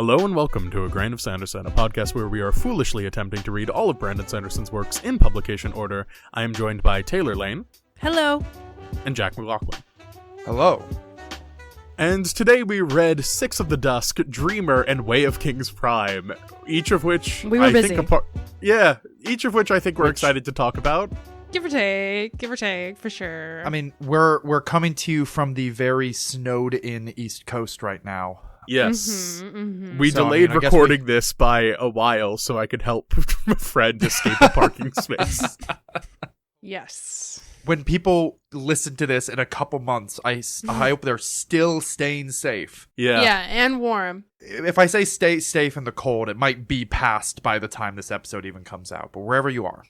Hello and welcome to A Grain of Sanderson, a podcast where we are foolishly attempting to read all of Brandon Sanderson's works in publication order. I am joined by Taylor Lane. Hello. And Jack McLaughlin. Hello. And today we read Six of the Dusk, Dreamer, and Way of King's Prime, each of which we were busy. Each of which I think we're excited to talk about. Give or take, for sure. I mean, we're coming to you from the very snowed-in East Coast right now. Yes. We delayed recording this by a while so I could help a friend escape a parking space. Yes. When people listen to this in a couple months, I hope they're still staying safe. Yeah. Yeah, and warm. If I say stay safe in the cold, it might be past by the time this episode even comes out. But wherever you are,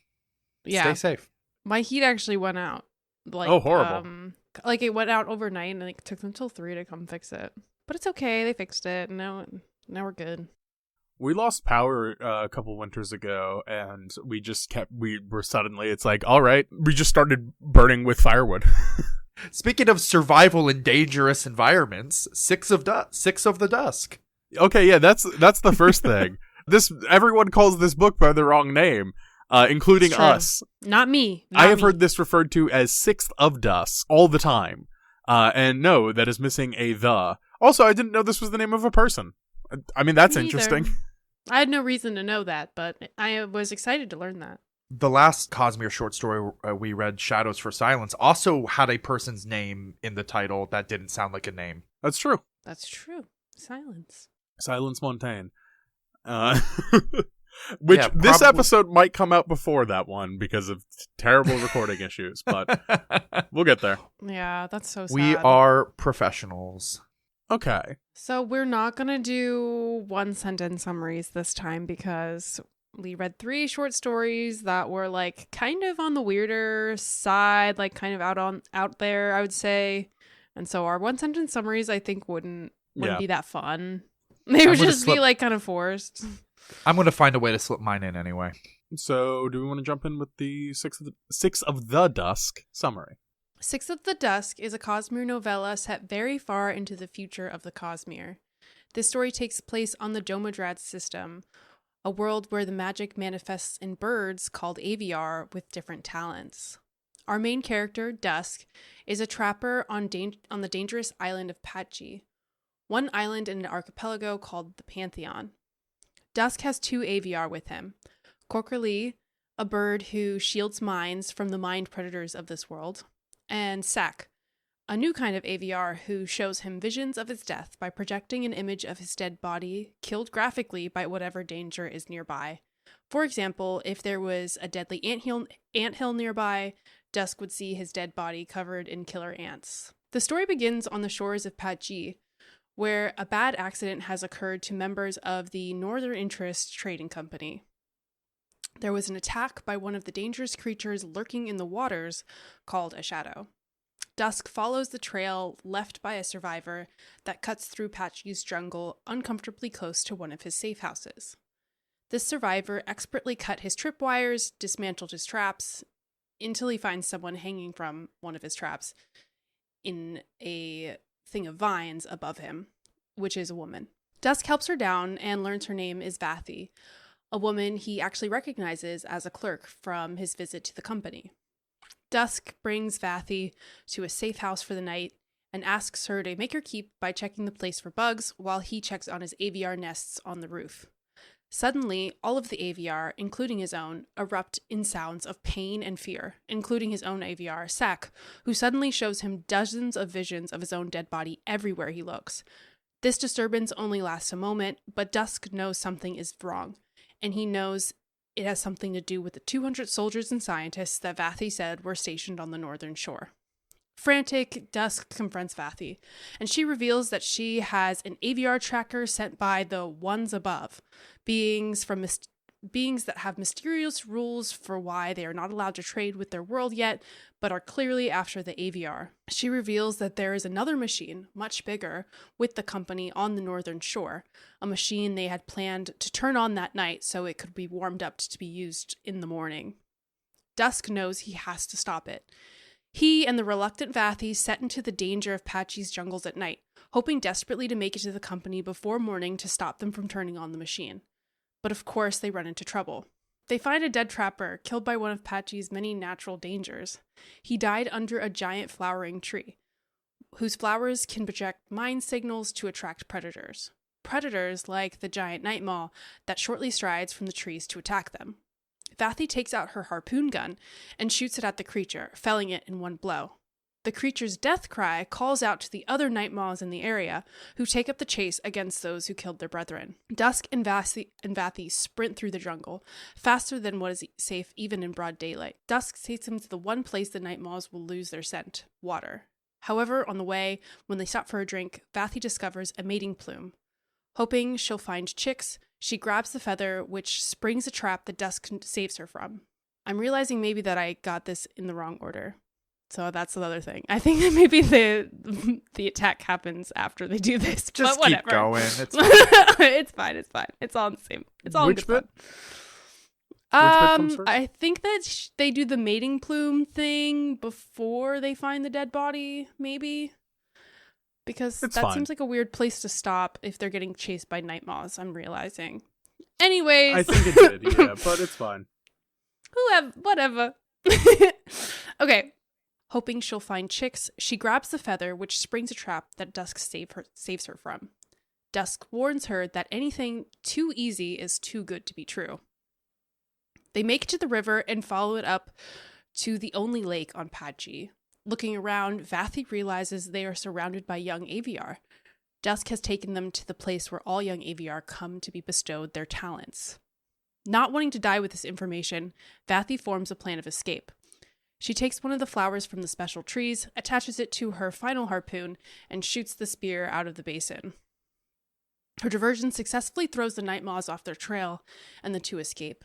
stay safe. My heat actually went out. Oh, horrible. It went out overnight and it took them till 3 to come fix it. But it's okay. They fixed it. Now we're good. We lost power a couple winters ago, and it's like, all right, we just started burning with firewood. Speaking of survival in dangerous environments, Six of the Dusk. Okay, yeah, that's the first thing. Everyone calls this book by the wrong name, including us. Not me. I have heard this referred to as Sixth of Dusk all the time. And no, that is missing a the. Also, I didn't know this was the name of a person. I mean, that's interesting. I had no reason to know that, but I was excited to learn that. The last Cosmere short story we read, Shadows for Silence, also had a person's name in the title that didn't sound like a name. That's true. Silence Montaigne. This episode might come out before that one because of terrible recording issues, but we'll get there. Yeah, that's so sad. We are professionals. Okay. So we're not going to do one sentence summaries this time because we read 3 short stories that were like kind of on the weirder side, like kind of out there, I would say. And so our one sentence summaries I think wouldn't be that fun. They would just be like kind of forced. I'm going to find a way to slip mine in anyway. So do we want to jump in with the Six of the Dusk summary? Six of the Dusk is a Cosmere novella set very far into the future of the Cosmere. This story takes place on the Domodrad system, a world where the magic manifests in birds called AVR with different talents. Our main character, Dusk, is a trapper on the dangerous island of Patji, one island in an archipelago called the Pantheon. Dusk has 2 AVR with him, Corkerlee, a bird who shields minds from the mind predators of this world, and Sak, a new kind of AVR who shows him visions of his death by projecting an image of his dead body, killed graphically by whatever danger is nearby. For example, if there was a deadly anthill nearby, Dusk would see his dead body covered in killer ants. The story begins on the shores of Patji, where a bad accident has occurred to members of the Northern Interest Trading Company. There was an attack by one of the dangerous creatures lurking in the waters called a shadow. Dusk follows the trail left by a survivor that cuts through Patchy's jungle uncomfortably close to one of his safe houses. This survivor expertly cut his tripwires, dismantled his traps, until he finds someone hanging from one of his traps in a thing of vines above him, which is a woman. Dusk helps her down and learns her name is Vathi, a woman he actually recognizes as a clerk from his visit to the company. Dusk brings Vathi to a safe house for the night and asks her to make her keep by checking the place for bugs while he checks on his AVR nests on the roof. Suddenly, all of the AVR, including his own, erupt in sounds of pain and fear, including his own AVR, Sak, who suddenly shows him dozens of visions of his own dead body everywhere he looks. This disturbance only lasts a moment, but Dusk knows something is wrong, and he knows it has something to do with the 200 soldiers and scientists that Vathi said were stationed on the northern shore. Frantic, Dusk confronts Vathi, and she reveals that she has an AVR tracker sent by the Ones Above, beings that have mysterious rules for why they are not allowed to trade with their world yet, but are clearly after the AVR. She reveals that there is another machine, much bigger, with the company on the northern shore, a machine they had planned to turn on that night so it could be warmed up to be used in the morning. Dusk knows he has to stop it. He and the reluctant Vathi set into the danger of Patchy's jungles at night, hoping desperately to make it to the company before morning to stop them from turning on the machine. But of course, they run into trouble. They find a dead trapper, killed by one of Patchy's many natural dangers. He died under a giant flowering tree, whose flowers can project mind signals to attract predators. Predators like the giant night maw that shortly strides from the trees to attack them. Vathy takes out her harpoon gun and shoots it at the creature, felling it in one blow. The creature's death cry calls out to the other night maws in the area, who take up the chase against those who killed their brethren. Dusk and Vathy sprint through the jungle, faster than what is safe even in broad daylight. Dusk takes them to the one place the night maws will lose their scent, water. However, on the way, when they stop for a drink, Vathy discovers a mating plume. Hoping she'll find chicks, she grabs the feather, which springs a trap that Dusk saves her from. I'm realizing maybe that I got this in the wrong order. So that's another thing. I think that maybe the attack happens after they do this. Just but keep going. It's fine. It's fine. It's fine. It's all the same. It's all Which good bit? fun. Which bit comes first? I think that they do the mating plume thing before they find the dead body, maybe. Because It's that fine. seems like a weird place to stop if they're getting chased by night maws, I'm realizing. Anyways. I think it did, yeah, but it's fine. Whatever. Okay. Hoping she'll find chicks, she grabs the feather, which springs a trap that Dusk saves her from. Dusk warns her that anything too easy is too good to be true. They make it to the river and follow it up to the only lake on Padgee. Looking around, Vathy realizes they are surrounded by young Aviar. Dusk has taken them to the place where all young Aviar come to be bestowed their talents. Not wanting to die with this information, Vathy forms a plan of escape. She takes one of the flowers from the special trees, attaches it to her final harpoon, and shoots the spear out of the basin. Her diversion successfully throws the night maws off their trail, and the two escape.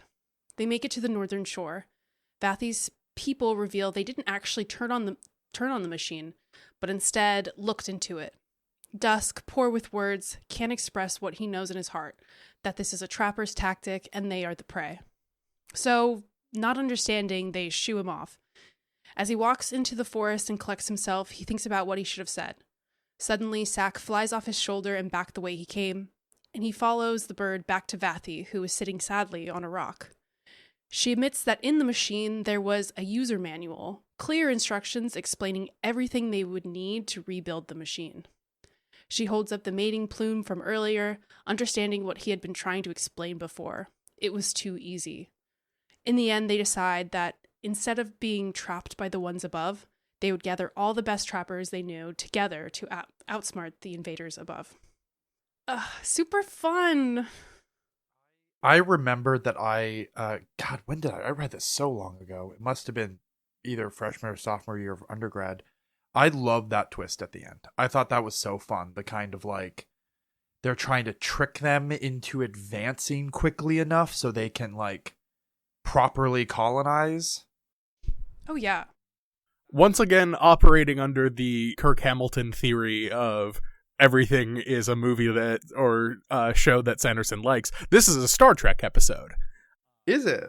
They make it to the northern shore. Vathy's people reveal they didn't actually turn on the machine, but instead looked into it. Dusk, poor with words, can't express what he knows in his heart, that this is a trapper's tactic and they are the prey. So, not understanding, they shoo him off. As he walks into the forest and collects himself, he thinks about what he should have said. Suddenly, Sack flies off his shoulder and back the way he came, and he follows the bird back to Vathy, who is sitting sadly on a rock. She admits that in the machine there was a user manual, clear instructions explaining everything they would need to rebuild the machine. She holds up the mating plume from earlier, understanding what he had been trying to explain before. It was too easy. In the end, they decide that instead of being trapped by the ones above, they would gather all the best trappers they knew together to outsmart the invaders above. Super fun! I remember that God, when did I read this so long ago? It must have been either freshman or sophomore year of undergrad. I loved that twist at the end. I thought that was so fun. The kind of like, they're trying to trick them into advancing quickly enough so they can like properly colonize. Oh, yeah. Once again, operating under the Kirk Hamilton theory of everything is a movie that or a show that Sanderson likes. This is a Star Trek episode. Is it?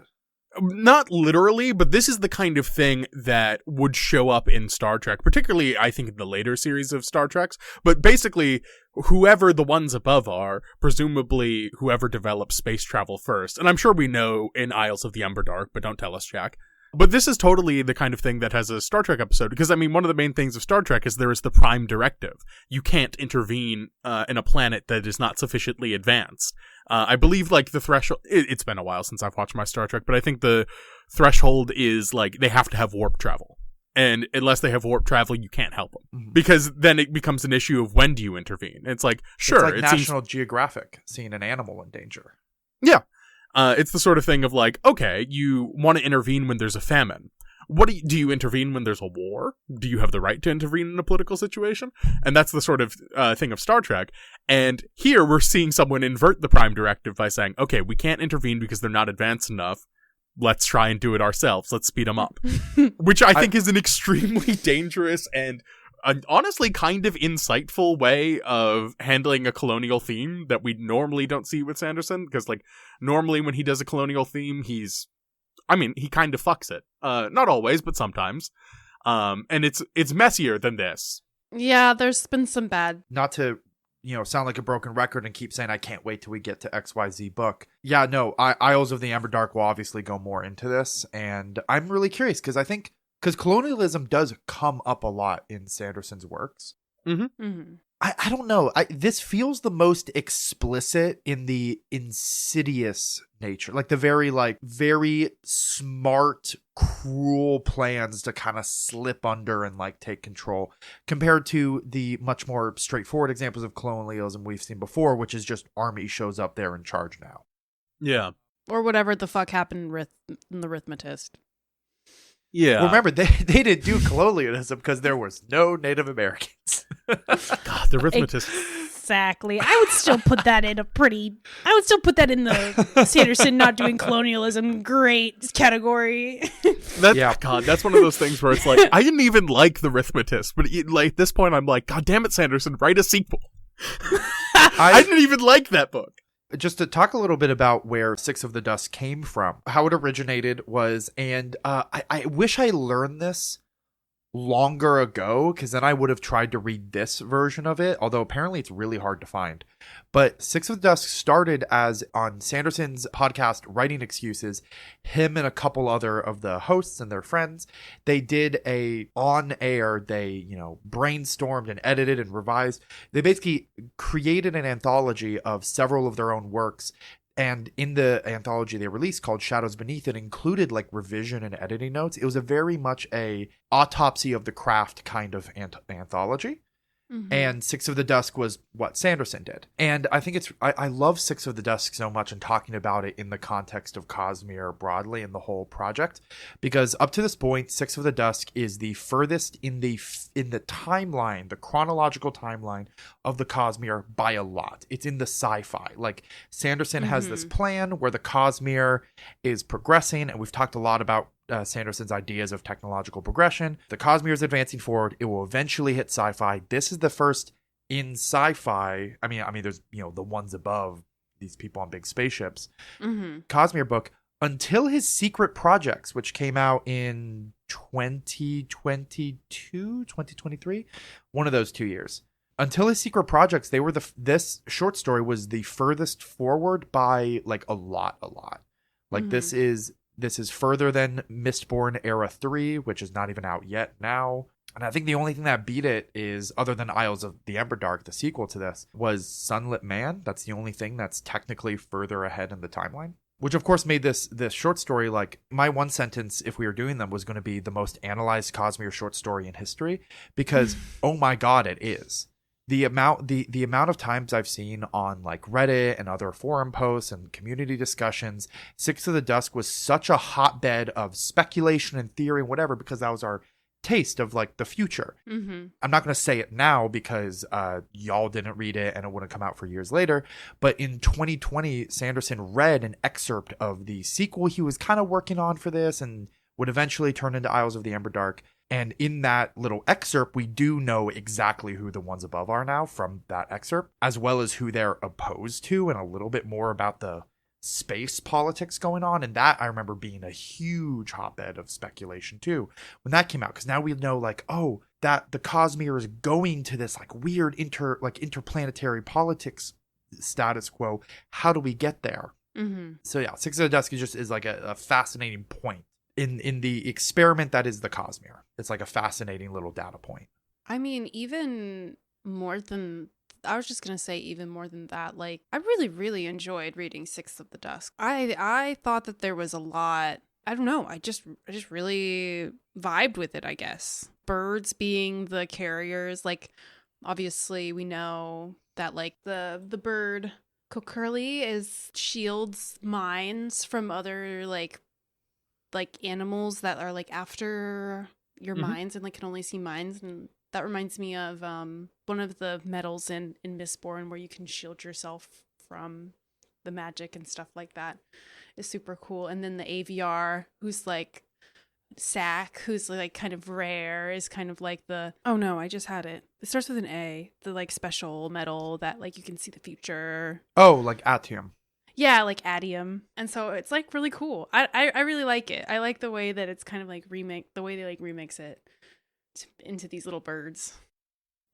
Not literally, but this is the kind of thing that would show up in Star Trek, particularly, I think, in the later series of Star Treks. But basically, whoever the ones above are, presumably whoever develops space travel first. And I'm sure we know in Isles of the Emberdark, but don't tell us, Jack. But this is totally the kind of thing that has a Star Trek episode, because, I mean, one of the main things of Star Trek is there is the prime directive. You can't intervene in a planet that is not sufficiently advanced. I believe, like, the threshold... It's been a while since I've watched my Star Trek, but I think the threshold is, like, they have to have warp travel. And unless they have warp travel, you can't help them. Mm-hmm. Because then it becomes an issue of when do you intervene. It's like, sure, it's like National Geographic, seeing an animal in danger. Yeah. It's the sort of thing of like, okay, you want to intervene when there's a famine. What do you intervene when there's a war? Do you have the right to intervene in a political situation? And that's the sort of thing of Star Trek. And here we're seeing someone invert the prime directive by saying, okay, we can't intervene because they're not advanced enough. Let's try and do it ourselves. Let's speed them up. Which I think is an extremely dangerous and honestly kind of insightful way of handling a colonial theme that we normally don't see with Sanderson, because like normally when he does a colonial theme he kind of fucks it, not always but sometimes, and it's messier than this, Yeah, there's been some bad. Not to, sound like a broken record and keep saying I can't wait till we get to XYZ book. Yeah, no, Isles of the Emberdark will obviously go more into this, and I'm really curious because colonialism does come up a lot in Sanderson's works. Mm-hmm. I don't know. This feels the most explicit in the insidious nature, like the very smart, cruel plans to kind of slip under and like take control, compared to the much more straightforward examples of colonialism we've seen before, which is just army shows up there in charge now. Yeah. Or whatever the fuck happened in the Arithmetist. Yeah. Well, remember, they didn't do colonialism because there was no Native Americans. God, the Arithmetist. Exactly. I would still put that in the Sanderson not doing colonialism great category. God, that's one of those things where it's like, I didn't even like the Arithmetist, but at this point I'm like, God damn it, Sanderson, write a sequel. I didn't even like that book. Just to talk a little bit about where Six of the Dusk came from, how it originated was, and I wish I learned this longer ago, because then I would have tried to read this version of it, although apparently it's really hard to find. But Six of the Dusk started as, on Sanderson's podcast Writing Excuses, him and a couple other of the hosts and their friends, they did on air, they brainstormed and edited and revised. They basically created an anthology of several of their own works. And in the anthology they released, called Shadows Beneath, it included like revision and editing notes. It was a very much a autopsy of the craft kind of anthology. Mm-hmm. And Six of the Dusk was what Sanderson did. And I think I love Six of the Dusk so much, and talking about it in the context of Cosmere broadly and the whole project, because up to this point, Six of the Dusk is the furthest in the timeline, the chronological timeline of the Cosmere by a lot. It's in the sci-fi. Like, Sanderson has this plan where the Cosmere is progressing, and we've talked a lot about Sanderson's ideas of technological progression. The Cosmere is advancing forward. It will eventually hit sci-fi. This is the first in sci-fi. I mean, there's the ones above, these people on big spaceships. Mm-hmm. Cosmere book, until his secret projects, which came out in 2022, 2023, one of those 2 years. Until his secret projects, they were this short story was the furthest forward by like a lot. Like, this is further than Mistborn Era 3, which is not even out yet now. And I think the only thing that beat it is, other than Isles of the Emberdark, the sequel to this, was Sunlit Man. That's the only thing that's technically further ahead in the timeline. Which, of course, made this short story, like, my one sentence, if we were doing them, was going to be the most analyzed Cosmere short story in history. Because, oh my god, it is. The amount of times I've seen on like Reddit and other forum posts and community discussions, Six of the Dusk was such a hotbed of speculation and theory and whatever, because that was our taste of like the future. Mm-hmm. I'm not going to say it now because y'all didn't read it and it wouldn't come out for years later. But in 2020, Sanderson read an excerpt of the sequel he was kind of working on for this and would eventually turn into Isles of the Emberdark. And in that little excerpt, we do know exactly who the ones above are now from that excerpt, as well as who they're opposed to, and a little bit more about the space politics going on. And that I remember being a huge hotbed of speculation too when that came out, because now we know like, oh, that the Cosmere is going to this like weird interplanetary politics status quo. How do we get there? Mm-hmm. So yeah, Six of the Dusk is like a fascinating point in the experiment that is the Cosmere. It's like a fascinating little data point. I mean, even more than that, like, I really, really enjoyed reading Six of the Dusk. I thought that there was a lot. I don't know. I just really vibed with it, I guess. Birds being the carriers. Like, obviously, we know that, like, the bird Kokurli shields minds from other, like animals that are, like, after your minds and, like, can only see minds. And that reminds me of one of the medals in Mistborn, where you can shield yourself from the magic and stuff like that, is super cool. And then the AVR, who's like Sack, who's like kind of rare, is kind of like the, oh no, I just had it. It starts with an A, the like special medal that like you can see the future. Oh, like Atium. Yeah, like Adium. And so it's like really cool. I really like it. I like the way that it's kind of like the way they like remix it into these little birds.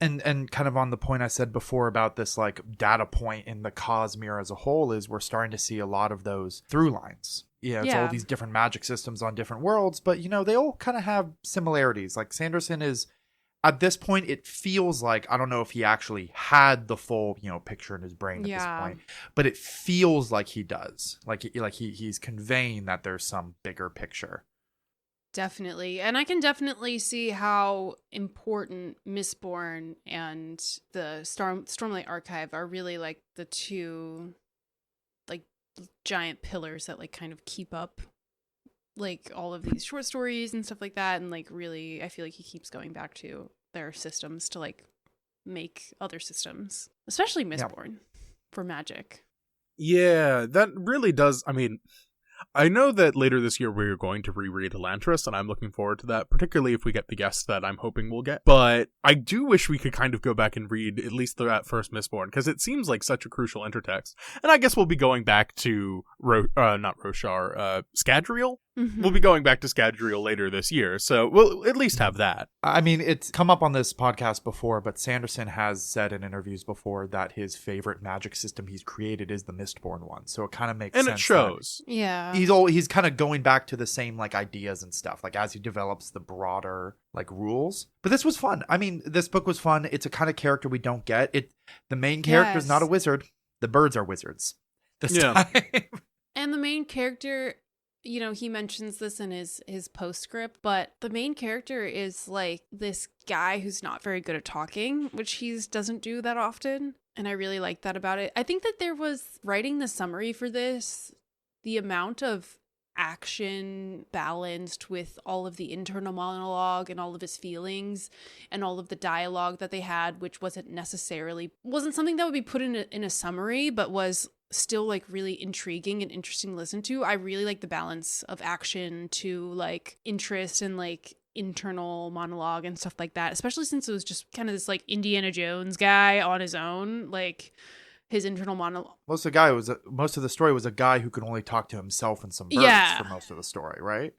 And kind of on the point I said before about this like data point in the Cosmere as a whole is we're starting to see a lot of those through lines. Yeah, it's all these different magic systems on different worlds, but they all kind of have similarities. Like Sanderson is at this point, it feels like, I don't know if he actually had the full, picture in his brain at this point, but it feels like he does. He's conveying that there's some bigger picture. Definitely. And I can definitely see how important Mistborn and the Stormlight Archive are really like the two like giant pillars that like kind of keep up like all of these short stories and stuff like that. And like really, I feel like he keeps going back to their systems to like make other systems, especially Mistborn for magic. Yeah, that really does. I mean, I know that later this year we're going to reread Elantris, and I'm looking forward to that, particularly if we get the guests that I'm hoping we'll get. But I do wish we could kind of go back and read at least that first Mistborn, because it seems like such a crucial intertext. And I guess we'll be going back to, not Roshar, Scadrial? Mm-hmm. We'll be going back to Scadrial later this year, so we'll at least have that. I mean, it's come up on this podcast before, but Sanderson has said in interviews before that his favorite magic system he's created is the Mistborn one, so it kind of makes sense. And it shows. Yeah. He's kind of going back to the same like ideas and stuff, like as he develops the broader like rules. But this was fun. I mean, this book was fun. It's a kind of character we don't get. The main character is not a wizard. The birds are wizards this time. And the main character, he mentions this in his postscript, but the main character is like this guy who's not very good at talking, which he doesn't do that often. And I really like that about it. I think that there was, writing the summary for this, the amount of action balanced with all of the internal monologue and all of his feelings and all of the dialogue that they had, which wasn't something that would be put in a summary, but was still like really intriguing and interesting to listen to. I really like the balance of action to like interest and like internal monologue and stuff like that, especially since it was just kind of this like Indiana Jones guy on his own, like his internal monologue. Most of the story was a guy who could only talk to himself and some birds for most of the story, right?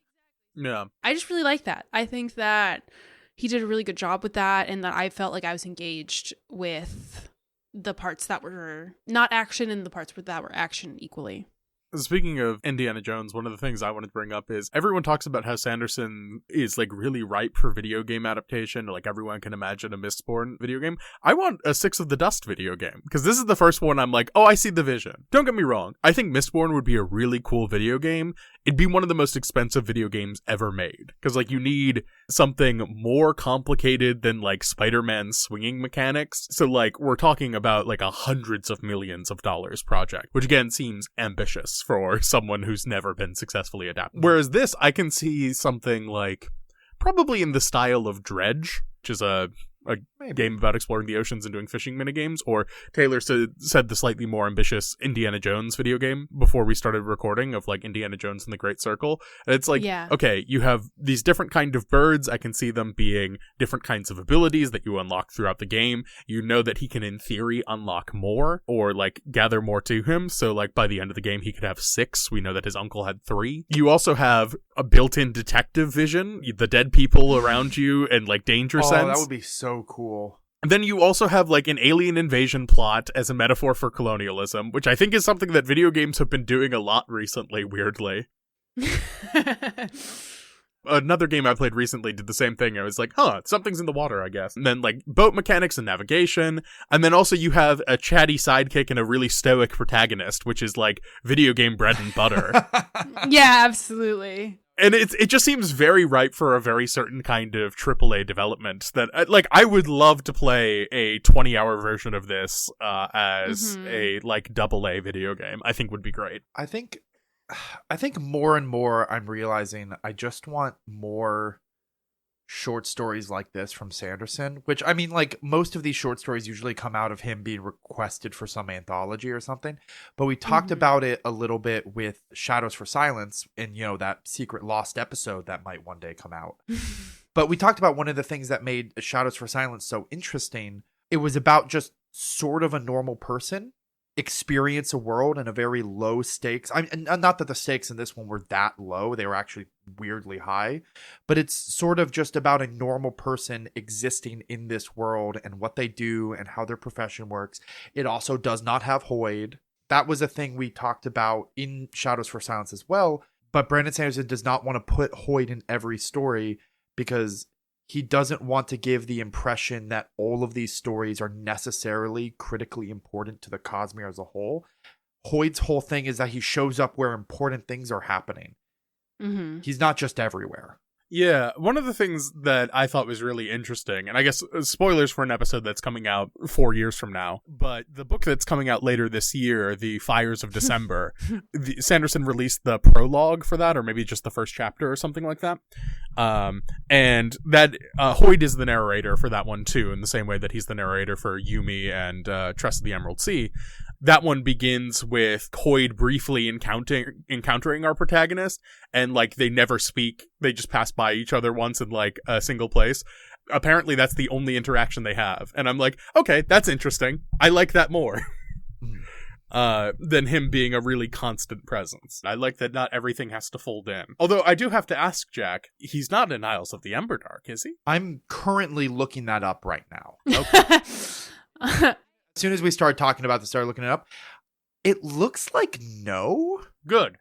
Yeah. I just really like that. I think that he did a really good job with that, and that I felt like I was engaged with the parts that were not action and the parts that were action equally. Speaking of Indiana Jones, one of the things I wanted to bring up is everyone talks about how Sanderson is like really ripe for video game adaptation. Like everyone can imagine a Mistborn video game. I want a Six of the Dust video game, because this is the first one I'm like, oh, I see the vision. Don't get me wrong. I think Mistborn would be a really cool video game. It'd be one of the most expensive video games ever made, because like you need something more complicated than like Spider-Man swinging mechanics. So like we're talking about like a hundreds of millions of dollars project, which again seems ambitious for someone who's never been successfully adapted. Whereas this, I can see something like probably in the style of Dredge, which is a game about exploring the oceans and doing fishing minigames, or Taylor said the slightly more ambitious Indiana Jones video game before we started recording, of like Indiana Jones and the Great Circle. And it's like, okay, you have these different kind of birds. I can see them being different kinds of abilities that you unlock throughout the game. You know that he can in theory unlock more or like gather more to him. So like by the end of the game, he could have 6. We know that his uncle had 3. You also have a built-in detective vision, the dead people around you, and like danger sense. Oh, that would be so cool. And then you also have like an alien invasion plot as a metaphor for colonialism, which I think is something that video games have been doing a lot recently, weirdly. Another game I played recently did the same thing. I was like, something's in the water, I guess. And then like boat mechanics and navigation. And then also you have a chatty sidekick and a really stoic protagonist, which is like video game bread and butter. Yeah, absolutely. And it just seems very ripe for a very certain kind of AAA development that, like, I would love to play a 20-hour version of this as a, like, AA video game. I think would be great. I think more and more I'm realizing I just want more short stories like this from Sanderson, which, I mean, like, most of these short stories usually come out of him being requested for some anthology or something, but we talked about it a little bit with Shadows for Silence and, that secret lost episode that might one day come out. But we talked about one of the things that made Shadows for Silence so interesting. It was about just sort of a normal person experience a world in a very low stakes. Not that the stakes in this one were that low. They were actually weirdly high. But it's sort of just about a normal person existing in this world and what they do and how their profession works. It also does not have Hoyd. That was a thing we talked about in Shadows for Silence as well. But Brandon Sanderson does not want to put Hoyd in every story because he doesn't want to give the impression that all of these stories are necessarily critically important to the Cosmere as a whole. Hoyd's whole thing is that he shows up where important things are happening. Mm-hmm. He's not just everywhere. Yeah, one of the things that I thought was really interesting, and I guess spoilers for an episode that's coming out 4 years from now, but the book that's coming out later this year, The Fires of December, Sanderson released the prologue for that, or maybe just the first chapter or something like that. And that Hoyd is the narrator for that one too, in the same way that he's the narrator for Yumi and Tress of the Emerald Sea. That one begins with Hoyd briefly encountering our protagonist, and like they never speak. They just pass by each other once in like a single place. Apparently that's the only interaction they have. And I'm like, okay, that's interesting. I like that more. Than him being a really constant presence. I like that not everything has to fold in. Although I do have to ask Jack, he's not in Isles of the Emberdark, is he? I'm currently looking that up right now. Okay. As soon as we started talking about this, started looking it up. It looks like no. Good.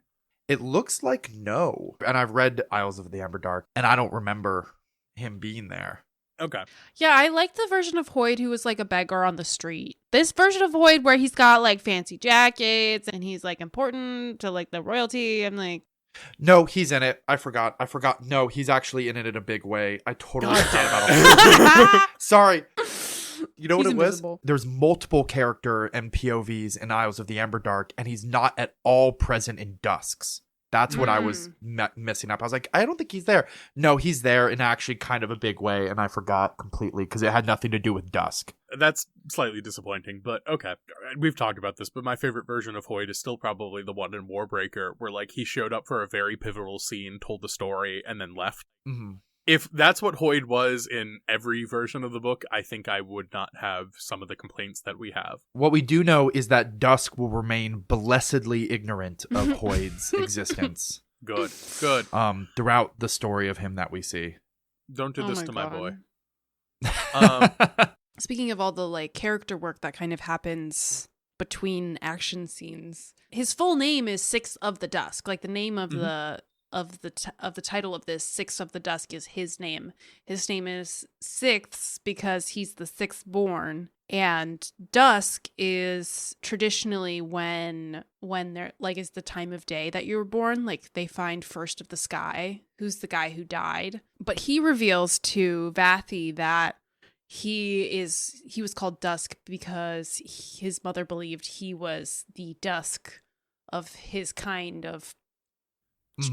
It looks like no. And I've read Isles of the Emberdark, and I don't remember him being there. Okay. Yeah, I like the version of Hoyd who was like a beggar on the street. This version of Hoyd where he's got like fancy jackets and he's like important to like the royalty. I'm like, no, he's in it. I forgot. No, he's actually in it in a big way. I totally forgot about him. Sorry. You know what it was? There's multiple character and POVs in Isles of the Emberdark, and he's not at all present in Dusks. That's what I was missing up. I was like, I don't think he's there. No, he's there in actually kind of a big way, and I forgot completely because it had nothing to do with Dusk. That's slightly disappointing, but okay. We've talked about this, but my favorite version of Hoyd is still probably the one in Warbreaker, where like he showed up for a very pivotal scene, told the story, and then left. Mm-hmm. If that's what Hoyd was in every version of the book, I think I would not have some of the complaints that we have. What we do know is that Dusk will remain blessedly ignorant of Hoyd's existence. Good. Throughout the story of him that we see. Don't do this to my boy. Speaking of all the like character work that kind of happens between action scenes, his full name is Six of the Dusk. Like the name of the title of this, Six of the Dusk, is his name. His name is Sixths because he's the sixth born, and dusk is traditionally when they're like is the time of day that you were born. Like they find first of the sky, who's the guy who died. But he reveals to Vathi that he was called Dusk because his mother believed he was the dusk of his kind of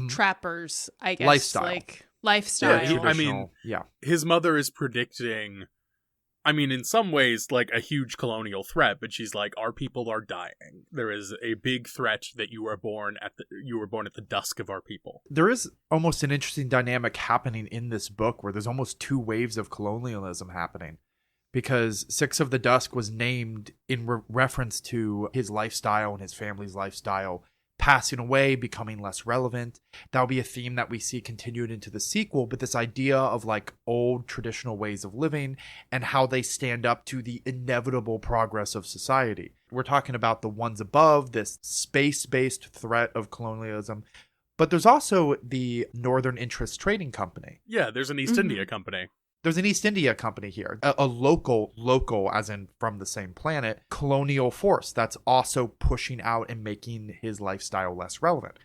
trappers, I guess. Lifestyle. Yeah, his mother is predicting, in some ways, like a huge colonial threat, but she's like, our people are dying. There is a big threat that you were born at the dusk of our people. There is almost an interesting dynamic happening in this book where there's almost two waves of colonialism happening. Because Six of the Dusk was named in reference to his lifestyle and his family's lifestyle passing away, becoming less relevant. That'll be a theme that we see continued into the sequel, but this idea of like old traditional ways of living and how they stand up to the inevitable progress of society. We're talking about the ones above, this space-based threat of colonialism, but there's also the Northern Interest Trading Company. Yeah, there's an East India Company. There's an East India Company here, a local, as in from the same planet, colonial force that's also pushing out and making his lifestyle less relevant.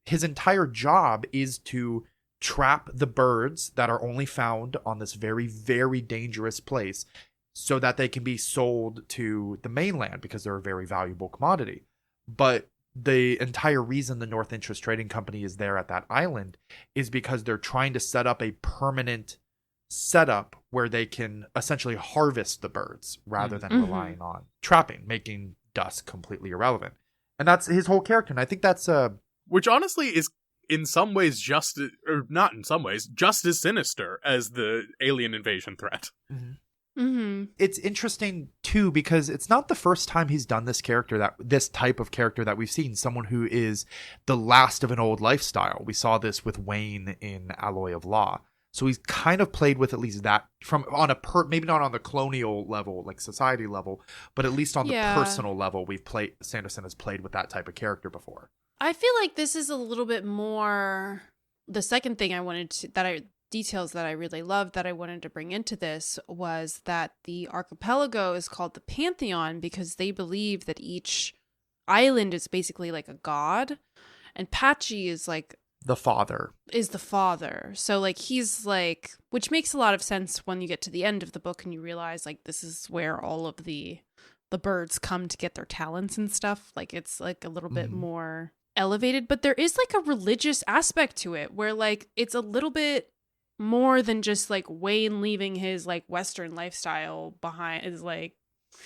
His entire job is to trap the birds that are only found on this very, very dangerous place so that they can be sold to the mainland because they're a very valuable commodity. But the entire reason the North Interest Trading Company is there at that island is because they're trying to set up a permanent setup where they can essentially harvest the birds rather than relying on trapping, making Dusk completely irrelevant. And that's his whole character. And I think that's which honestly is in some ways just as sinister as the alien invasion threat. Mm-hmm. It's interesting too because it's not the first time he's done this type of character that we've seen, someone who is the last of an old lifestyle. We saw this with Wayne in Alloy of Law. So he's kind of played with at least that maybe not on the colonial level, like society level, but at least on the personal level, Sanderson has played with that type of character before. I feel like this is a little bit more the second thing details that I really loved that I wanted to bring into this was that the archipelago is called the Pantheon because they believe that each island is basically like a god, and Patchy is like the father. So like he's like, which makes a lot of sense when you get to the end of the book and you realize like this is where all of the birds come to get their talents and stuff. Like it's like a little bit more elevated, but there is like a religious aspect to it where like it's a little bit more than just like Wayne leaving his like Western lifestyle behind. Is like,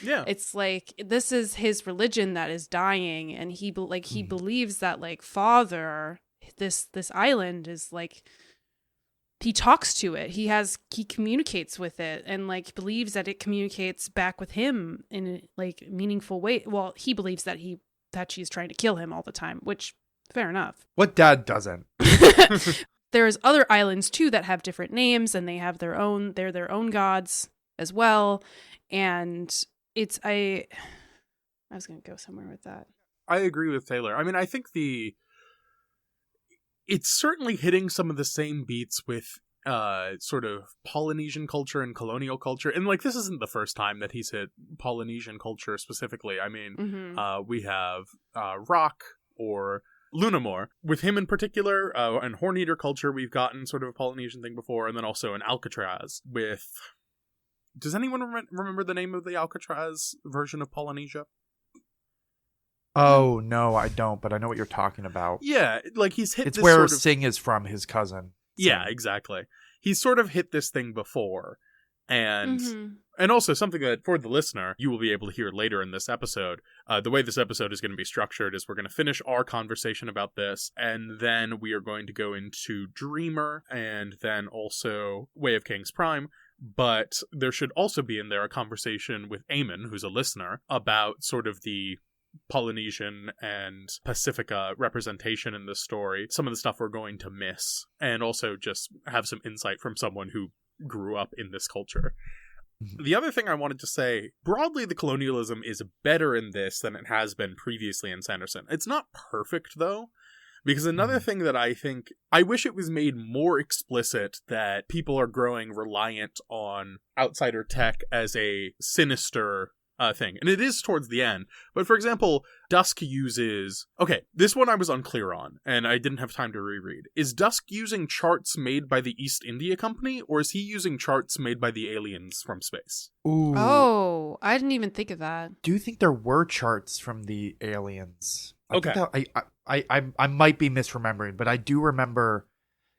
yeah, it's like this is his religion that is dying, and he believes that like Father, this island is like, he talks to it, he communicates with it, and like believes that it communicates back with him in a like meaningful way. Well, he believes that she's trying to kill him all the time, which fair enough. What dad doesn't? There's other islands too that have different names, and they have their own gods as well. And I was going to go somewhere with that. I agree with Taylor. I mean, I think it's certainly hitting some of the same beats with sort of Polynesian culture and colonial culture. And like, this isn't the first time that he's hit Polynesian culture specifically. I mean, we have Rock or Lunamore. With him in particular, and Horn-Eater culture, we've gotten sort of a Polynesian thing before, and then also an Alcatraz with... Does anyone remember the name of the Alcatraz version of Polynesia? Oh, no, I don't, but I know what you're talking about. Yeah, like he's hit it's this where sort of... Singh is from, his cousin. Yeah, exactly. He's sort of hit this thing before, and also something that, for the listener, you will be able to hear later in this episode. The way this episode is going to be structured is we're going to finish our conversation about this, and then we are going to go into Dreamer, and then also Way of Kings Prime. But there should also be in there a conversation with Eamonn, who's a listener, about sort of the Polynesian and Pacifica representation in this story, some of the stuff we're going to miss, and also just have some insight from someone who grew up in this culture. The other thing I wanted to say, broadly, the colonialism is better in this than it has been previously in Sanderson. It's not perfect, though, because another thing that I wish it was made more explicit that people are growing reliant on outsider tech as a sinister thing. And it is towards the end. But for example, Dusk uses... Okay, this one I was unclear on, and I didn't have time to reread. Is Dusk using charts made by the East India Company, or is he using charts made by the aliens from space? Ooh. Oh, I didn't even think of that. Do you think there were charts from the aliens? I might be misremembering, but I do remember...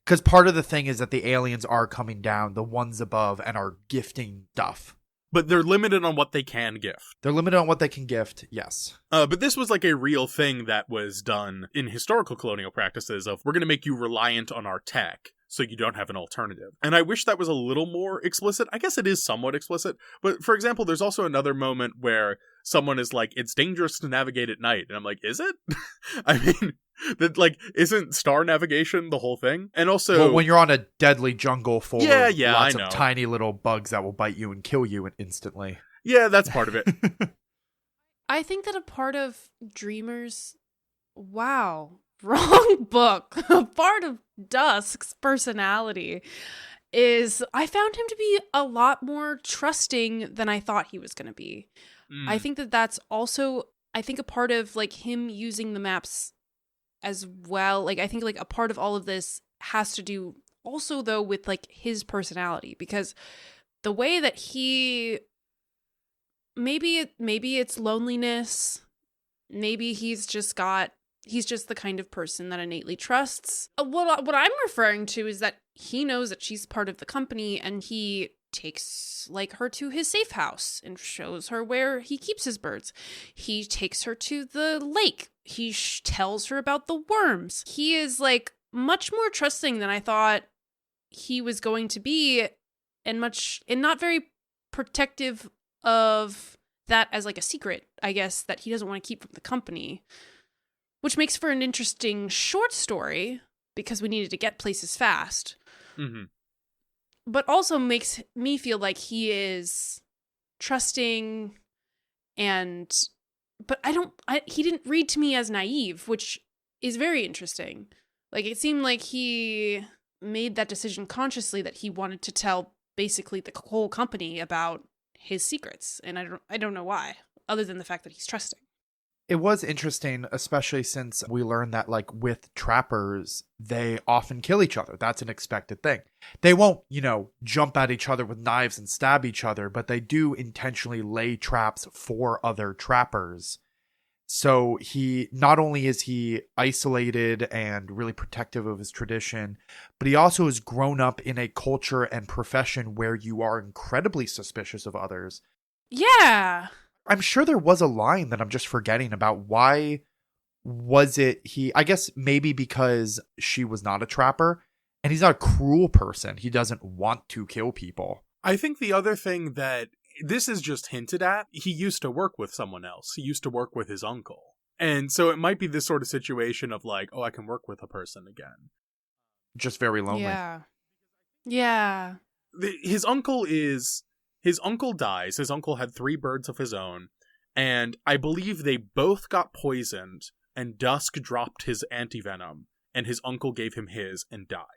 Because part of the thing is that the aliens are coming down, the ones above, and are gifting stuff. But they're limited on what they can gift. They're limited on what they can gift, yes. But this was like a real thing that was done in historical colonial practices of, we're going to make you reliant on our tech so you don't have an alternative. And I wish that was a little more explicit. I guess it is somewhat explicit. But for example, there's also another moment where someone is like, it's dangerous to navigate at night. And I'm like, is it? I mean... That like isn't star navigation the whole thing? And also, when you're on a deadly jungle full of lots of tiny little bugs that will bite you and kill you instantly. Yeah, that's part of it. I think that a part of Dreamer's wrong book. A part of Dusk's personality is I found him to be a lot more trusting than I thought he was going to be. I think that's also a part of like him using the maps as well. Like I think like a part of all of this has to do also though with like his personality, because the way that he maybe it's loneliness, maybe he's just the kind of person that innately trusts. What I'm referring to is that he knows that she's part of the company, and he takes like her to his safe house and shows her where he keeps his birds. He takes her to the lake. He tells her about the worms. He is like much more trusting than I thought he was going to be, and not very protective of that as like a secret, I guess, that he doesn't want to keep from the company, which makes for an interesting short story because we needed to get places fast. Mm-hmm. But also makes me feel like he is trusting but he didn't read to me as naive, which is very interesting. Like, it seemed like he made that decision consciously that he wanted to tell basically the whole company about his secrets. And I don't know why, other than the fact that he's trusting. It was interesting, especially since we learned that, like, with trappers, they often kill each other. That's an expected thing. They won't, jump at each other with knives and stab each other, but they do intentionally lay traps for other trappers. So not only is he isolated and really protective of his tradition, but he also has grown up in a culture and profession where you are incredibly suspicious of others. Yeah. I'm sure there was a line that I'm just forgetting about. Why was it I guess maybe because she was not a trapper and he's not a cruel person. He doesn't want to kill people. I think the other thing that this is just hinted at, he used to work with someone else. He used to work with his uncle. And so it might be this sort of situation of like, oh, I can work with a person again. Just very lonely. Yeah. Yeah. His uncle dies. His uncle had 3 birds of his own. And I believe they both got poisoned. And Dusk dropped his antivenom. And his uncle gave him his and died.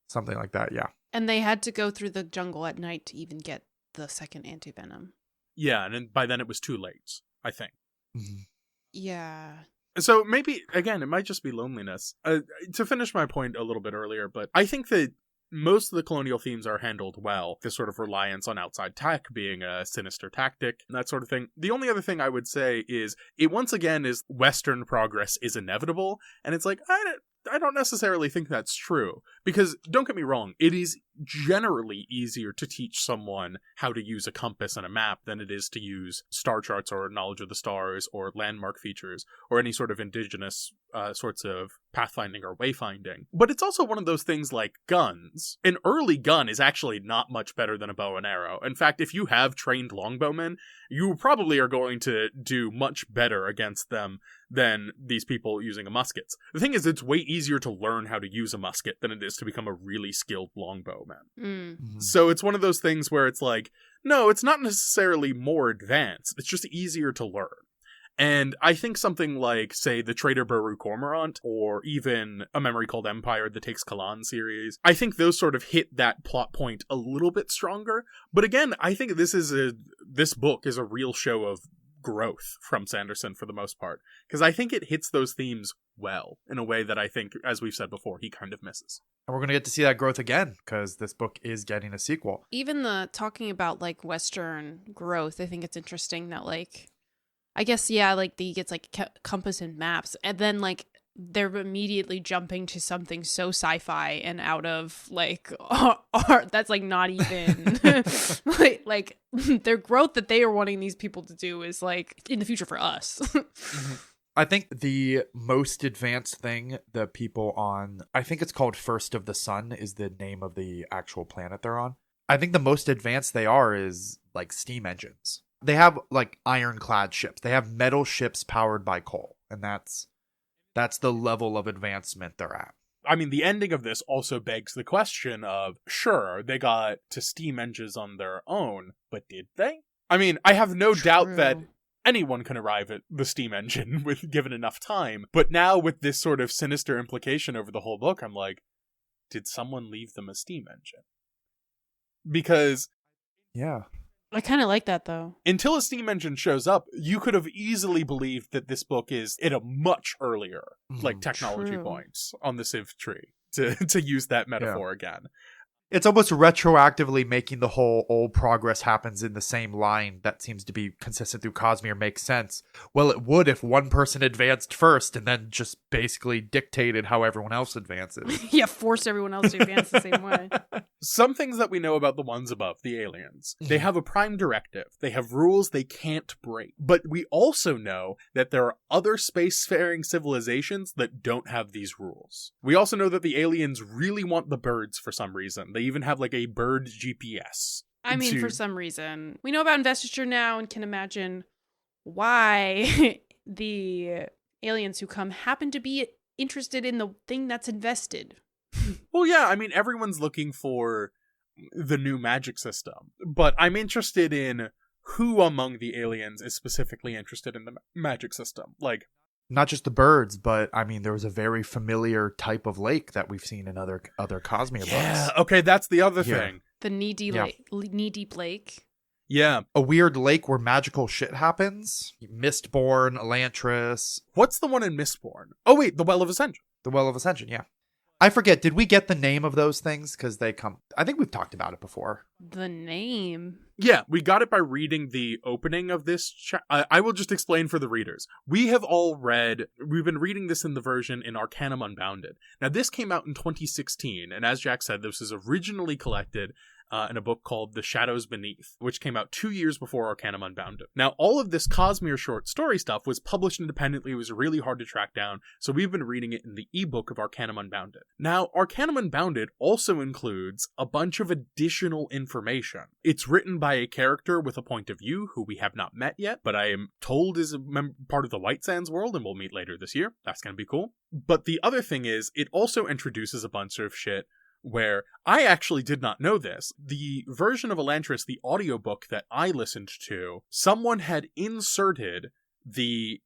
Something like that, yeah. And they had to go through the jungle at night to even get the second antivenom. Yeah, and by then it was too late, I think. Mm-hmm. Yeah. So maybe, again, it might just be loneliness. To finish my point a little bit earlier, but I think that most of the colonial themes are handled well. This sort of reliance on outside tech being a sinister tactic, and that sort of thing. The only other thing I would say is, it once again is Western progress is inevitable, and it's like, I don't necessarily think that's true. Because, don't get me wrong, it is generally easier to teach someone how to use a compass and a map than it is to use star charts or knowledge of the stars or landmark features or any sort of indigenous sorts of pathfinding or wayfinding. But it's also one of those things like guns. An early gun is actually not much better than a bow and arrow. In fact, if you have trained longbowmen, you probably are going to do much better against them than these people using a muskets. The thing is, it's way easier to learn how to use a musket than it is to become a really skilled longbowman. Mm-hmm. So it's one of those things where it's like, no, it's not necessarily more advanced. It's just easier to learn. And I think something like, say, the Trader Baru Cormorant, or even A Memory Called Empire, the Takes Kalan series, I think those sort of hit that plot point a little bit stronger. But again, I think this book is a real show of growth from Sanderson for the most part, because I think it hits those themes well in a way that I think, as we've said before, he kind of misses. And we're going to get to see that growth again because this book is getting a sequel. Even talking about like Western growth, I think it's interesting that like, I guess, yeah, like he gets like compass and maps, and then like they're immediately jumping to something so sci-fi and out of like art that's like not even like their growth that they are wanting these people to do is like in the future for us. Mm-hmm. I think the most advanced thing the people on, I think it's called First of the Sun is the name of the actual planet they're on. I think the most advanced they are is like steam engines. They have like ironclad ships. They have metal ships powered by coal, and that's the level of advancement they're at. I mean, the ending of this also begs the question of, sure, they got to steam engines on their own, but did they? I mean, I have no doubt that anyone can arrive at the steam engine with given enough time, but now with this sort of sinister implication over the whole book, I'm like, did someone leave them a steam engine? Because... yeah. I kind of like that, though. Until a steam engine shows up, you could have easily believed that this book is at a much earlier like technology point on the Civ tree, to use that metaphor again. It's almost retroactively making the whole old progress happens in the same line that seems to be consistent through Cosmere makes sense. Well, it would if one person advanced first and then just basically dictated how everyone else advances. Yeah, forced everyone else to advance the same way. Some things that we know about the ones above, the aliens. They have a prime directive. They have rules they can't break. But we also know that there are other spacefaring civilizations that don't have these rules. We also know that the aliens really want the birds for some reason. They even have like a bird GPS. I mean, for some reason. We know about investiture now and can imagine why the aliens who come happen to be interested in the thing that's invested. Well, yeah, I mean, everyone's looking for the new magic system, but I'm interested in who among the aliens is specifically interested in the magic system. Like, not just the birds, but I mean, there was a very familiar type of lake that we've seen in other Cosmere books. Yeah, okay, that's the other thing. The knee-deep lake. Yeah. A weird lake where magical shit happens. Mistborn, Elantris. What's the one in Mistborn? Oh, wait, the Well of Ascension. The Well of Ascension, yeah. I forget, did we get the name of those things? Because they come... I think we've talked about it before. The name? Yeah, we got it by reading the opening of this. I will just explain for the readers. We've been reading this in the version in Arcanum Unbounded. Now, this came out in 2016, and as Jack said, this was originally collected in a book called The Shadows Beneath, which came out 2 years before Arcanum Unbounded. Now, all of this Cosmere short story stuff was published independently. It was really hard to track down, so we've been reading it in the ebook of Arcanum Unbounded. Now, Arcanum Unbounded also includes a bunch of additional information. It's written by a character with a point of view who we have not met yet, but I am told is part of the White Sands world, and we'll meet later this year. That's going to be cool. But the other thing is, it also introduces a bunch of shit where I actually did not know this. The version of Elantris, the audiobook that I listened to, someone had inserted the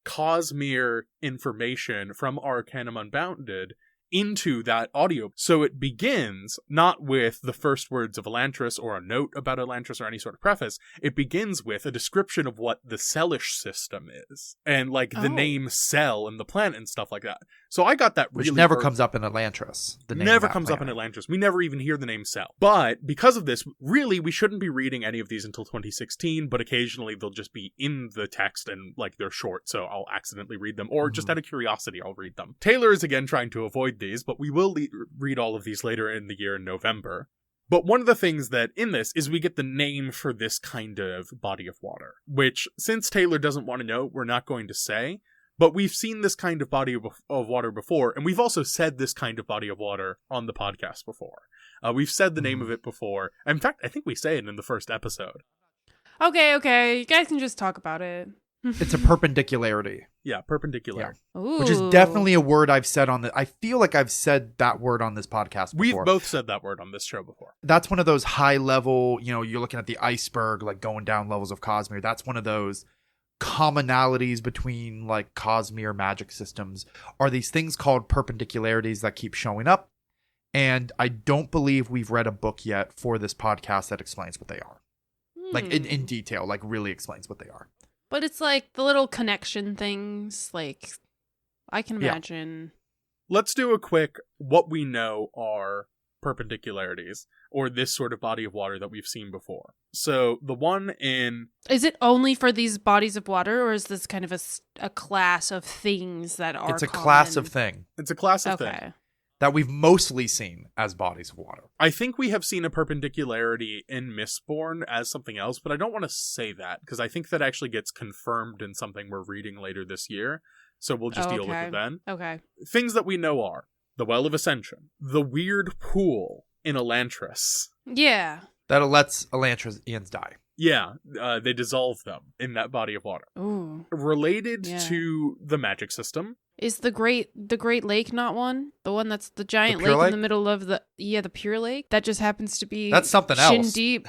Cosmere information from Arcanum Unbounded into that audio. So it begins not with the first words of Elantris or a note about Elantris or any sort of preface. It begins with a description of what the Cellish system is and like the name Cell and the planet and stuff like that. So I got that Which never comes up in Elantris. Never comes up in Elantris. We never even hear the name Cell. But because of this, really, we shouldn't be reading any of these until 2016, but occasionally they'll just be in the text and like they're short, so I'll accidentally read them, or just out of curiosity, I'll read them. Taylor is again trying to avoid these, but we will read all of these later in the year in November. But one of the things that in this is we get the name for this kind of body of water, which since Taylor doesn't want to know, we're not going to say. But we've seen this kind of body of water before, and we've also said this kind of body of water on the podcast before. We've said the name of it before. In fact, I think we say it in the first episode. Okay. You guys can just talk about it. It's a perpendicularity. Yeah, perpendicular. Yeah. Ooh. Which is definitely a word I've said on the... I feel like I've said that word on this podcast before. We've both said that word on this show before. That's one of those high level, you're looking at the iceberg, like going down levels of Cosmere. That's one of those commonalities between like Cosmere magic systems are these things called perpendicularities that keep showing up. And I don't believe we've read a book yet for this podcast that explains what they are. Like in detail, like really explains what they are. But it's like the little connection things, like I can imagine. Let's do a quick what we know are perpendicularities, or this sort of body of water that we've seen before. So the one in... Is it only for these bodies of water, or is this kind of a class of things that are It's a common? class of thing. It's a class of thing that we've mostly seen as bodies of water. I think we have seen a perpendicularity in Mistborn as something else, but I don't want to say that, because I think that actually gets confirmed in something we're reading later this year, so we'll just deal with it then. Okay. Things that we know are the Well of Ascension, the weird pool in Elantris. Yeah. That lets Elantrians die. Yeah, they dissolve them in that body of water. Ooh. Related to the magic system. Is the Great Lake not one? The one that's the giant lake in the middle of the Pure Lake? That just happens to be... That's something else. Shin Deep.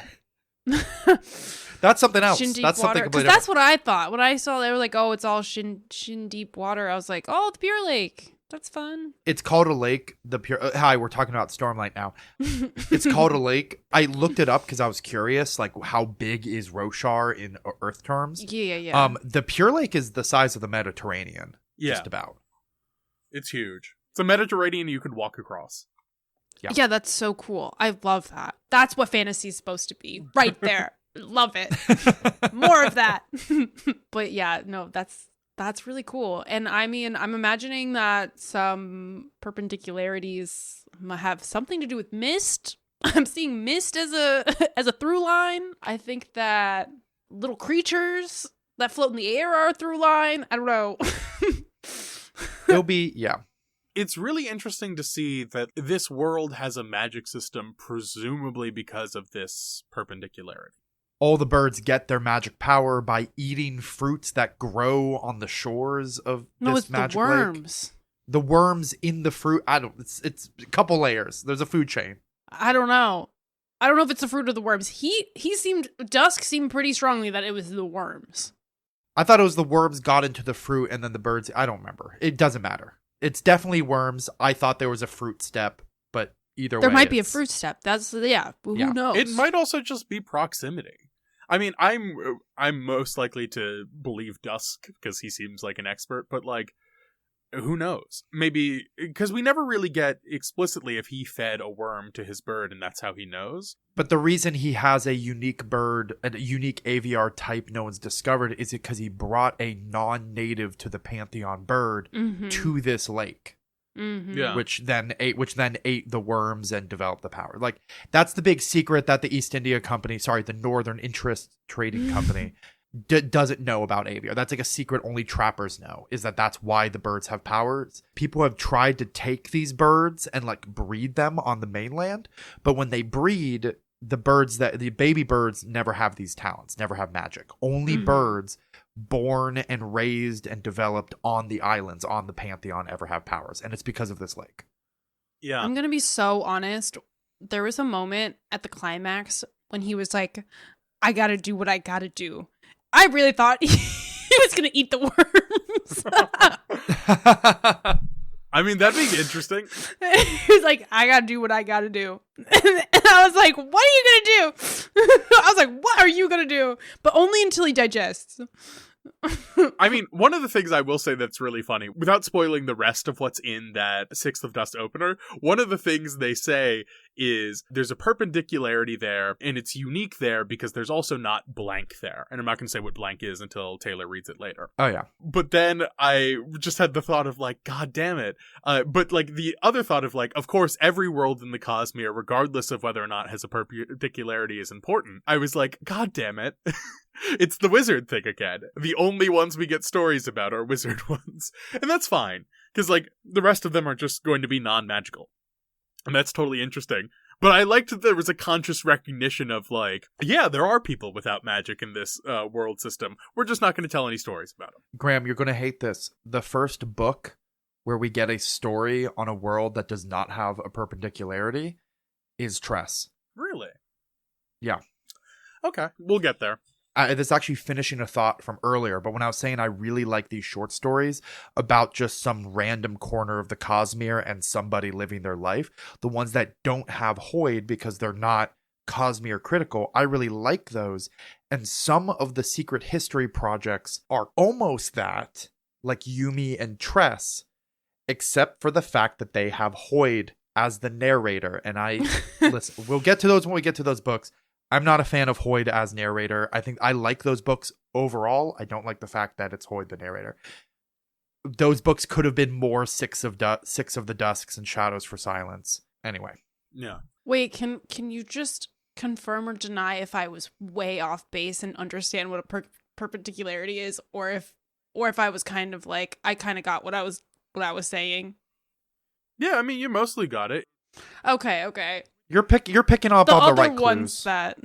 That's something else. Shin Deep that's water. something completely different. That's what I thought. When I saw they were like, oh, it's all Shin Deep water, I was like, oh, the Pure Lake. That's fun. It's called a lake. Hi, we're talking about Stormlight now. It's called a lake. I looked it up because I was curious, like how big is Roshar in Earth terms? Yeah. The Pure Lake is the size of the Mediterranean. Yeah. Just about. It's huge. It's a Mediterranean you could walk across. Yeah, that's so cool. I love that. That's what fantasy is supposed to be. Right there. Love it. More of that. But yeah, no, that's really cool. And I mean, I'm imagining that some perpendicularities have something to do with mist. I'm seeing mist as a through line. I think that little creatures that float in the air are a through line. I don't know. It'll be, yeah. It's really interesting to see that this world has a magic system, presumably because of this perpendicularity. All the birds get their magic power by eating fruits that grow on the shores of this magic lake. No, it's the worms. The worms in the fruit. It's a couple layers. There's a food chain. I don't know. I don't know if it's the fruit or the worms. Dusk seemed pretty strongly that it was the worms. I thought it was the worms got into the fruit and then the birds. I don't remember. It doesn't matter. It's definitely worms. I thought there was a fruit step, but either way. There might be a fruit step. Who knows? It might also just be proximity. I mean, I'm most likely to believe Dusk because he seems like an expert, but like, who knows? Maybe because we never really get explicitly if he fed a worm to his bird and that's how he knows. But the reason he has a unique bird, a unique AVR type no one's discovered, is because he brought a non-native to the Pantheon bird to this lake. Mm-hmm. Yeah. Which then ate the worms and developed the power. Like, that's the big secret that the East India Company, the Northern Interest Trading Company, doesn't know about AVR. That's like a secret only trappers know, is that's why the birds have powers. People have tried to take these birds and like breed them on the mainland, but when they breed, the baby birds never have these talents, never have magic. Only birds born and raised and developed on the islands, on the Pantheon, ever have powers, and it's because of this lake. Yeah. I'm gonna be so honest. There was a moment at the climax when he was like, I gotta do what I gotta do. I really thought he was gonna eat the worms. I mean, that'd be interesting. He was like, I gotta do what I gotta do. And I was like, what are you gonna do? I was like, what are you gonna do? But only until he digests. I mean, one of the things I will say that's really funny, without spoiling the rest of what's in that 6th of Dust opener, one of the things they say is there's a perpendicularity there, and it's unique there because there's also not blank there. And I'm not going to say what blank is until Taylor reads it later. Oh, yeah. But then I just had the thought of like, God damn it. But like the other thought of like, of course, every world in the Cosmere, regardless of whether or not it has a perpendicularity, is important. I was like, God damn it. It's the wizard thing again. The only ones we get stories about are wizard ones. And that's fine. Because, like, the rest of them are just going to be non-magical. And that's totally interesting. But I liked that there was a conscious recognition of, like, yeah, there are people without magic in this world system. We're just not going to tell any stories about them. Graham, you're going to hate this. The first book where we get a story on a world that does not have a perpendicularity is Tress. Really? Yeah. Okay, we'll get there. This is actually finishing a thought from earlier, but when I was saying I really like these short stories about just some random corner of the Cosmere and somebody living their life, the ones that don't have Hoid because they're not Cosmere critical, I really like those. And some of the secret history projects are almost that, like Yumi and Tress, except for the fact that they have Hoid as the narrator. And listen, we'll get to those when we get to those books. I'm not a fan of Hoid as narrator. I think I like those books overall. I don't like the fact that it's Hoid the narrator. Those books could have been more Six of the Dusks and Shadows for Silence. Anyway. Yeah. Wait, can you just confirm or deny if I was way off base and understand what a perpendicularity is, or if I was kind of like I kind of got what I was saying? Yeah, I mean, you mostly got it. Okay. You're picking up all the right clues. Ones that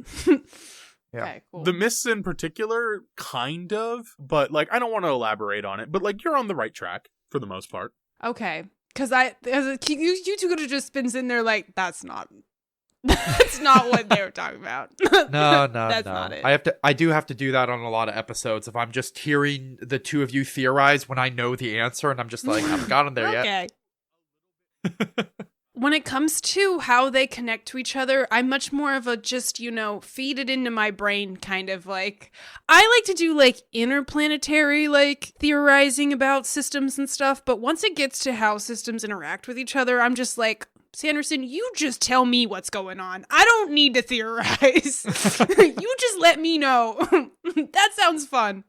Yeah. Okay, cool. The myths in particular, kind of, but like I don't want to elaborate on it, but like you're on the right track for the most part. Okay, because you two could have just been sitting there like that's not what they were talking about. No, that's no. not it. I do have to do that on a lot of episodes. If I'm just hearing the two of you theorize when I know the answer, and I'm just like, I haven't gotten there yet. Okay. When it comes to how they connect to each other, I'm much more of a just, feed it into my brain kind of like. I like to do like interplanetary like theorizing about systems and stuff, but once it gets to how systems interact with each other, I'm just like, Sanderson, you just tell me what's going on. I don't need to theorize. You just let me know. That sounds fun.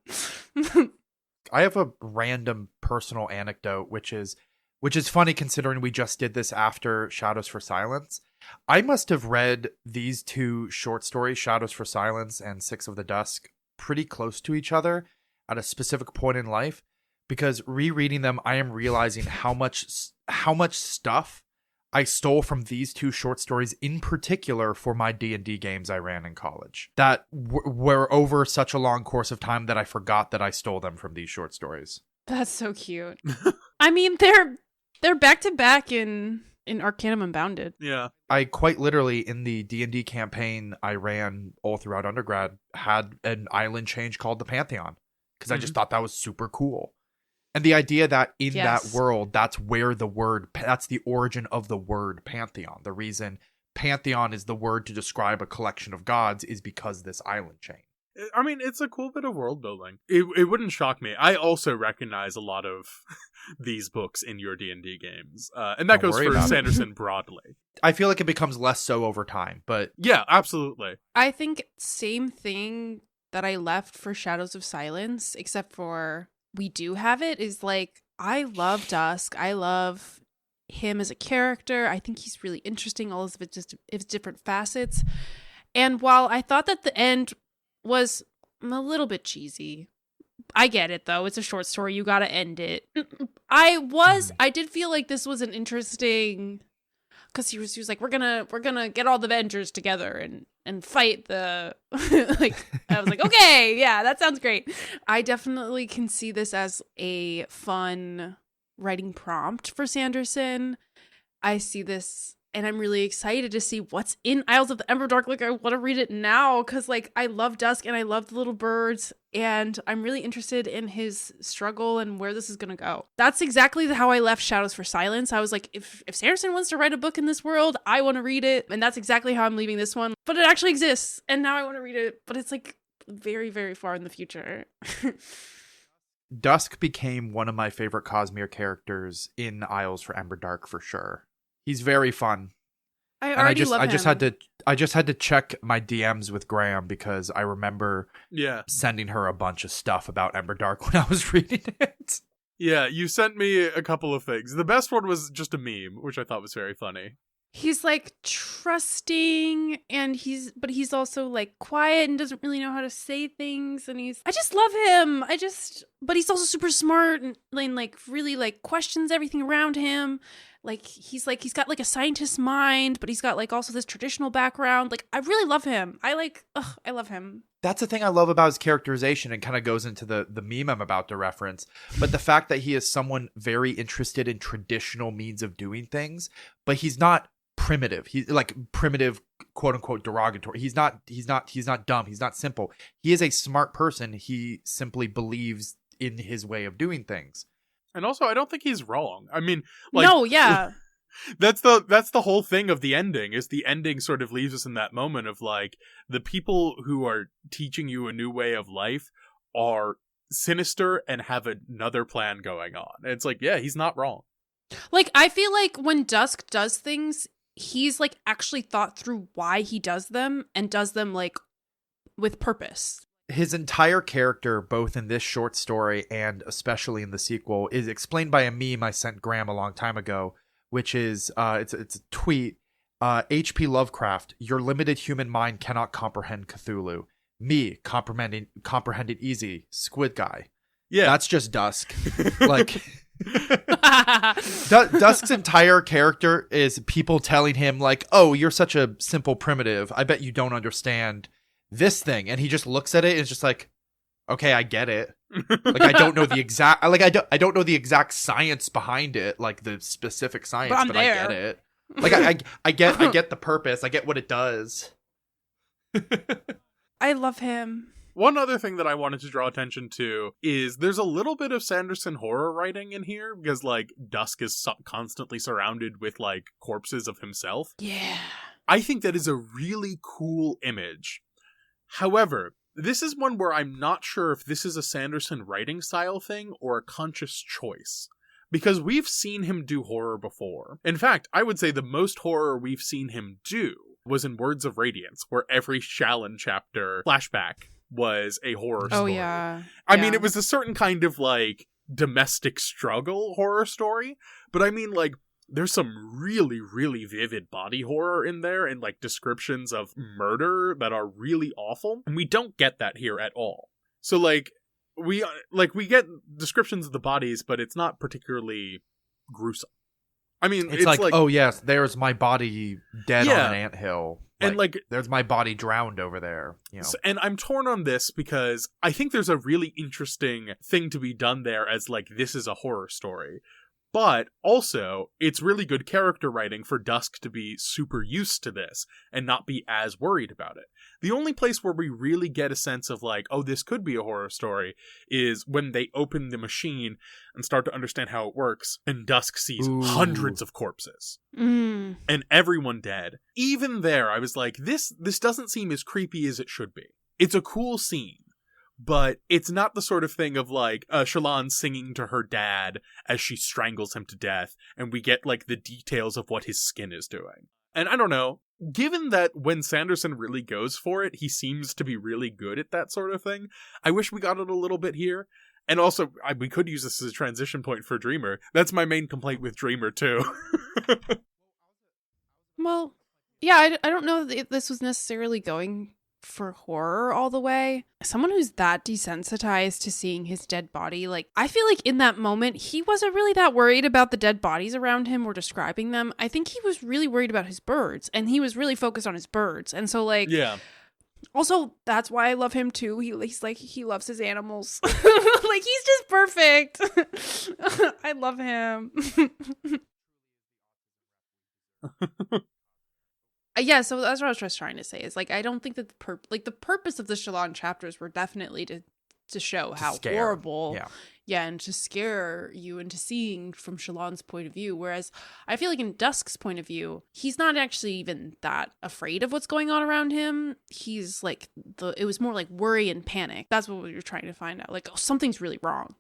I have a random personal anecdote, which is funny considering we just did this after Shadows for Silence. I must have read these two short stories, Shadows for Silence and Six of the Dusk, pretty close to each other at a specific point in life, because rereading them, I am realizing how much stuff I stole from these two short stories in particular for my D&D games I ran in college that were over such a long course of time that I forgot that I stole them from these short stories. That's so cute. I mean, they're back to back in Arcanum Unbounded. Yeah. I quite literally, in the D&D campaign I ran all throughout undergrad, had an island change called the Pantheon because I just thought that was super cool. And the idea that in that world, that's where that's the origin of the word pantheon. The reason pantheon is the word to describe a collection of gods is because this island chain. I mean, it's a cool bit of world building. It wouldn't shock me. I also recognize a lot of these books in your D&D games. And that goes for Sanderson broadly. I feel like it becomes less so over time, but... Yeah, absolutely. I think same thing that I left for Shadows of Silence, except for... we do have it, is like, I love Dusk. I love him as a character. I think he's really interesting, all of his different facets. And while I thought that the end was a little bit cheesy, I get it though. It's a short story. You gotta end it. I did feel like this was an interesting, because he was like, we're gonna get all the Avengers together and fight the like. I was like, okay, yeah, that sounds great. I definitely can see this as a fun writing prompt for Sanderson. I see this, and I'm really excited to see what's in Isles of the Emberdark. Like, I want to read it now because, like, I love Dusk and I love the little birds, and I'm really interested in his struggle and where this is going to go. That's exactly how I left Shadows for Silence. I was like, if Sanderson wants to write a book in this world, I want to read it, and that's exactly how I'm leaving this one. But it actually exists, and now I want to read it, but it's, like, very, very far in the future. Dusk became one of my favorite Cosmere characters in Isles for Emberdark for sure. He's very fun. I just had to check my DMs with Graham because I remember sending her a bunch of stuff about Emberdark when I was reading it. Yeah, you sent me a couple of things. The best one was just a meme, which I thought was very funny. He's like trusting, and but he's also like quiet and doesn't really know how to say things, and I just love him. But he's also super smart and like really like questions everything around him. He's got like a scientist's mind, but he's got like also this traditional background. Like, I really love him. I love him. That's the thing I love about his characterization, and kind of goes into the meme I'm about to reference. But the fact that he is someone very interested in traditional means of doing things, but he's not primitive. He's like primitive, quote unquote, derogatory. He's not dumb. He's not simple. He is a smart person. He simply believes in his way of doing things. And also, I don't think he's wrong. I mean, like, no, yeah. That's the whole thing of the ending, is the ending sort of leaves us in that moment of like, the people who are teaching you a new way of life are sinister and have another plan going on. And it's like, yeah, he's not wrong. Like, I feel like when Dusk does things, he's like actually thought through why he does them, and does them like with purpose. His entire character, both in this short story and especially in the sequel, is explained by a meme I sent Graham a long time ago, which is it's a tweet. H.P. Lovecraft, your limited human mind cannot comprehend Cthulhu. Me, comprehend it easy. Squid guy. Yeah, that's just Dusk. Like, Dusk's entire character is people telling him like, "Oh, you're such a simple primitive. I bet you don't understand this thing," and he just looks at it and is just like, okay, I get it. Like, I don't know the exact I don't know the exact science behind it, like the specific science, but I get it. Like, I get the purpose. I get what it does. I love him. One other thing that I wanted to draw attention to is there's a little bit of Sanderson horror writing in here, because like Dusk is constantly surrounded with like corpses of himself. Yeah. I think that is a really cool image. However, this is one where I'm not sure if this is a Sanderson writing style thing or a conscious choice. Because we've seen him do horror before. In fact, I would say the most horror we've seen him do was in Words of Radiance, where every Shallan chapter flashback was a horror story. Oh, yeah. I mean, it was a certain kind of, like, domestic struggle horror story. But I mean, like, there's some really, really vivid body horror in there, and like descriptions of murder that are really awful. And we don't get that here at all. So like, we get descriptions of the bodies, but it's not particularly gruesome. I mean, it's like, oh yes, there's my body dead on an anthill. And there's my body drowned over there. And I'm torn on this because I think there's a really interesting thing to be done there as this is a horror story. But also, it's really good character writing for Dusk to be super used to this and not be as worried about it. The only place where we really get a sense of this could be a horror story is when they open the machine and start to understand how it works, and Dusk sees hundreds of corpses. And everyone dead. Even there, I was like, this doesn't seem as creepy as it should be. It's a cool scene. But it's not the sort of thing of Shallan singing to her dad as she strangles him to death, and we get the details of what his skin is doing. And I don't know, given that when Sanderson really goes for it, he seems to be really good at that sort of thing, I wish we got it a little bit here. And also, we could use this as a transition point for Dreamer. That's my main complaint with Dreamer, too. Well, yeah, I don't know that this was necessarily going for horror all the way. Someone who's that desensitized to seeing his dead body, I feel like in that moment he wasn't really that worried about the dead bodies around him or describing them. I think he was really worried about his birds, and he was really focused on his birds. And so yeah. Also, that's why I love him too. He loves his animals. He's just perfect. I love him. Yeah, so that's what I was just trying to say. Is I don't think that the purpose of the Shallan chapters were definitely to show how horrible, and to scare you into seeing from Shallan's point of view. Whereas I feel like in Dusk's point of view, he's not actually even that afraid of what's going on around him. He's it was more worry and panic. That's what we were trying to find out. Something's really wrong.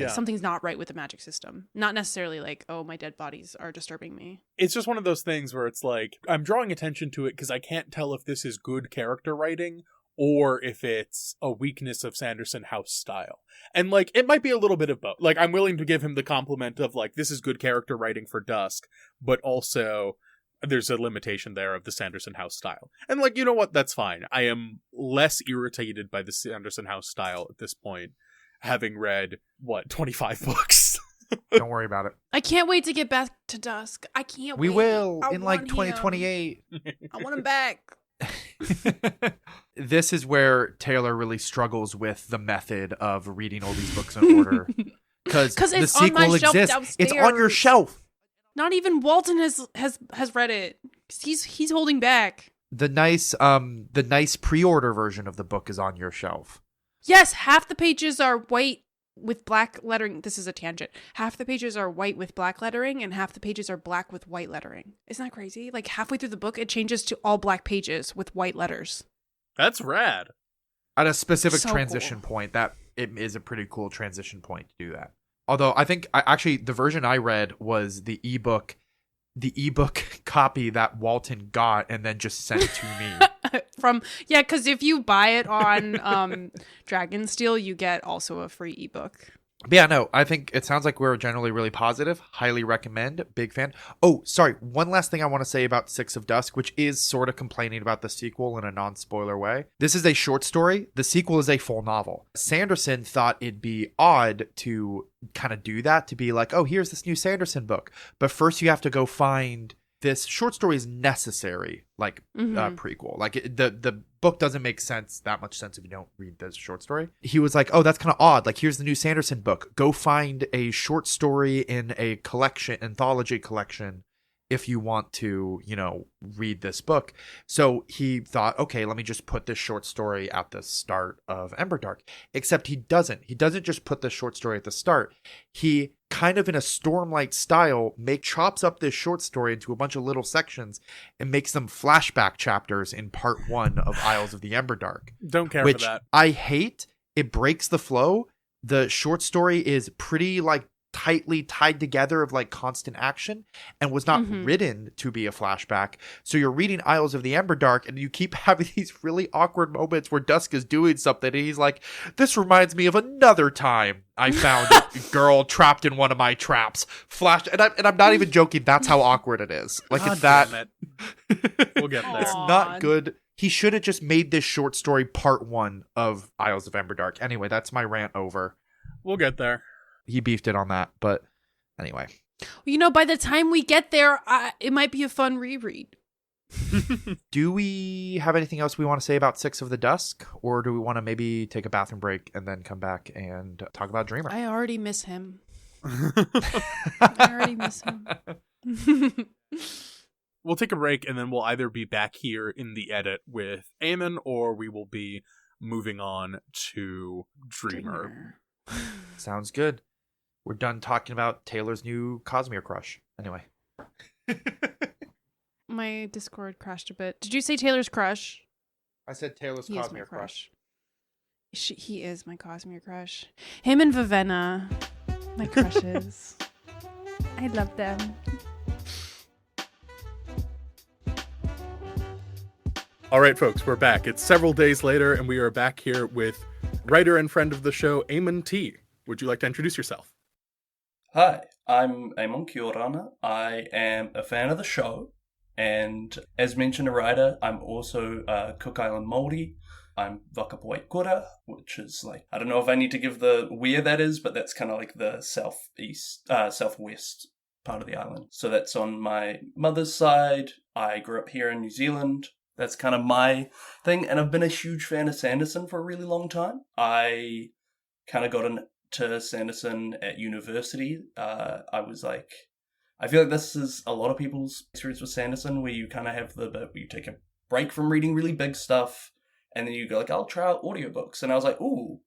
Something's not right with the magic system. Not necessarily oh, my dead bodies are disturbing me. It's just one of those things where it's I'm drawing attention to it because I can't tell if this is good character writing or if it's a weakness of Sanderson house style. And it might be a little bit of both. I'm willing to give him the compliment of this is good character writing for Dusk, but also there's a limitation there of the Sanderson house style. And you know what? That's fine. I am less irritated by the Sanderson house style at this point, having read 25 books. Don't worry about it. I can't wait to get back to Dusk. I can't wait. We will in 2028. I want him back. This is where Taylor really struggles with the method of reading all these books in order. Because the sequel exists. Downstairs. It's on your shelf. Not even Walton has read it. He's holding back. The nice pre-order version of the book is on your shelf. Yes, half the pages are white with black lettering. This is a tangent. Half the pages are white with black lettering, and half the pages are black with white lettering. Isn't that crazy? Halfway through the book, it changes to all black pages with white letters. That's rad. At a specific transition point, that it is a pretty cool transition point to do that. Although I think actually the version I read was the ebook copy that Walton got and then just sent to me. Because if you buy it on Dragonsteel, you get also a free ebook. But yeah, no, I think it sounds like we're generally really positive. Highly recommend. Big fan. Oh, sorry. One last thing I want to say about Six of Dusk, which is sort of complaining about the sequel in a non-spoiler way. This is a short story. The sequel is a full novel. Sanderson thought it'd be odd to kind of do that, to be oh, here's this new Sanderson book. But first you have to go find this short story is necessary, prequel. The book doesn't make that much sense if you don't read the short story. He was oh, that's kind of odd. Here's the new Sanderson book. Go find a short story in a anthology collection if you want to, read this book. So he thought, okay, let me just put this short story at the start of Emberdark. Except he doesn't. He doesn't just put the short story at the start. He kind of in a Stormlight style chops up this short story into a bunch of little sections and makes them flashback chapters in part 1 of Isles of the Emberdark. Don't care for that. I hate. It breaks the flow. The short story is pretty tightly tied together of constant action and was not written to be a flashback. So you're reading Isles of the Emberdark and you keep having these really awkward moments where Dusk is doing something and he's this reminds me of another time I found a girl trapped in one of my traps. Flash, and I'm not even joking. That's how awkward it is. It's that. We'll get there. It's not good. He should have just made this short story part 1 of Isles of Emberdark. Anyway, that's my rant over. We'll get there. He beefed it on that, but anyway. By the time we get there, it might be a fun reread. Do we have anything else we want to say about Six of the Dusk? Or do we want to maybe take a bathroom break and then come back and talk about Dreamer? I already miss him. I already miss him. We'll take a break, and then we'll either be back here in the edit with Eamonn, or we will be moving on to Dreamer. Sounds good. We're done talking about Taylor's new Cosmere crush. Anyway. My Discord crashed a bit. Did you say Taylor's crush? I said Taylor's He is Cosmere my crush. He is my Cosmere crush. Him and Vivenna, my crushes. I love them. All right, folks, we're back. It's several days later, and we are back here with writer and friend of the show, Eamonn Tee. Would you like to introduce yourself? Hi, I'm Eamonn Tee. I am a fan of the show, and as mentioned, a writer. I'm also Cook Island Māori. I'm Whakapoe Kura, which is like, I don't know if I need to give the where that is, but that's kind of like the southwest part of the island. So that's on my mother's side. I grew up here in New Zealand. That's kind of my thing, and I've been a huge fan of Sanderson for a really long time. I kind of got into Sanderson at university. I was like, I feel like this is a lot of people's experience with Sanderson, where you kind of have the bit where you take a break from reading really big stuff, and then you go like, I'll try out audiobooks. And I was like, ooh,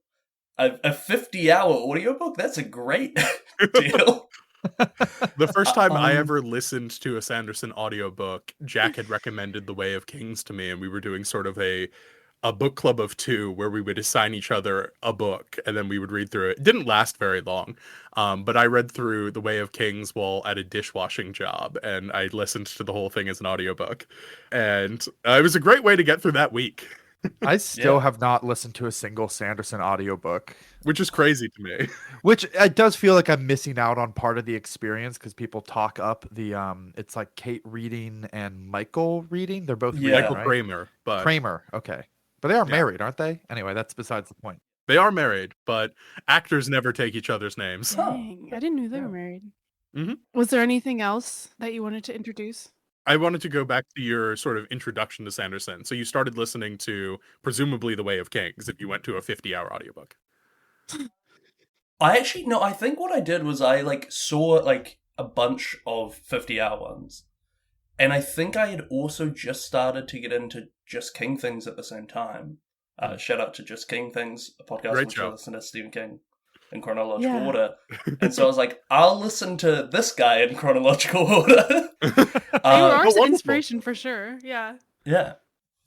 a 50-hour audiobook? That's a great deal. The first time I ever listened to a Sanderson audiobook, Jack had recommended The Way of Kings to me, and we were doing sort of a book club of 2 where we would assign each other a book, and then we would read through it. It didn't last very long, but I read through The Way of Kings while at a dishwashing job, and I listened to the whole thing as an audiobook. And it was a great way to get through that week. I still have not listened to a single Sanderson audiobook. Which is crazy to me. Which it does feel like I'm missing out on part of the experience, because people talk up the it's like Kate reading and Michael reading. They're both reading, Michael right? Kramer, okay. But they are married, aren't they? Anyway, that's besides the point. They are married, but actors never take each other's names. Dang, I didn't know they were married. Mm-hmm. Was there anything else that you wanted to introduce? I wanted to go back to your sort of introduction to Sanderson. So you started listening to, presumably, The Way of Kings if you went to a 50-hour audiobook. I think what I did was I saw a bunch of 50-hour ones. And I think I had also just started to get into Just King Things at the same time. Shout out to Just King Things, a podcast Great which show. I listen to Stephen King in chronological order. And so I was like, I'll listen to this guy in chronological order. They are some wonderful. inspiration for sure. Yeah. Yeah.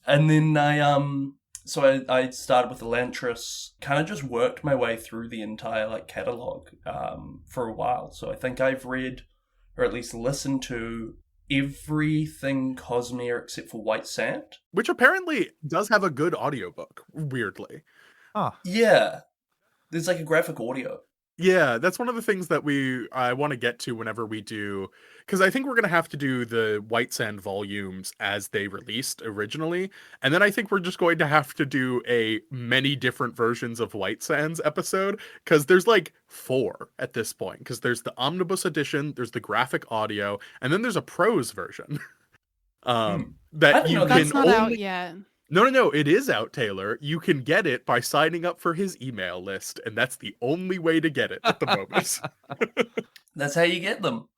And then I started with Elantris, kind of just worked my way through the entire catalog for a while. So I think I've read, or at least listened to, everything Cosmere except for White Sand. Which apparently does have a good audiobook, weirdly. Yeah. There's a graphic audio. Yeah, that's one of the things that I want to get to whenever we do, because I think we're going to have to do the White Sand volumes as they released originally, and then I think we're just going to have to do a many different versions of White Sands episode, because there's 4 at this point, because there's the omnibus edition, there's the graphic audio, and then there's a prose version. That you can That's not out yet. No, it is out, Taylor. You can get it by signing up for his email list, and that's the only way to get it at the moment. That's how you get them.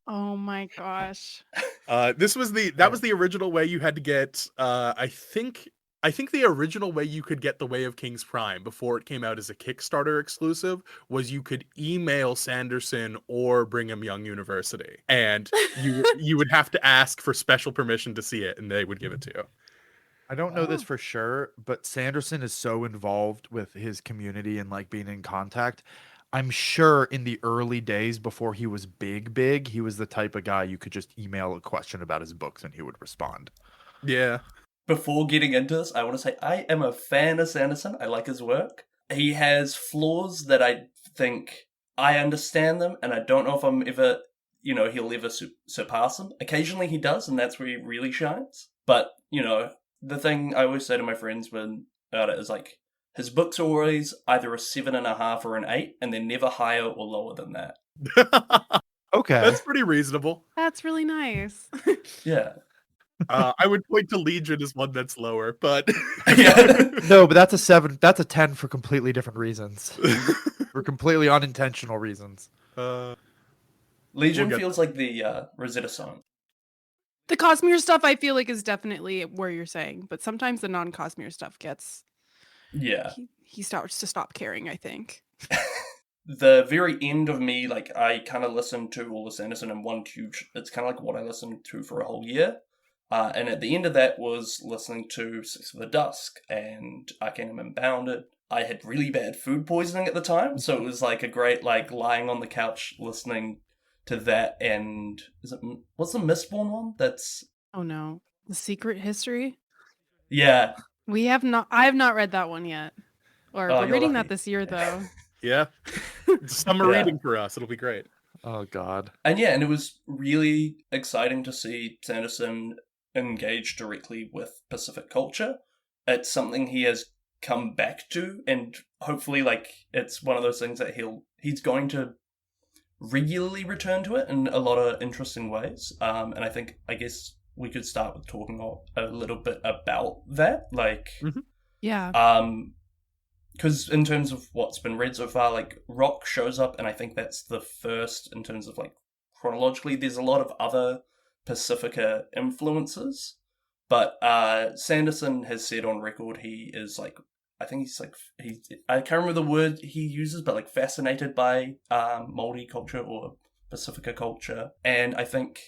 Oh my gosh. That was the original way you had to get, I think the original way you could get The Way of Kings Prime before it came out as a Kickstarter exclusive was you could email Sanderson or Brigham Young University, and you would have to ask for special permission to see it, and they would give it to you. I don't know this for sure, but Sanderson is so involved with his community and being in contact. I'm sure in the early days before he was big, he was the type of guy you could just email a question about his books and he would respond. Yeah. Before getting into this, I want to say I am a fan of Sanderson. I like his work. He has flaws that I think I understand them, and I don't know if I'm ever, he'll ever surpass them. Occasionally he does, and that's where he really shines. But, the thing I always say to my friends about it is like, his books are always either a 7.5 or an 8, and they're never higher or lower than that. Okay. That's pretty reasonable. That's really nice. Yeah. I would point to Legion as one that's lower, but Yeah. No, but that's a 7. That's a 10 for completely different reasons. For completely unintentional reasons. Legion We'll get feels like the Rosetta Stone. The Cosmere stuff I feel like is definitely where you're saying, but sometimes the non-Cosmere stuff gets Yeah. he starts to stop caring, I think. The very end of me, like, I kind of listened to all the Sanderson in one huge... It's kind of like what I listened to for a whole year. And at the end of that was listening to Six of the Dusk and Arcanum Unbounded. I had really bad food poisoning at the time, so it was like a great, like, lying on the couch listening to that. And what's the Mistborn one? That's... Oh no. The Secret History? Yeah. I have not read that one yet. Or Oh, we're you're reading lucky. that this year though. yeah, summer Yeah. reading for us. It'll be great. Oh God. And yeah, and it was really exciting to see Sanderson engage directly with Pacific culture. It's something he has come back to, and hopefully, like, it's one of those things that he's going to regularly return to it in a lot of interesting ways. And I guess we could start with talking a little bit about that, like, Yeah. because in terms of what's been read so far, like, Rock shows up, and I think that's the first in terms of, like, chronologically. There's a lot of other Pacifica influences, but Sanderson has said on record he is, like, I can't remember the word he uses, but, like, fascinated by Māori culture or Pacifica culture, and I think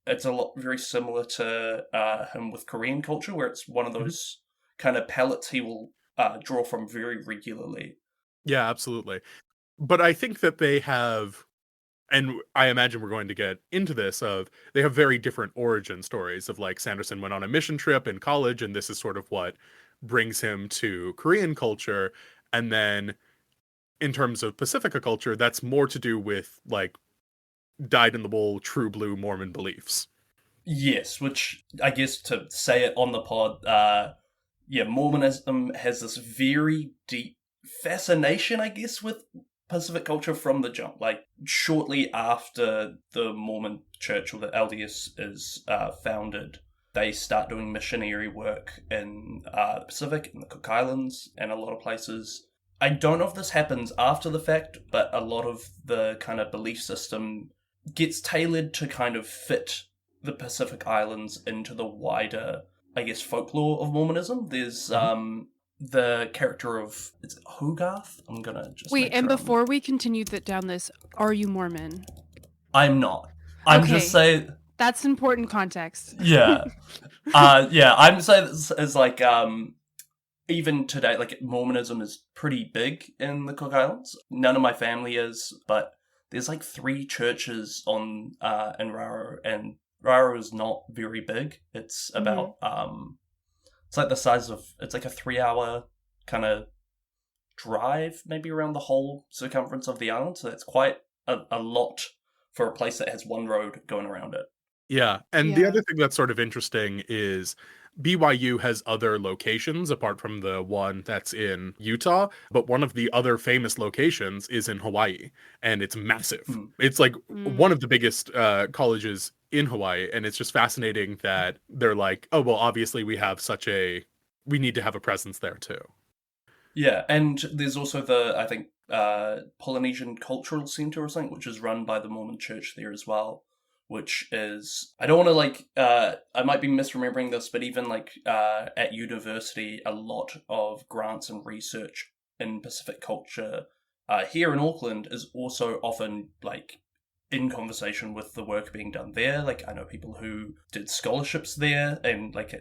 it's very similar to him with Korean culture, where it's one of those kind of palettes he will draw from very regularly. Yeah, absolutely. But I think that they have, and I imagine we're going to get into this, they have very different origin stories of, like, Sanderson went on a mission trip in college, and this is sort of what brings him to Korean culture. And then in terms of Pacifica culture, that's more to do with, like, dyed-in-the-wool, true blue Mormon beliefs. Yes, which I guess to say it on the pod, Mormonism has this very deep fascination, I guess, with Pacific culture from the jump. Like, shortly after the Mormon church, or the LDS, is founded, they start doing missionary work in the Pacific, in the Cook Islands, and a lot of places. I don't know if this happens after the fact, but a lot of the kind of belief system gets tailored to kind of fit the Pacific Islands into the wider, I guess, folklore of Mormonism. There's the character of, is it Hogarth? I'm gonna just Wait, make and sure before we continue down this, are you Mormon? I'm not. I'm Okay. just saying. That's important context. Yeah. I'm saying this is like, even today, like, Mormonism is pretty big in the Cook Islands. None of my family is, but there's like 3 churches in Raro, and Raro is not very big. It's about, it's like the size of, it's like a 3-hour kind of drive, maybe, around the whole circumference of the island. So it's quite a lot for a place that has one road going around it. Yeah, and the Yeah. other thing that's sort of interesting is BYU has other locations apart from the one that's in Utah, but one of the other famous locations is in Hawaii, and it's massive. It's like one of the biggest colleges in Hawaii, and it's just fascinating that they're like, oh, well, obviously we need to have a presence there too. Yeah, and there's also the, I think, Polynesian Cultural Center or something, which is run by the Mormon Church there as well, which is, I don't want to, like, I might be misremembering this, but even, like, at university, a lot of grants and research in Pacific culture here in Auckland is also often, like, in conversation with the work being done there. Like, I know people who did scholarships there, and, like,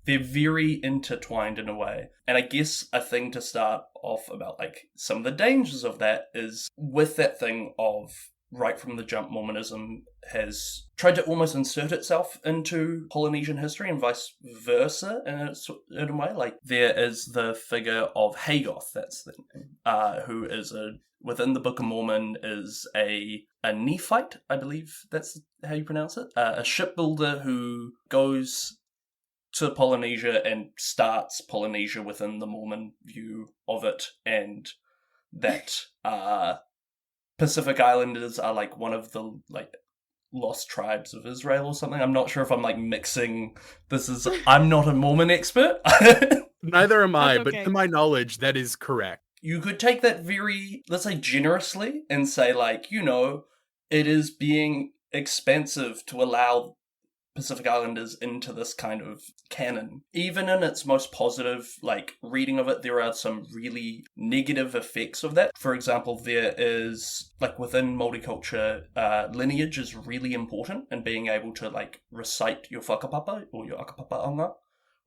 they're very intertwined in a way. And I guess a thing to start off about, like, some of the dangers of that is with that thing of, right from the jump, Mormonism has tried to almost insert itself into Polynesian history and vice versa in a way. Like, there is the figure of Hagoth, that's the name, who is within the Book of Mormon, is a Nephite, I believe that's how you pronounce it, a shipbuilder who goes to Polynesia and starts Polynesia within the Mormon view of it, and that Pacific Islanders are like one of the like lost tribes of Israel or something. I'm not sure if I'm like mixing. I'm not a Mormon expert. Neither am I, That's but okay. to my knowledge, that is correct. You could take that very, let's say, generously and say, like, it is being expensive to allow Pacific Islanders into this kind of canon. Even in its most positive, like, reading of it, there are some really negative effects of that. For example, there is, like, within multiculture, lineage is really important, and being able to, like, recite your whakapapa or your akapapaonga,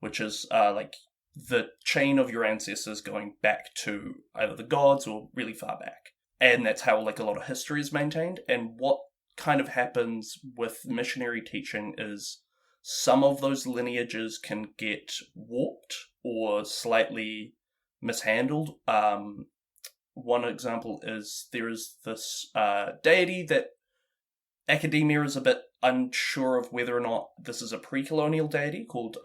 which is, like, the chain of your ancestors going back to either the gods or really far back. And that's how, like, a lot of history is maintained. And what kind of happens with missionary teaching is some of those lineages can get warped or slightly mishandled. One example is there is this deity that academia is a bit unsure of whether or not this is a pre-colonial deity called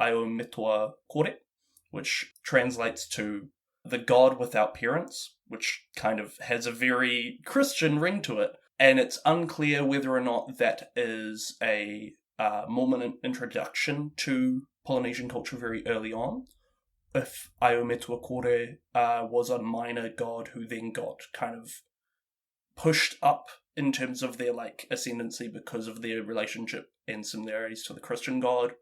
Aiometua Kore, which translates to the god without parents, which kind of has a very Christian ring to it. And it's unclear whether or not that is a Mormon introduction to Polynesian culture very early on. If Aiometua Kore was a minor god who then got kind of pushed up in terms of their like ascendancy because of their relationship and similarities to the Christian god,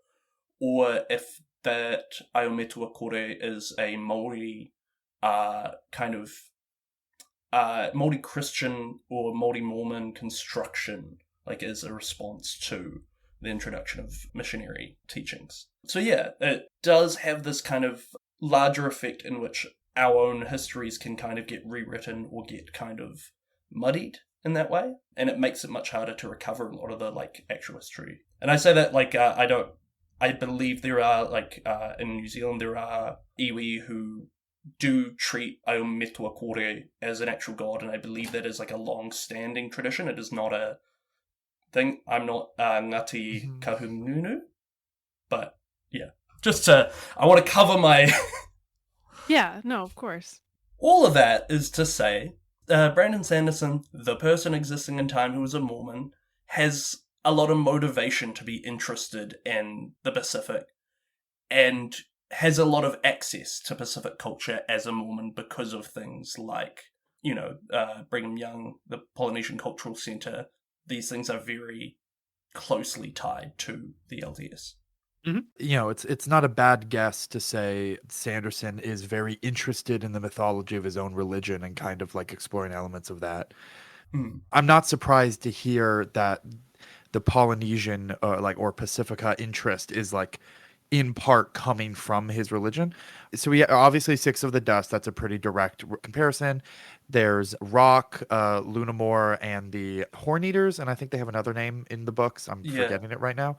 or if that Aiometua Kore is a Maori kind of Māori Christian or Māori Mormon construction, like as a response to the introduction of missionary teachings. So yeah, it does have this kind of larger effect in which our own histories can kind of get rewritten or get kind of muddied in that way, and it makes it much harder to recover a lot of the like actual history. And I say that like I believe there are like in New Zealand there are iwi who do treat Aiometua Kore as an actual god, and I believe that is like a long-standing tradition. It is not a thing. I'm not Ngati Kahungunu, but yeah. I want to cover my... Yeah, no, of course. All of that is to say, Brandon Sanderson, the person existing in time who is a Mormon, has a lot of motivation to be interested in the Pacific, and has a lot of access to Pacific culture as a Mormon because of things like, Brigham Young, the Polynesian Cultural Center. These things are very closely tied to the LDS. Mm-hmm. It's not a bad guess to say Sanderson is very interested in the mythology of his own religion and kind of like exploring elements of that. I'm not surprised to hear that the Polynesian or Pacifica interest is like in part coming from his religion. So we obviously Six of the Dust, that's a pretty direct comparison. There's Rock, Lunamore, and the Horn Eaters, and I think they have another name in the books. I'm forgetting it right now.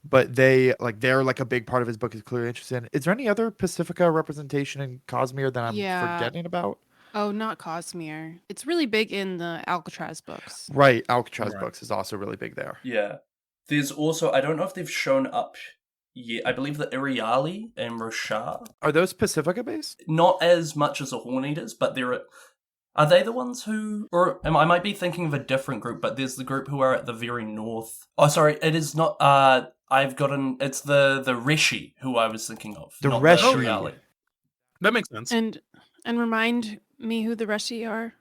But they're like a big part of his book is clearly interested in. Is there any other Pacifica representation in Cosmere that I'm forgetting about? Oh, not Cosmere. It's really big in the Alcatraz books. Right, Alcatraz books is also really big there. Yeah. There's also, I don't know if they've shown up yet, I believe the Iriali and Roshar. Are those Pacifica based? Not as much as the Horn Eaters, but are they the ones who, or I might be thinking of a different group, but there's the group who are at the very north. Oh, sorry, it is not, it's the Reshi who I was thinking of. The not Reshi. The Iriali. That makes sense. And remind me who the Reshi are,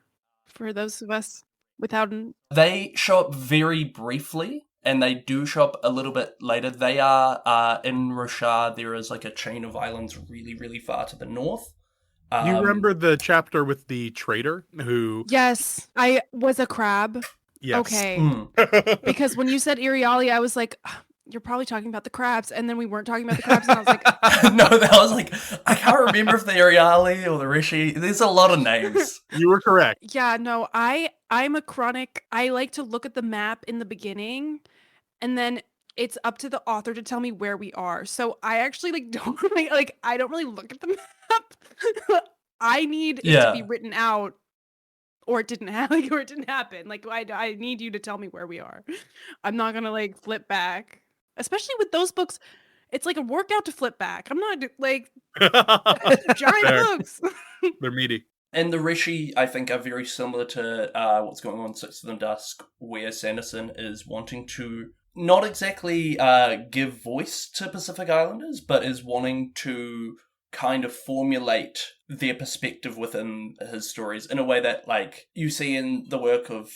for those of us without... They show up very briefly, and they do show up a little bit later. They are, in Roshar, there is like a chain of islands really, really far to the north. You remember the chapter with the trader who... Yes, I was a crab. Yes. Okay. Because when you said Iriali, I was like, you're probably talking about the crabs, and then we weren't talking about the crabs, and I was like... No, that was like, I can't remember if the Iriali or the Rishi, there's a lot of names. You were correct. Yeah, no, I'm a chronic, I like to look at the map in the beginning, and then it's up to the author to tell me where we are. So I actually don't really look at the map. I need it to be written out, or it didn't happen. Like I need you to tell me where we are. I'm not gonna flip back, especially with those books. It's like a workout to flip back. I'm not like giant Fair. books. They're meaty. And the Rishi, I think, are very similar to what's going on in Six of the Dusk, where Sanderson is wanting to not exactly give voice to Pacific Islanders, but is wanting to kind of formulate their perspective within his stories in a way that, like, you see in the work of,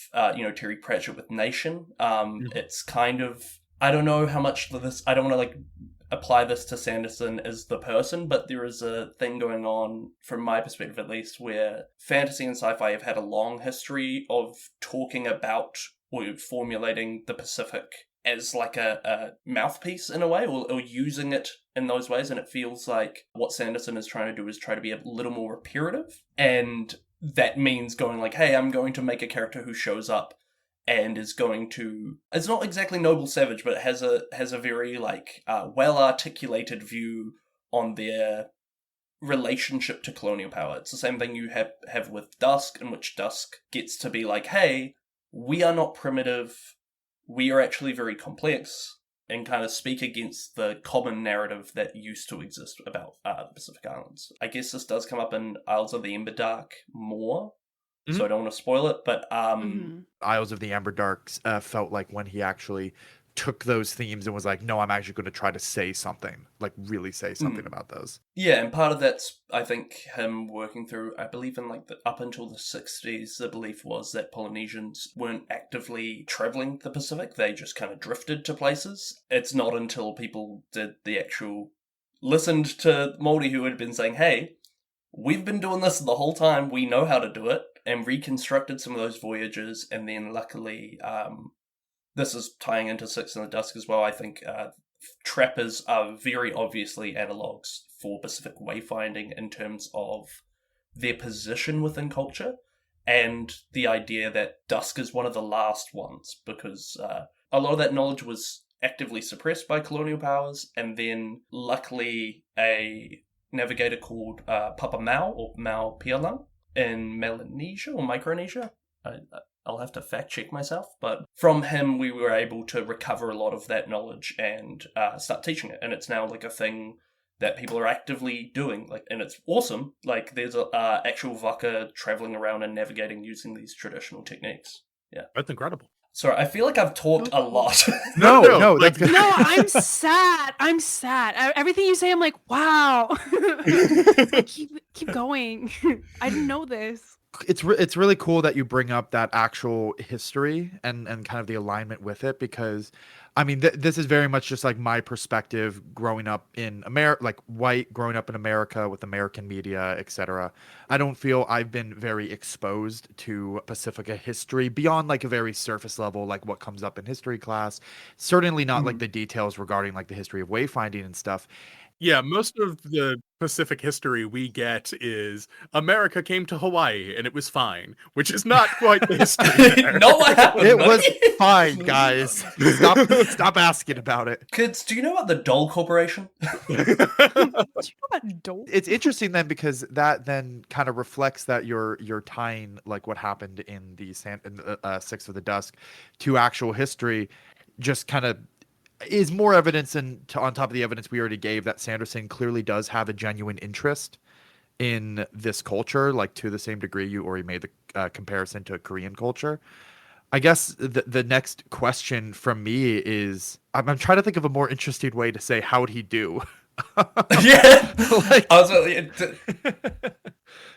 Terry Pratchett with Nation. It's kind of, I don't know how much of this, I don't want to, like, apply this to Sanderson as the person, but there is a thing going on, from my perspective at least, where fantasy and sci-fi have had a long history of talking about or formulating the Pacific as like a mouthpiece in a way, or using it in those ways, and it feels like what Sanderson is trying to do is try to be a little more reparative, and that means going like, hey, I'm going to make a character who shows up and is going to, it's not exactly noble savage, but it has a very like well articulated view on their relationship to colonial power. It's the same thing you have with Dusk, in which Dusk gets to be like, hey, we are not primitive, we are actually very complex, and kind of speak against the common narrative that used to exist about the Pacific Islands. I guess this does come up in Isles of the Emberdark more, so I don't want to spoil it, but Isles of the Emberdark felt like when he actually took those themes and was like, no, I'm actually going to try to say something, like really say something about those. Yeah, and part of that's, I think, him working through, I believe in like up until the 60s, the belief was that Polynesians weren't actively traveling the Pacific, they just kind of drifted to places. It's not until people did the actual, listened to Māori who had been saying, hey, we've been doing this the whole time, we know how to do it, and reconstructed some of those voyages, and then luckily, this is tying into Six in the Dusk as well, I think trappers are very obviously analogues for Pacific wayfinding in terms of their position within culture, and the idea that Dusk is one of the last ones, because a lot of that knowledge was actively suppressed by colonial powers, and then luckily a navigator called Papa Mau, or Mau Pialang, in Melanesia or Micronesia. I'll have to fact check myself, but from him we were able to recover a lot of that knowledge and start teaching it, and it's now like a thing that people are actively doing, like, and it's awesome. Like, there's a actual Vaka traveling around and navigating using these traditional techniques. Yeah, That's incredible. sorry, I feel like I've talked a lot. No, that's good. No, I'm sad. I'm sad. Everything you say, I'm like, wow. Keep going. I didn't know this. It's really cool that you bring up that actual history and kind of the alignment with it, because I mean this is very much just like my perspective growing up in America, like white, growing up in America with American media, etc. I don't feel I've been very exposed to Pacifica history beyond like a very surface level, like what comes up in history class. Certainly not like the details regarding like the history of wayfinding and stuff. Yeah, most of the Pacific history we get is America came to Hawaii and it was fine, which is not quite the history there. Not what happened. It buddy. was fine, guys. Stop asking about it. Kids, do you know about the Dole Corporation? Do you know about dope? It's interesting then, because that then kind of reflects that you're tying like what happened in the Six of the Dusk to actual history. Just kind of is more evidence on top of the evidence we already gave that Sanderson clearly does have a genuine interest in this culture, like to the same degree you already made the comparison to Korean culture. I guess the next question from me is, I'm trying to think of a more interesting way to say, how'd he do? Yeah. Like,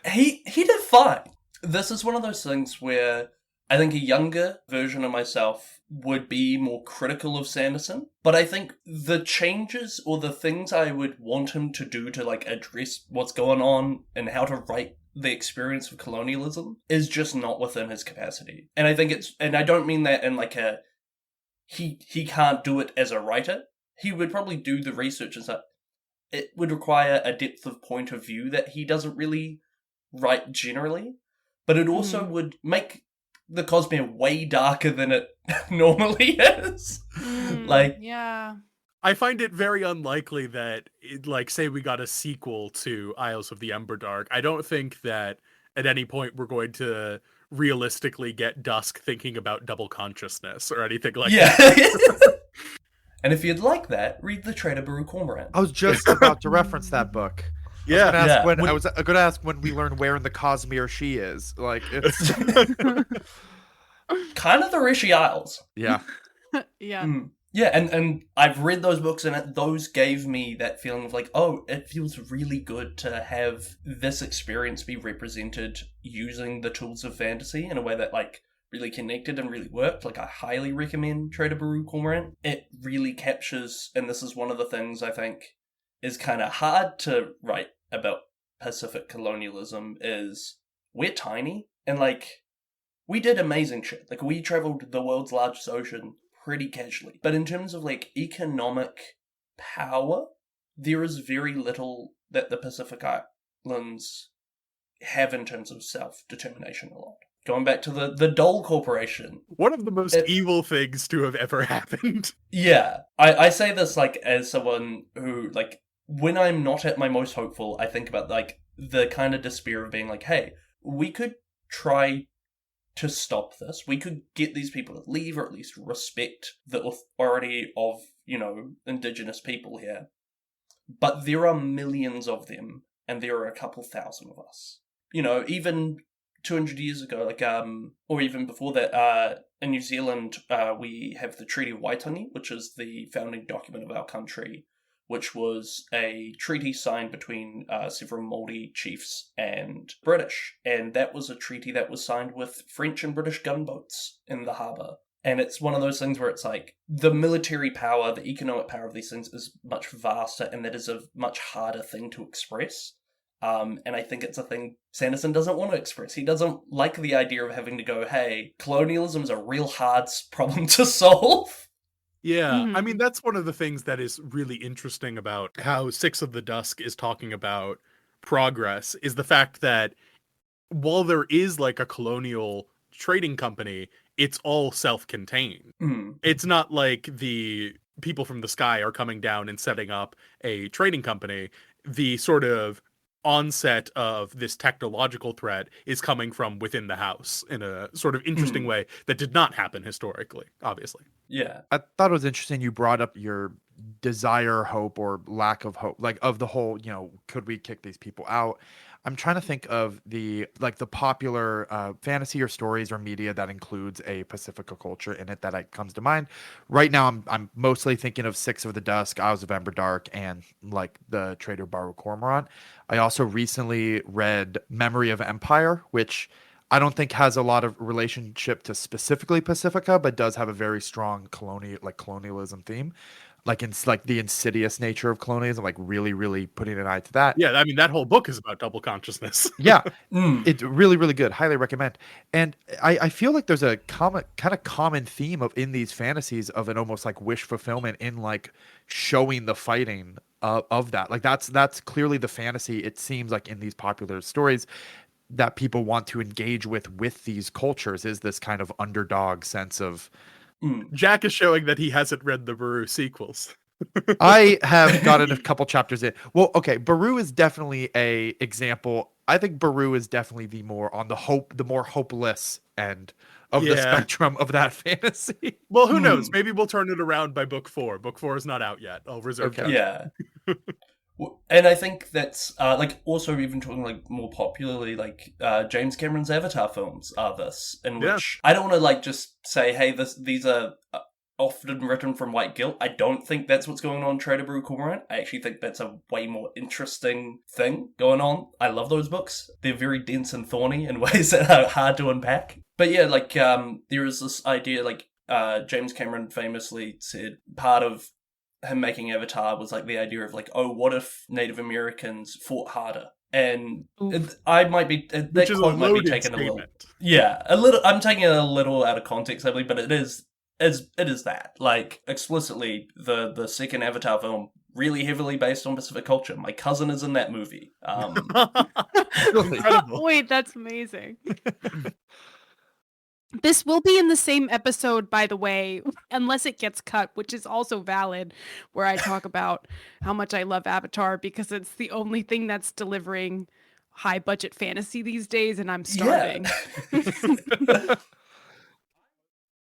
He did fine. This is one of those things where I think a younger version of myself would be more critical of Sanderson, but I think the changes or the things I would want him to do to like address what's going on and how to write the experience of colonialism is just not within his capacity. And I think and I don't mean that in like he can't do it as a writer. He would probably do the research and stuff. It would require a depth of point of view that he doesn't really write generally, but it also would make the Cosmere way darker than it normally is. Yeah. I find it very unlikely that, like, say we got a sequel to Isles of the Emberdark, I don't think that at any point we're going to realistically get Dusk thinking about double consciousness or anything like that. And if you'd like that, read The Trader Baru Cormorant. I was just about to reference that book. Yeah. I was going to ask when we learn where in the Cosmere she is. Like, it's Kind of the Rishi Isles. yeah. Yeah. Yeah, and I've read those books, and those gave me that feeling of like, oh, it feels really good to have this experience be represented using the tools of fantasy in a way that like really connected and really worked. Like, I highly recommend Trader Baru Cormorant. It really captures, and this is one of the things I think is kind of hard to write about Pacific colonialism, is we're tiny, and like, we did amazing shit. Like, we traveled the world's largest ocean pretty casually. But in terms of like economic power, there is very little that the Pacific Islands have in terms of self-determination a lot. Going back to the Dole Corporation. One of the most evil things to have ever happened. Yeah. I say this like as someone who, like, when I'm not at my most hopeful, I think about like the kind of despair of being like, hey, we could try to stop this. We could get these people to leave, or at least respect the authority of, you know, indigenous people here. But there are millions of them, and there are a couple thousand of us. You know, even 200 years ago, like, or even before that, in New Zealand, we have the Treaty of Waitangi, which is the founding document of our country, which was a treaty signed between several Māori chiefs and British. And that was a treaty that was signed with French and British gunboats in the harbour. And it's one of those things where it's like, the military power, the economic power of these things is much vaster, and that is a much harder thing to express. And I think it's a thing Sanderson doesn't want to express. He doesn't like the idea of having to go, hey, colonialism is a real hard problem to solve. Yeah, Mhm. I mean, that's one of the things that is really interesting about how Six of the Dusk is talking about progress, is the fact that while there is like a colonial trading company, it's all self-contained. It's not like the people from the sky are coming down and setting up a trading company. The sort of onset of this technological threat is coming from within the house in a sort of interesting way that did not happen historically, obviously. Yeah. I thought it was interesting you brought up your desire, hope, or lack of hope, like of the whole, you know, could we kick these people out? I'm trying to think of the popular fantasy or stories or media that includes a Pacifica culture in it that comes to mind. Right now, I'm mostly thinking of Six of the Dusk, Isles of Emberdark, and like the Trader Baru Cormorant. I also recently read Memory of Empire, which I don't think has a lot of relationship to specifically Pacifica, but does have a very strong colonialism theme, like in like the insidious nature of colonialism, like really, really putting an eye to that. Yeah, I mean, that whole book is about double consciousness. Yeah, it's really, really good. Highly recommend. And I feel like there's a common theme in these fantasies of an almost like wish fulfillment in like showing the fighting of that. Like that's clearly the fantasy, it seems like, in these popular stories that people want to engage with these cultures, is this kind of underdog sense of. Jack is showing that he hasn't read the Baru sequels. I have gotten a couple chapters in. Well, okay, Baru is definitely a example. I think Baru is definitely the more hopeless end of the spectrum of that fantasy. Well, who knows? Maybe we'll turn it around by book 4. Book 4 is not out yet. I'll reserve judgment. Yeah. And I think that's like also even talking like more popularly, like James Cameron's Avatar films are this, in which I don't want to like just say, hey, these are often written from white guilt. I don't think that's what's going on in Trader Baru Cormorant. I actually think that's a way more interesting thing going on. I love those books. They're very dense and thorny in ways that are hard to unpack. But yeah, like there is this idea, like James Cameron famously said, part of him making Avatar was like the idea of like, oh, what if Native Americans fought harder? And I might be that quote might be taken a little. I'm taking it a little out of context, I believe, but it is that, like, explicitly the second Avatar film really heavily based on Pacific culture. My cousin is in that movie. Wait, that's amazing. This will be in the same episode, by the way, unless it gets cut, which is also valid, where I talk about how much I love Avatar because it's the only thing that's delivering high budget fantasy these days, and I'm starving. Yeah.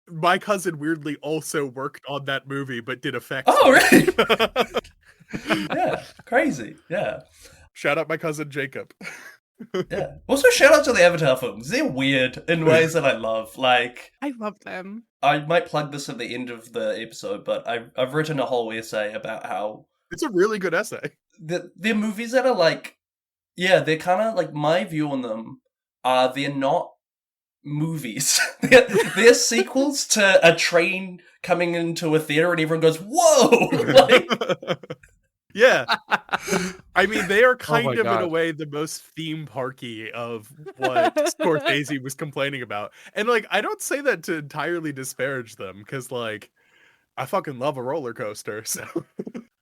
My cousin weirdly also worked on that movie, but did effects. Oh, really? Yeah, crazy. Yeah. Shout out my cousin Jacob. Yeah. Also, shout out to the Avatar films. They're weird in ways that I love. Like, I love them. I might plug this at the end of the episode, but I've written a whole essay about how It's a really good essay. they're movies that are like, yeah, they're kind of like, my view on them are they're not movies. they're sequels to a train coming into a theater and everyone goes, whoa! Like, Yeah. I mean, they are Oh kind my of, in a God. way, the most theme parky of what Scorsese was complaining about. And, like, I don't say that to entirely disparage them, because, like, I fucking love a roller coaster, so...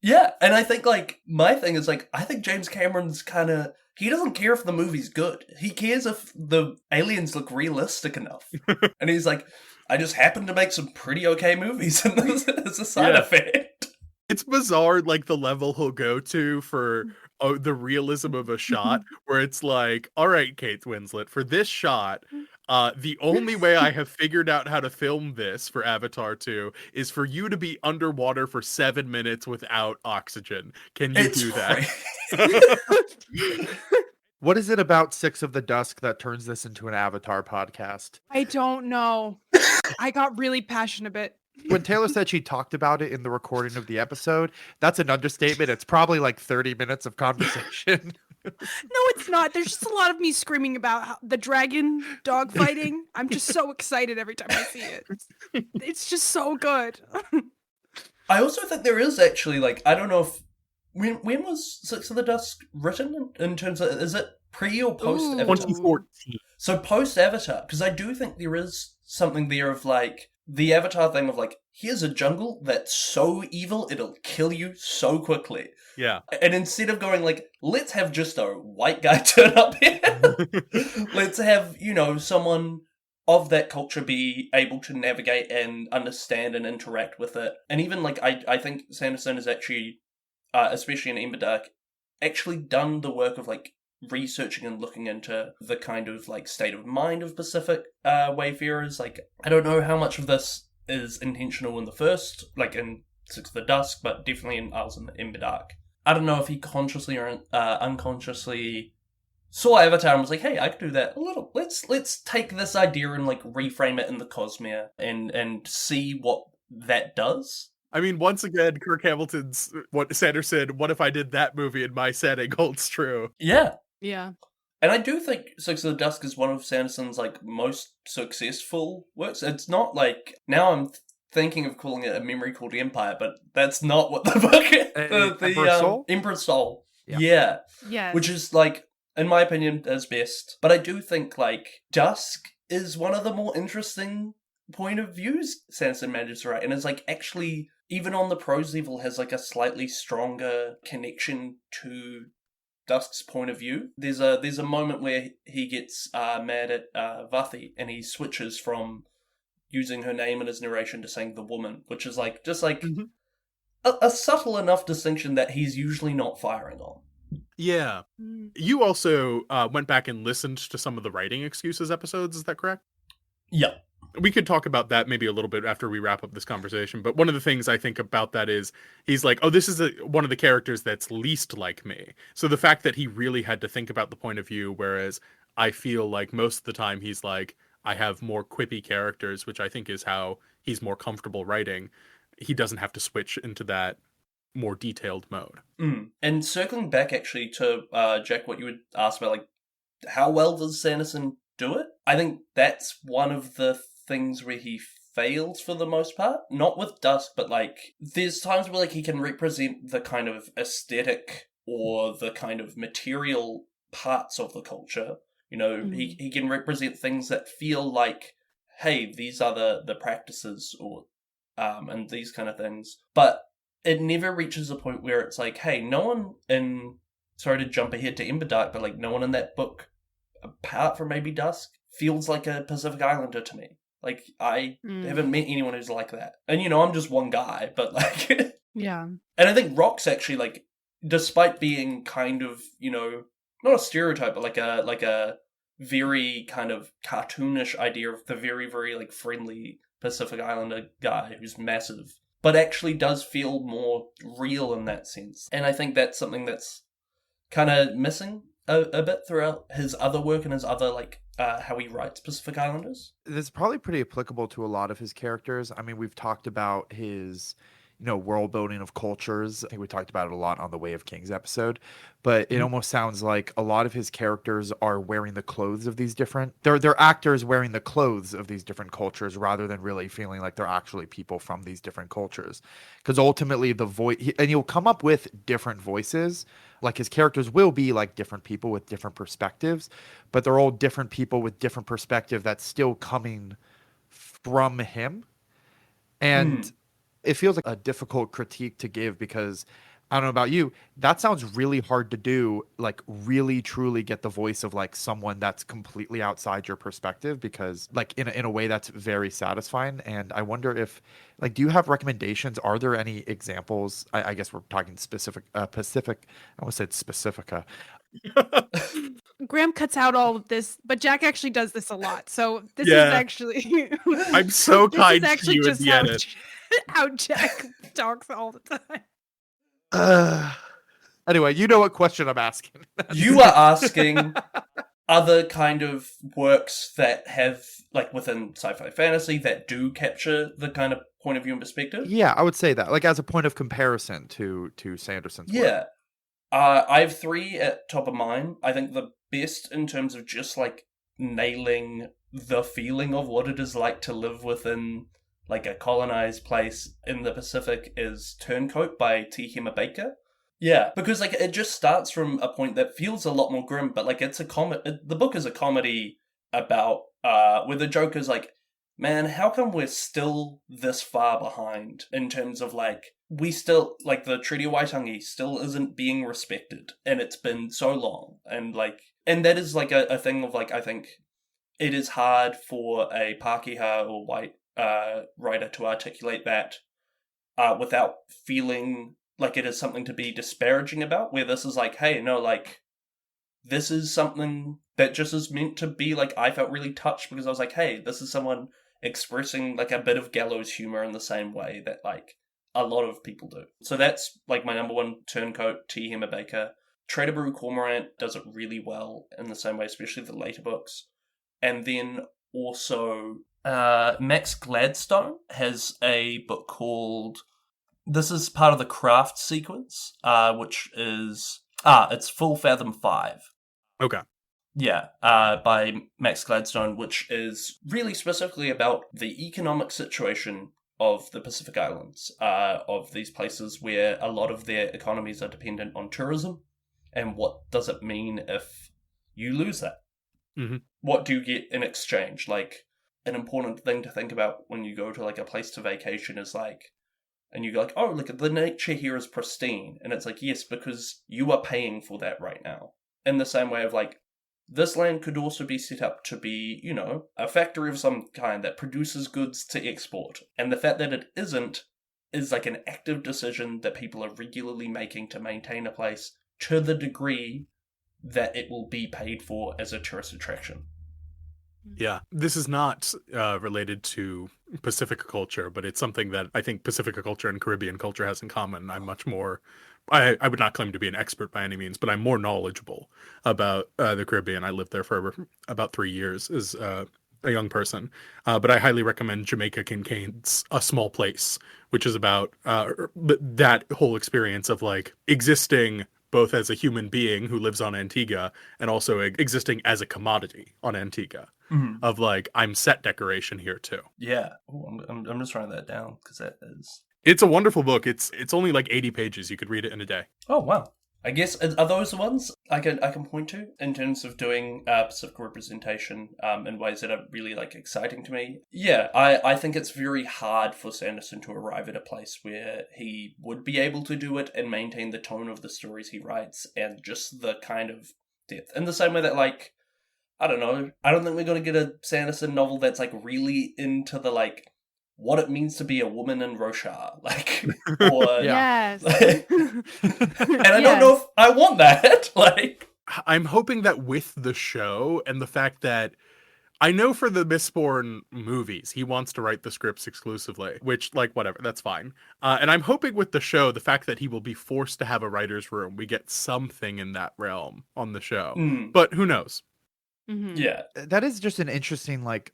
yeah, and I think, like, my thing is, like, I think James Cameron's kind of, he doesn't care if the movie's good. He cares if the aliens look realistic enough. And he's like, I just happen to make some pretty okay movies, and this is a side Yeah. effect. It's bizarre, like, the level he'll go to for the realism of a shot, where it's like, all right, Kate Winslet, for this shot, the only way I have figured out how to film this for Avatar 2 is for you to be underwater for 7 minutes without oxygen. Can you It's do that? crazy. What is it about Six of the Dusk that turns this into an Avatar podcast? I don't know. I got really passionate. When Taylor said she talked about it in the recording of the episode, that's an understatement. It's probably like 30 minutes of conversation. No, it's not. There's just a lot of me screaming about the dragon dog fighting. I'm just so excited every time I see it. It's just so good. I also think there is actually, like, I don't know if, when was Six of the Dusk written in terms of, is it pre or post Ooh. Avatar? 2014. So post Avatar, because I do think there is something there of, like, the Avatar thing of, like, here's a jungle that's so evil it'll kill you so quickly. Yeah. And instead of going, like, let's have just a white guy turn up here, let's have, you know, someone of that culture be able to navigate and understand and interact with it. And even, like, I think Sanderson has actually, especially in Ember Dark, actually done the work of, like, researching and looking into the kind of, like, state of mind of Pacific wayfarers. Like, I don't know how much of this is intentional in the first, like in Six of the Dusk, but definitely in Isles in Ember Dark. I don't know if he consciously or unconsciously saw Avatar and was like, hey, I could do that a little. Let's take this idea and, like, reframe it in the Cosmere and see what that does. I mean, once again, Kirk Hamilton's, what Sanderson, what if I did that movie in my setting, holds true. Yeah. Yeah. And I do think Six of the Dusk is one of Sanderson's, like, most successful works. It's not like, now I'm thinking of calling it A Memory Called Empire, but that's not what the book is. Emperor's Soul? Emperor's Soul. Yeah. Yeah. Yeah. Which is, like, in my opinion, is best. But I do think, like, Dusk is one of the more interesting point of views Sanderson manages to write. And is, like, actually, even on the prose level, has, like, a slightly stronger connection to Dusk's point of view. There's a moment where he gets mad at Vathi, and he switches from using her name in his narration to saying the woman, which is, like, just, like, a subtle enough distinction that he's usually not firing on. Yeah. You also went back and listened to some of the writing excuses episodes, is that correct? Yeah. We could talk about that maybe a little bit after we wrap up this conversation, but one of the things I think about that is he's like, oh, this is one of the characters that's least like me. So the fact that he really had to think about the point of view, whereas I feel like most of the time he's like, I have more quippy characters, which I think is how he's more comfortable writing. He doesn't have to switch into that more detailed mode. And circling back actually to Jack, what you would ask about, like, how well does Sanderson do it? I think that's one of the things where he fails for the most part. Not with Dusk, but, like, there's times where, like, he can represent the kind of aesthetic or the kind of material parts of the culture. You know, he can represent things that feel like, hey, these are the practices or and these kind of things. But it never reaches a point where it's like, hey, no one in, sorry to jump ahead to Ember Dark, but, like, no one in that book, apart from maybe Dusk, feels like a Pacific Islander to me. Like, I haven't met anyone who's like that. And, you know, I'm just one guy, but, like... Yeah. And I think Rock's actually, like, despite being kind of, you know, not a stereotype, but like a very kind of cartoonish idea of the very, very, like, friendly Pacific Islander guy who's massive, but actually does feel more real in that sense. And I think that's something that's kind of missing a bit throughout his other work and his other, like, how he writes Pacific Islanders. This is probably pretty applicable to a lot of his characters. I mean, we've talked about his, world building of cultures. I think we talked about it a lot on the Way of Kings episode, but it almost sounds like a lot of his characters are wearing the clothes of these different, they're actors wearing the clothes of these different cultures rather than really feeling like they're actually people from these different cultures. Because ultimately the voice, and he'll come up with different voices. Like his characters will be like different people with different perspectives, but they're all different people with different perspective that's still coming from him. And it feels like a difficult critique to give because I don't know about you, that sounds really hard to do, like really truly get the voice of like someone that's completely outside your perspective, because like in a way that's very satisfying. And I wonder if, like, do you have recommendations? Are there any examples? I guess we're talking Pacific, I almost said Specifica. Graham cuts out all of this, but Jack actually does this a lot. So this Yeah. is actually I'm so this kind is to actually you in just the edit. how Jack talks all the time. Anyway, you know what question I'm asking. You are asking other kind of works that have, like, within sci-fi fantasy that do capture the kind of point of view and perspective. Yeah, I would say that, like, as a point of comparison to Sanderson's work. Yeah. I have 3 at top of mind. I think the best in terms of just, like, nailing the feeling of what it is like to live within, like, a colonized place in the Pacific is Turncoat by T. Hema Baker. Yeah, because, like, it just starts from a point that feels a lot more grim, but, like, it's a the book is a comedy about, where the joke is, like, man, how come we're still this far behind in terms of, like, we still, like, the Treaty of Waitangi still isn't being respected, and it's been so long, and, like, and that is, like, a thing of, like, I think it is hard for a Pākehā or white writer to articulate that without feeling like it is something to be disparaging about, where this is like, hey, no, like, this is something that just is meant to be, like, I felt really touched because I was like, hey, this is someone expressing, like, a bit of gallows humor in the same way that, like, a lot of people do. So that's, like, my number one, Turncoat, T. Hema Baker. Trader Brew Cormorant does it really well in the same way, especially the later books. And then also, Max Gladstone has a book called, this is part of the Craft sequence, which is, it's Full Fathom 5. Okay. Yeah, by Max Gladstone, which is really specifically about the economic situation of the Pacific Islands, of these places where a lot of their economies are dependent on tourism, and what does it mean if you lose that? Mm-hmm. What do you get in exchange? Like, an important thing to think about when you go to, like, a place to vacation is, like, and you go like, oh, look, the nature here is pristine. And it's like, yes, because you are paying for that right now. In the same way of, like, this land could also be set up to be, a factory of some kind that produces goods to export. And the fact that it isn't is, like, an active decision that people are regularly making to maintain a place to the degree that it will be paid for as a tourist attraction. Yeah, this is not related to Pacific culture, but it's something that I think Pacific culture and Caribbean culture has in common. I'm much more, I would not claim to be an expert by any means, but I'm more knowledgeable about the Caribbean. I lived there for about 3 years as a young person, but I highly recommend Jamaica Kincaid's A Small Place, which is about that whole experience of, like, existing both as a human being who lives on Antigua and also existing as a commodity on Antigua. Mm-hmm. Of, like, I'm set decoration here too. Yeah. Ooh, I'm just writing that down because that is... It's a wonderful book. It's only like 80 pages. You could read it in a day. Oh, wow. I guess, are those the ones I can point to in terms of doing Pacific representation in ways that are really, like, exciting to me? Yeah, I think it's very hard for Sanderson to arrive at a place where he would be able to do it and maintain the tone of the stories he writes and just the kind of depth. In the same way that, like, I don't know, I don't think we're going to get a Sanderson novel that's, like, really into the, like, what it means to be a woman in Roshar, like, or... Yes. and I don't know if I want that, like... I'm hoping that with the show and the fact that I know for the Mistborn movies, he wants to write the scripts exclusively, which, like, whatever, that's fine. And I'm hoping with the show, the fact that he will be forced to have a writer's room, we get something in that realm on the show. But who knows? Mm-hmm. Yeah. That is just an interesting, like,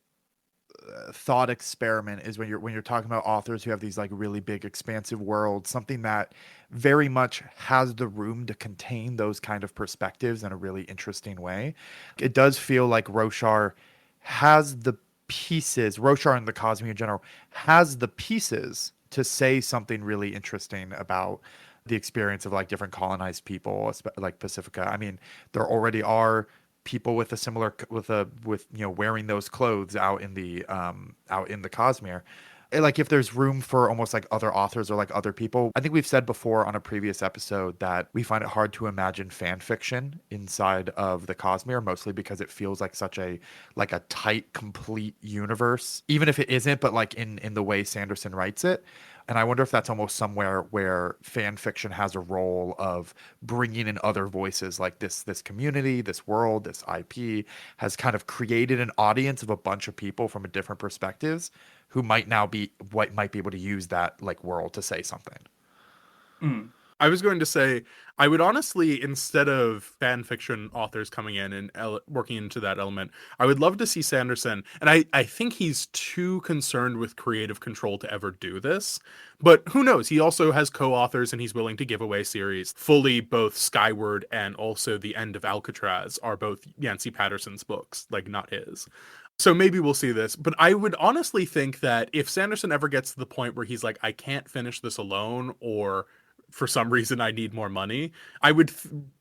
thought experiment, is when you're talking about authors who have these like really big expansive worlds, something that very much has the room to contain those kind of perspectives in a really interesting way. It does feel like Roshar has the pieces, Roshar and the Cosmere in general has the pieces to say something really interesting about the experience of like different colonized people, like Pacifica. I mean, there already are people with a similar with wearing those clothes out in the Cosmere. Like, if there's room for almost like other authors or like other people. I think we've said before on a previous episode that we find it hard to imagine fan fiction inside of the Cosmere, mostly because it feels like such a tight, complete universe, even if it isn't, but like in the way Sanderson writes it. And I wonder if that's almost somewhere where fan fiction has a role of bringing in other voices, like this community, this world, this IP has kind of created an audience of a bunch of people from a different perspectives who might be able to use that like world to say something. I was going to say, I would honestly, instead of fan fiction authors coming in and working into that element, I would love to see Sanderson, and I think he's too concerned with creative control to ever do this, but who knows? He also has co-authors and he's willing to give away series. Fully, both Skyward and also The End of Alcatraz are both Yancey Patterson's books, like not his. So maybe we'll see this, but I would honestly think that if Sanderson ever gets to the point where he's like, I can't finish this alone, or for some reason I need more money, I would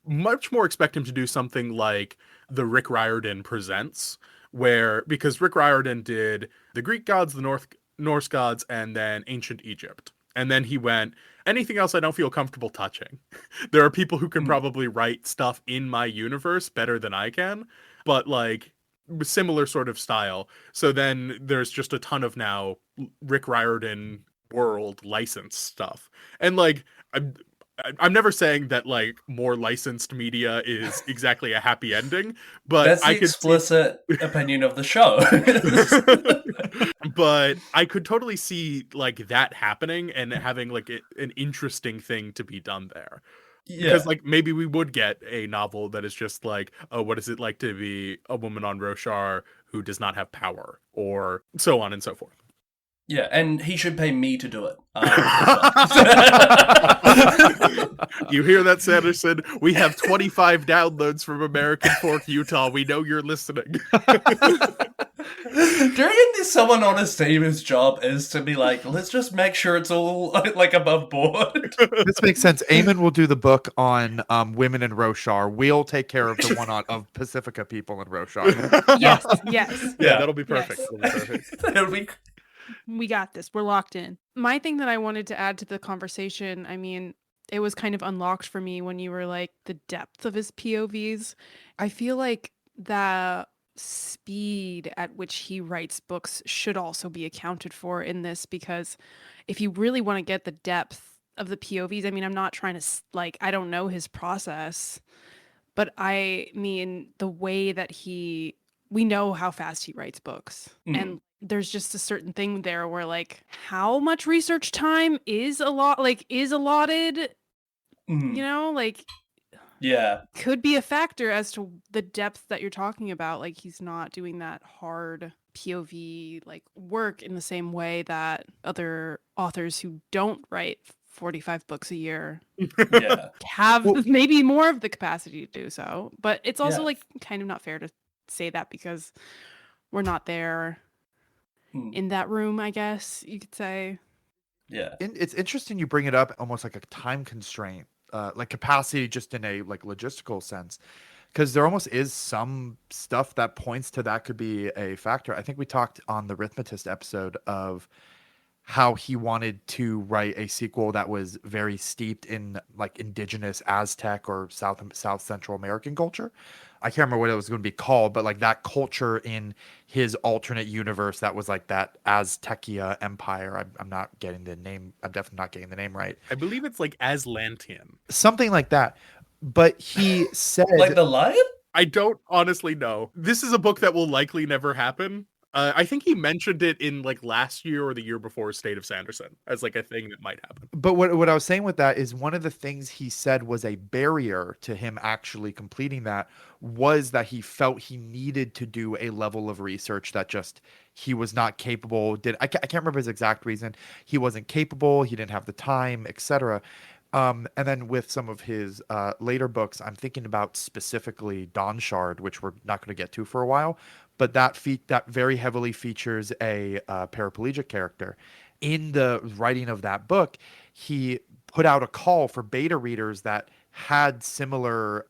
much more expect him to do something like the Rick Riordan Presents, because Rick Riordan did the Greek gods, the Norse gods, and then ancient Egypt. And then he went, anything else I don't feel comfortable touching. There are people who can probably write stuff in my universe better than I can, but like similar sort of style. So then there's just a ton of now Rick Riordan world licensed stuff. And like, I'm never saying that like more licensed media is exactly a happy ending, but that's the explicit opinion of the show. But I could totally see like that happening and having like an interesting thing to be done there. Yeah. Because like maybe we would get a novel that is just like, oh, what is it like to be a woman on Roshar who does not have power, or so on and so forth. Yeah, and he should pay me to do it. You hear that, Sanderson? We have 25 downloads from American Fork, Utah. We know you're listening. During this, someone on his team whose job is to be like, let's just make sure it's all like above board. This makes sense. Eamonn will do the book on women in Roshar. We'll take care of the one of Pacifica people in Roshar. Yes. Yeah, that'll be perfect. Yes. That'll be perfect. That'll be... We got this. We're locked in. My thing that I wanted to add to the conversation, I mean, it was kind of unlocked for me when you were like the depth of his POVs. I feel like the speed at which he writes books should also be accounted for in this, because if you really want to get the depth of the POVs, I mean, I'm not trying to like, I don't know his process, but I mean, the way that we know how fast he writes books. And there's just a certain thing there where like how much research time is allotted, you know, like, yeah, could be a factor as to the depth that you're talking about. Like, he's not doing that hard POV like work in the same way that other authors who don't write 45 books a year have maybe more of the capacity to do so. But it's also like kind of not fair to say that because we're not there in that room, I guess you could say. Yeah. It's interesting you bring it up almost like a time constraint, like capacity just in a like logistical sense, because there almost is some stuff that points to that could be a factor. I think we talked on the Rhythmatist episode of how he wanted to write a sequel that was very steeped in like indigenous Aztec or South Central American culture. I can't remember what it was going to be called, but like that culture in his alternate universe that was like that Aztecia empire. I'm not getting the name. I'm definitely not getting the name right. I believe it's like Aslantean. Something like that. But he said... like the lion? I don't honestly know. This is a book that will likely never happen. I think he mentioned it in like last year or the year before State of Sanderson as like a thing that might happen. But what I was saying with that is one of the things he said was a barrier to him actually completing that was that he felt he needed to do a level of research that just he was not capable. I can't remember his exact reason. He wasn't capable. He didn't have the time, etc. And then with some of his later books, I'm thinking about specifically Dawn Shard, which we're not going to get to for a while, but that very heavily features a paraplegic character. In the writing of that book, he put out a call for beta readers that had similar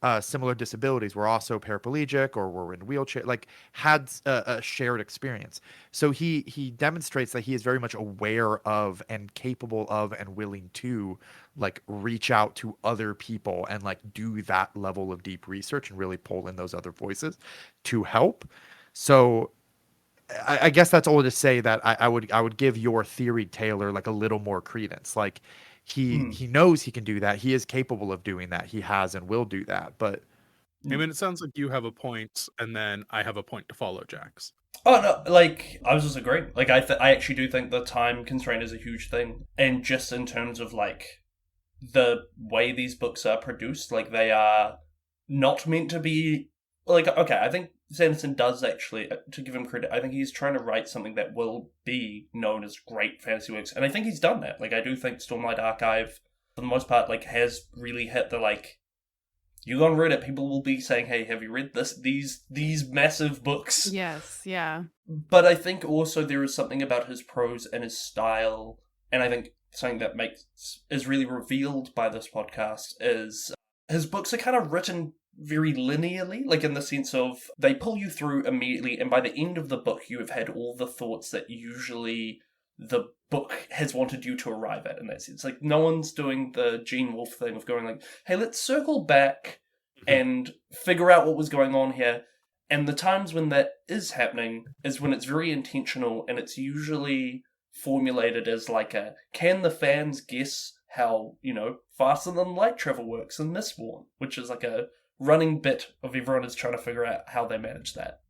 disabilities, were also paraplegic or were in wheelchair, like had a shared experience. So he demonstrates that he is very much aware of and capable of and willing to like reach out to other people and like do that level of deep research and really pull in those other voices to help. So I guess that's all to say that I would give your theory, Taylor, like a little more credence. Like he knows he can do that. He is capable of doing that. He has and will do that. But I mean, it sounds like you have a point, and then I have a point to follow Jack's. Oh no, like I was just agreeing. Like I actually do think the time constraint is a huge thing, and just in terms of like the way these books are produced, like they are not meant to be like okay. I think Sanderson does actually, to give him credit, I think he's trying to write something that will be known as great fantasy works, and I think he's done that. Like I do think Stormlight Archive, for the most part, like has really hit the like. You go on Reddit, people will be saying, "Hey, have you read these massive books?" Yes, yeah. But I think also there is something about his prose and his style, and I think something that is really revealed by this podcast is his books are kind of written very linearly, like in the sense of they pull you through immediately, and by the end of the book, you have had all the thoughts that usually the book has wanted you to arrive at in that sense. Like, no one's doing the Gene Wolfe thing of going like, hey, let's circle back and figure out what was going on here. And the times when that is happening is when it's very intentional, and it's usually formulated as like a, can the fans guess how, faster than light travel works in Mistborn, which is like a running bit of everyone is trying to figure out how they manage that.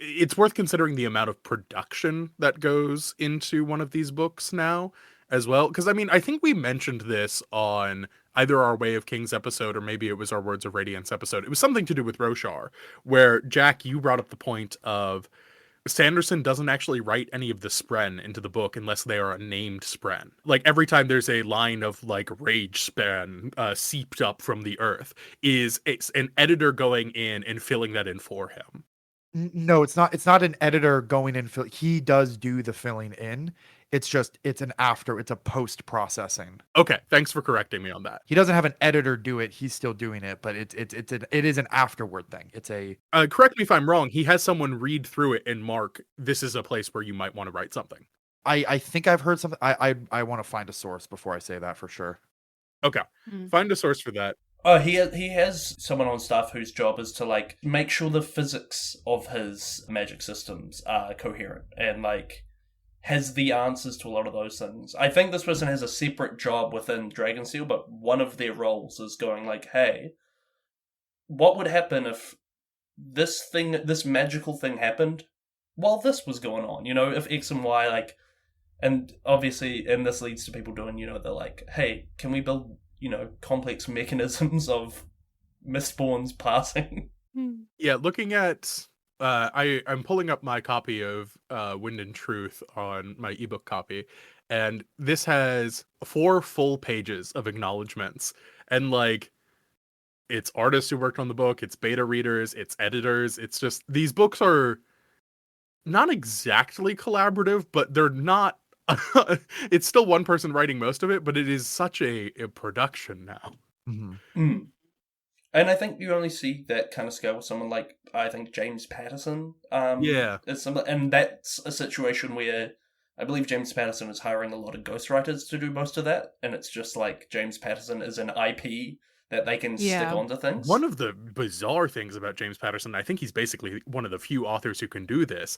It's worth considering the amount of production that goes into one of these books now as well. Because, I mean, I think we mentioned this on either our Way of Kings episode or maybe it was our Words of Radiance episode. It was something to do with Roshar, where, Jack, you brought up the point of Sanderson doesn't actually write any of the spren into the book unless they are a named spren. Like, every time there's a line of, like, rage spren seeped up from the earth, it's an editor going in and filling that in for him. No, it's not. It's not an editor going in. He does do the filling in. It's a post processing. Okay, thanks for correcting me on that. He doesn't have an editor do it. He's still doing it, but it is an afterward thing. It's a correct me if I'm wrong. He has someone read through it and mark, this is a place where you might want to write something. I think I've heard something. I want to find a source before I say that for sure. Okay, find a source for that. Oh, he has someone on staff whose job is to like make sure the physics of his magic systems are coherent and like has the answers to a lot of those things. I think this person has a separate job within Dragonsteel, but one of their roles is going like, hey, what would happen if this magical thing happened while this was going on? If X and Y, like, and obviously, and this leads to people doing, they're like, hey, can we build, complex mechanisms of Mistborn's passing? Yeah, looking at I'm pulling up my copy of Wind and Truth on my ebook copy, and this has 4 full pages of acknowledgments, and like it's artists who worked on the book, it's beta readers, it's editors. It's just, these books are not exactly collaborative, but they're not it's still one person writing most of it, but it is such a production now. And I think you only see that kind of scale with someone like, I think, James Patterson. And that's a situation where I believe James Patterson is hiring a lot of ghostwriters to do most of that, and it's just like James Patterson is an IP that they can stick onto things. One of the bizarre things about James Patterson, I think he's basically one of the few authors who can do this.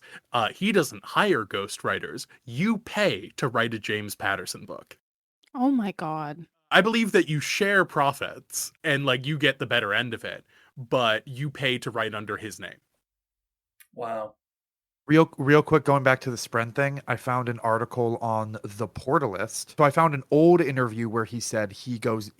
He doesn't hire ghostwriters. You pay to write a James Patterson book. Oh my God. I believe that you share profits and like you get the better end of it, but you pay to write under his name. Wow. Real quick, going back to the Spren thing, I found an article on the Portalist. So I found an old interview where he said he goes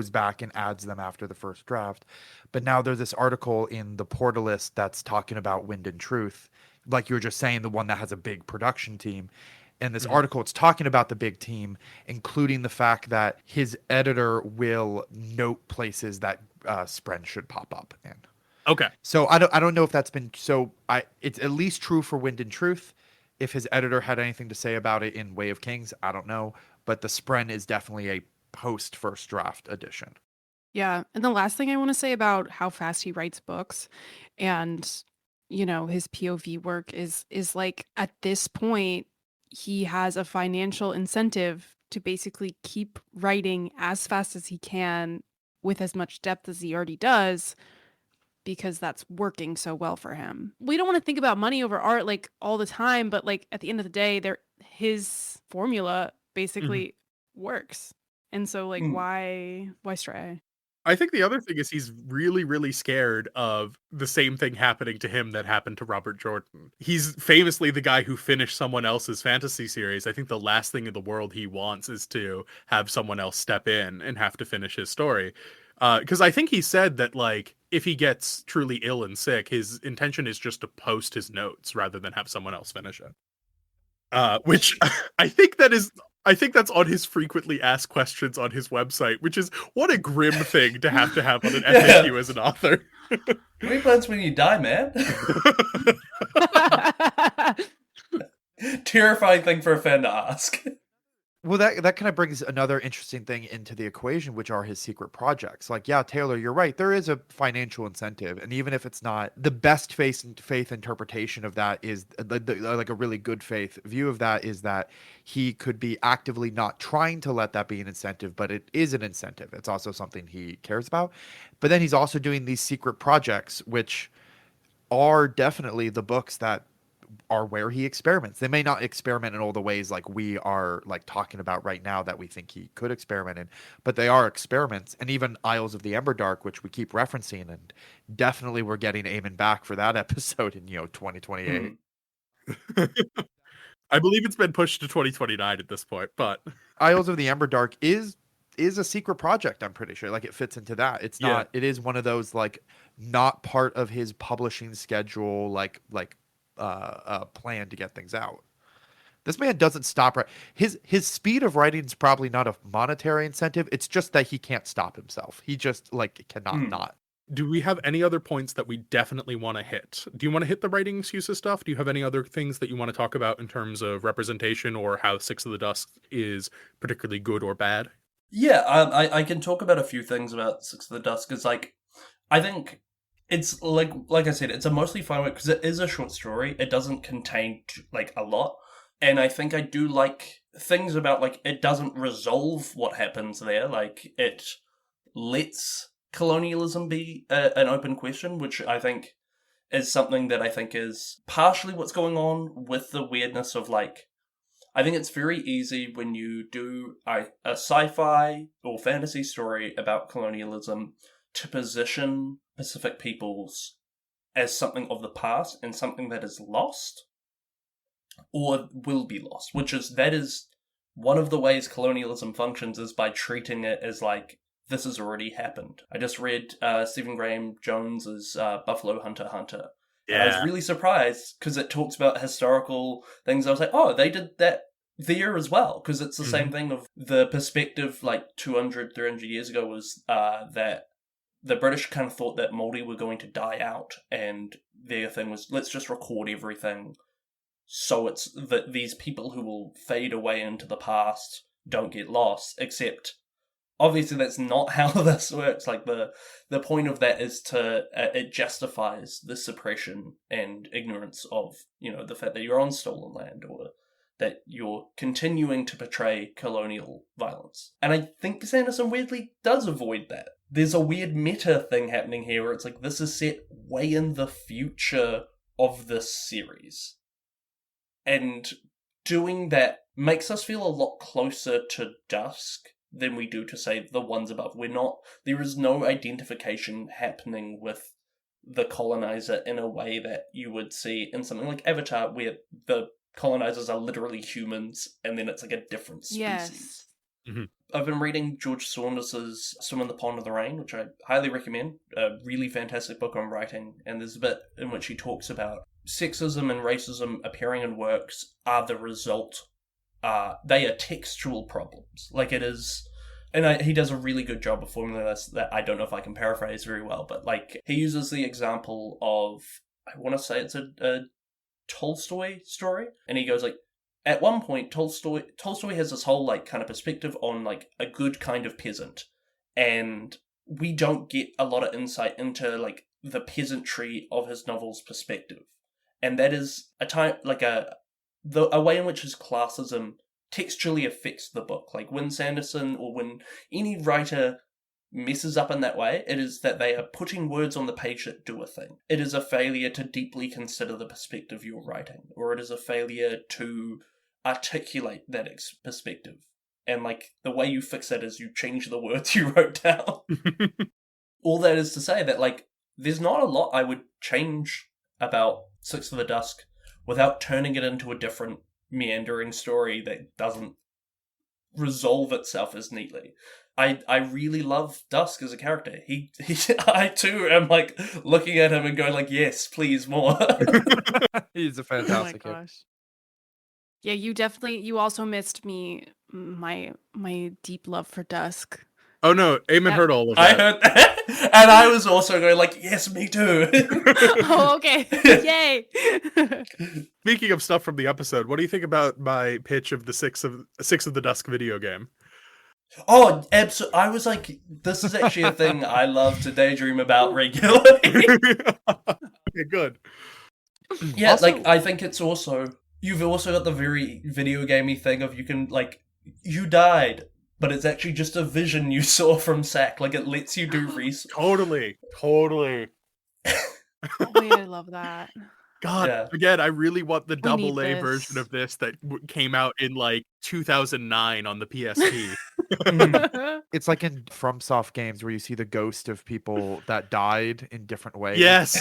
back and adds them after the first draft. But now there's this article in the Portalist that's talking about Wind and Truth, like you were just saying, the one that has a big production team. And this article, it's talking about the big team, including the fact that his editor will note places that Spren should pop up in. Okay. So I don't know if that's been it's at least true for Wind and Truth. If his editor had anything to say about it in Way of Kings, I don't know. But the Spren is definitely a post first draft edition. Yeah. And the last thing I want to say about how fast he writes books and, his POV work is like at this point, he has a financial incentive to basically keep writing as fast as he can with as much depth as he already does, because that's working so well for him. We don't want to think about money over art like all the time, but like at the end of the day, his formula basically works. And so like why stray? I think the other thing is he's really, really scared of the same thing happening to him that happened to Robert Jordan. He's famously the guy who finished someone else's fantasy series. I think the last thing in the world he wants is to have someone else step in and have to finish his story. Because I think he said that, like, if he gets truly ill and sick, his intention is just to post his notes rather than have someone else finish it. Which I think that's on his frequently asked questions on his website, which is what a grim thing to have on an FAQ as an author. What plans when you die, man? Terrifying thing for a fan to ask. Well, that kind of brings another interesting thing into the equation, which are his secret projects. Like, yeah, Taylor, you're right. There is a financial incentive. And even if it's not the best faith interpretation of that is like a really good faith view of that is that he could be actively not trying to let that be an incentive, but it is an incentive. It's also something he cares about. But then he's also doing these secret projects, which are definitely the books that are where he experiments. They may not experiment in all the ways like we are like talking about right now that we think he could experiment in, but they are experiments. And even Isles of the Emberdark, which we keep referencing, and definitely we're getting Eamonn back for that episode in 2028. I believe it's been pushed to 2029 at this point, but Isles of the Emberdark is a secret project, I'm pretty sure. Like it fits into that. It's not it is one of those like not part of his publishing schedule like plan to get things out. This man doesn't stop. His speed of writing is probably not a monetary incentive. It's just that he can't stop himself. He just like cannot not. Do we have any other points that we definitely want to hit? Do you want to hit the writing excuses stuff? Do you have any other things that you want to talk about in terms of representation or how Six of the Dusk is particularly good or bad? Yeah, I can talk about a few things about Six of the Dusk. It's like, I think it's like I said, it's a mostly fun work because it is a short story. It doesn't contain like a lot, and I think I do like things about like it doesn't resolve what happens there. Like it lets colonialism be an open question, which I think is something that I think is partially what's going on with the weirdness of like. I think it's very easy when you do a sci-fi or fantasy story about colonialism to position Pacific peoples as something of the past and something that is lost or will be lost, that is one of the ways colonialism functions is by treating it as like, this has already happened. I just read Stephen Graham Jones's Buffalo Hunter Hunter. Yeah. And I was really surprised because it talks about historical things. I was like, oh, they did that there as well, because it's the same thing of the perspective like 200, 300 years ago was that the British kind of thought that Māori were going to die out, and their thing was, let's just record everything so it's that these people who will fade away into the past don't get lost, except obviously that's not how this works. Like the point of that is to it justifies the suppression and ignorance of the fact that you're on stolen land or that you're continuing to portray colonial violence. And I think Sanderson weirdly does avoid that. There's a weird meta thing happening here where it's like this is set way in the future of this series. And doing that makes us feel a lot closer to Dusk than we do to say the ones above. There is no identification happening with the colonizer in a way that you would see in something like Avatar, where the colonizers are literally humans and then it's like a different species. Yes. Mm-hmm. I've been reading George Saunders's Swim in the Pond of the Rain, which I highly recommend. A really fantastic book on writing, and there's a bit in which he talks about sexism and racism appearing in works are the result. They are textual problems. Like it is, and he does a really good job of formulating this that I don't know if I can paraphrase very well, but like he uses the example of, I want to say it's a Tolstoy story, and he goes like, at one point, Tolstoy has this whole like kind of perspective on like a good kind of peasant, and we don't get a lot of insight into like the peasantry of his novel's perspective, and that is a time like a way in which his classism textually affects the book. Like when Sanderson or when any writer messes up in that way, it is that they are putting words on the page that do a thing. It is a failure to deeply consider the perspective you're writing, or it is a failure to articulate that perspective. And like the way you fix that is you change the words you wrote down. All that is to say that like there's not a lot I would change about Six of the Dusk without turning it into a different meandering story that doesn't resolve itself as neatly. I really love Dusk as a character. I too am like looking at him and going like, yes, please more. He's a fantastic Oh my character. gosh. Yeah, you also missed my deep love for Dusk. Oh no, Eamon heard all of I that. heard that, and I was also going like, yes, me too. Oh, okay. Yay. Speaking of stuff from the episode, what do you think about my pitch of the Six of the Dusk video game? Oh, absolutely. I was like, this is actually a thing I love to daydream about regularly. Okay, good. Yeah, Also- like, I think it's also, you've also got the very video gamey thing of you can, like, you died, but it's actually just a vision you saw from Sack. Like, it lets you do research. Totally. Wait, I love that. God, Yeah. again, I really want the We double need A this. version of this that came out in like 2009 on the PSP. It's like in FromSoft games where you see the ghost of people that died in different ways. Yes.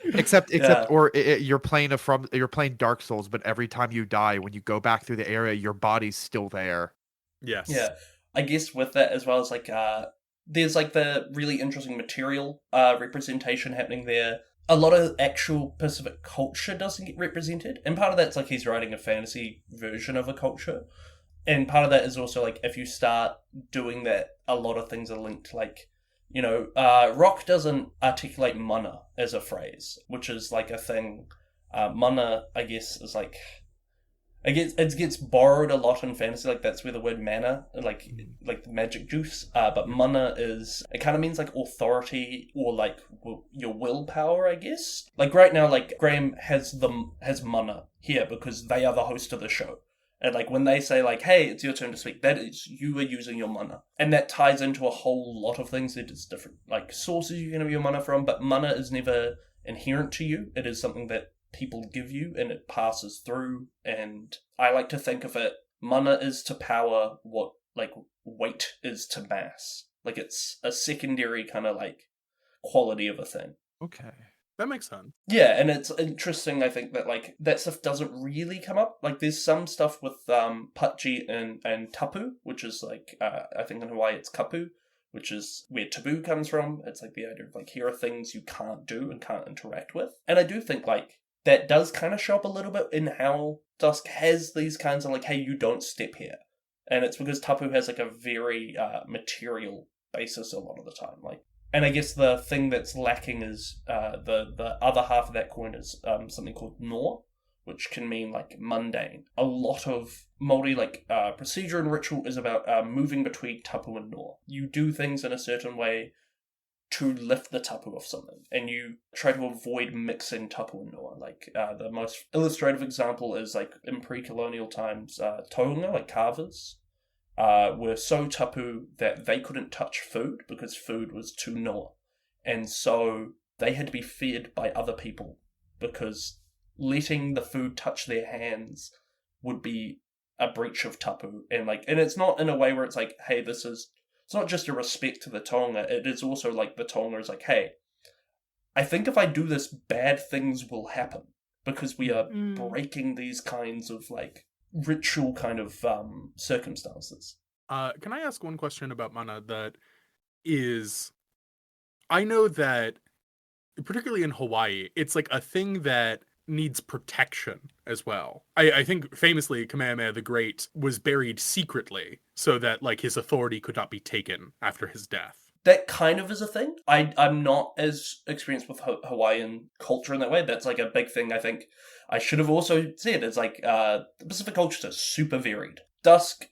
Except Yeah. or you're playing Dark Souls, but every time you die, when you go back through the area, your body's still there. Yes. Yeah. I guess with that as well as, like, there's, like, the really interesting material representation happening there. A lot of actual Pacific culture doesn't get represented. And part of that's, like, he's writing a fantasy version of a culture. And part of that is also, like, if you start doing that, a lot of things are linked. Like, you know, Rock doesn't articulate mana as a phrase, which is, like, a thing. Mana, I guess, is, like... It gets borrowed a lot in fantasy, like that's where the word mana, like the magic juice. But mana it kind of means like authority or like your willpower, I guess. Like right now, like Graham has mana here because they are the host of the show. And like when they say like, hey, it's your turn to speak, that is you are using your mana. And that ties into a whole lot of things. It is different like sources you're going to get your mana from, but mana is never inherent to you. It is something that people give you and it passes through, and I like to think of it, mana is to power what like weight is to mass. Like it's a secondary kind of like quality of a thing. Okay. That makes sense. Yeah, and it's interesting, I think, that like that stuff doesn't really come up. Like there's some stuff with Pachi and Tapu, which is like I think in Hawaii it's Kapu, which is where taboo comes from. It's like the idea of like here are things you can't do and can't interact with. And I do think like that does kind of show up a little bit in how Dusk has these kinds of like, hey, you don't step here. And it's because Tapu has like a very material basis a lot of the time. Like, and I guess the thing that's lacking is the other half of that coin is something called Nor, which can mean like mundane. A lot of Māori like procedure and ritual is about moving between Tapu and Nor. You do things in a certain way to lift the tapu off something, and you try to avoid mixing tapu and noa. Like the most illustrative example is like in pre-colonial times, tohunga, like carvers, were so tapu that they couldn't touch food because food was too noa, and so they had to be fed by other people because letting the food touch their hands would be a breach of tapu, and it's not in a way where it's like, hey, it's not just a respect to the taonga, it is also like the taonga is like, hey, I think if I do this, bad things will happen because we are breaking these kinds of like ritual kind of circumstances. Can I ask one question about mana that is, I know that particularly in Hawaii, it's like a thing that needs protection as well. I think famously Kamehameha the Great was buried secretly so that like his authority could not be taken after his death. That kind of is a thing. I'm not as experienced with Hawaiian culture in that way. That's like a big thing I think I should have also said. It's like the Pacific cultures are super varied. Dusk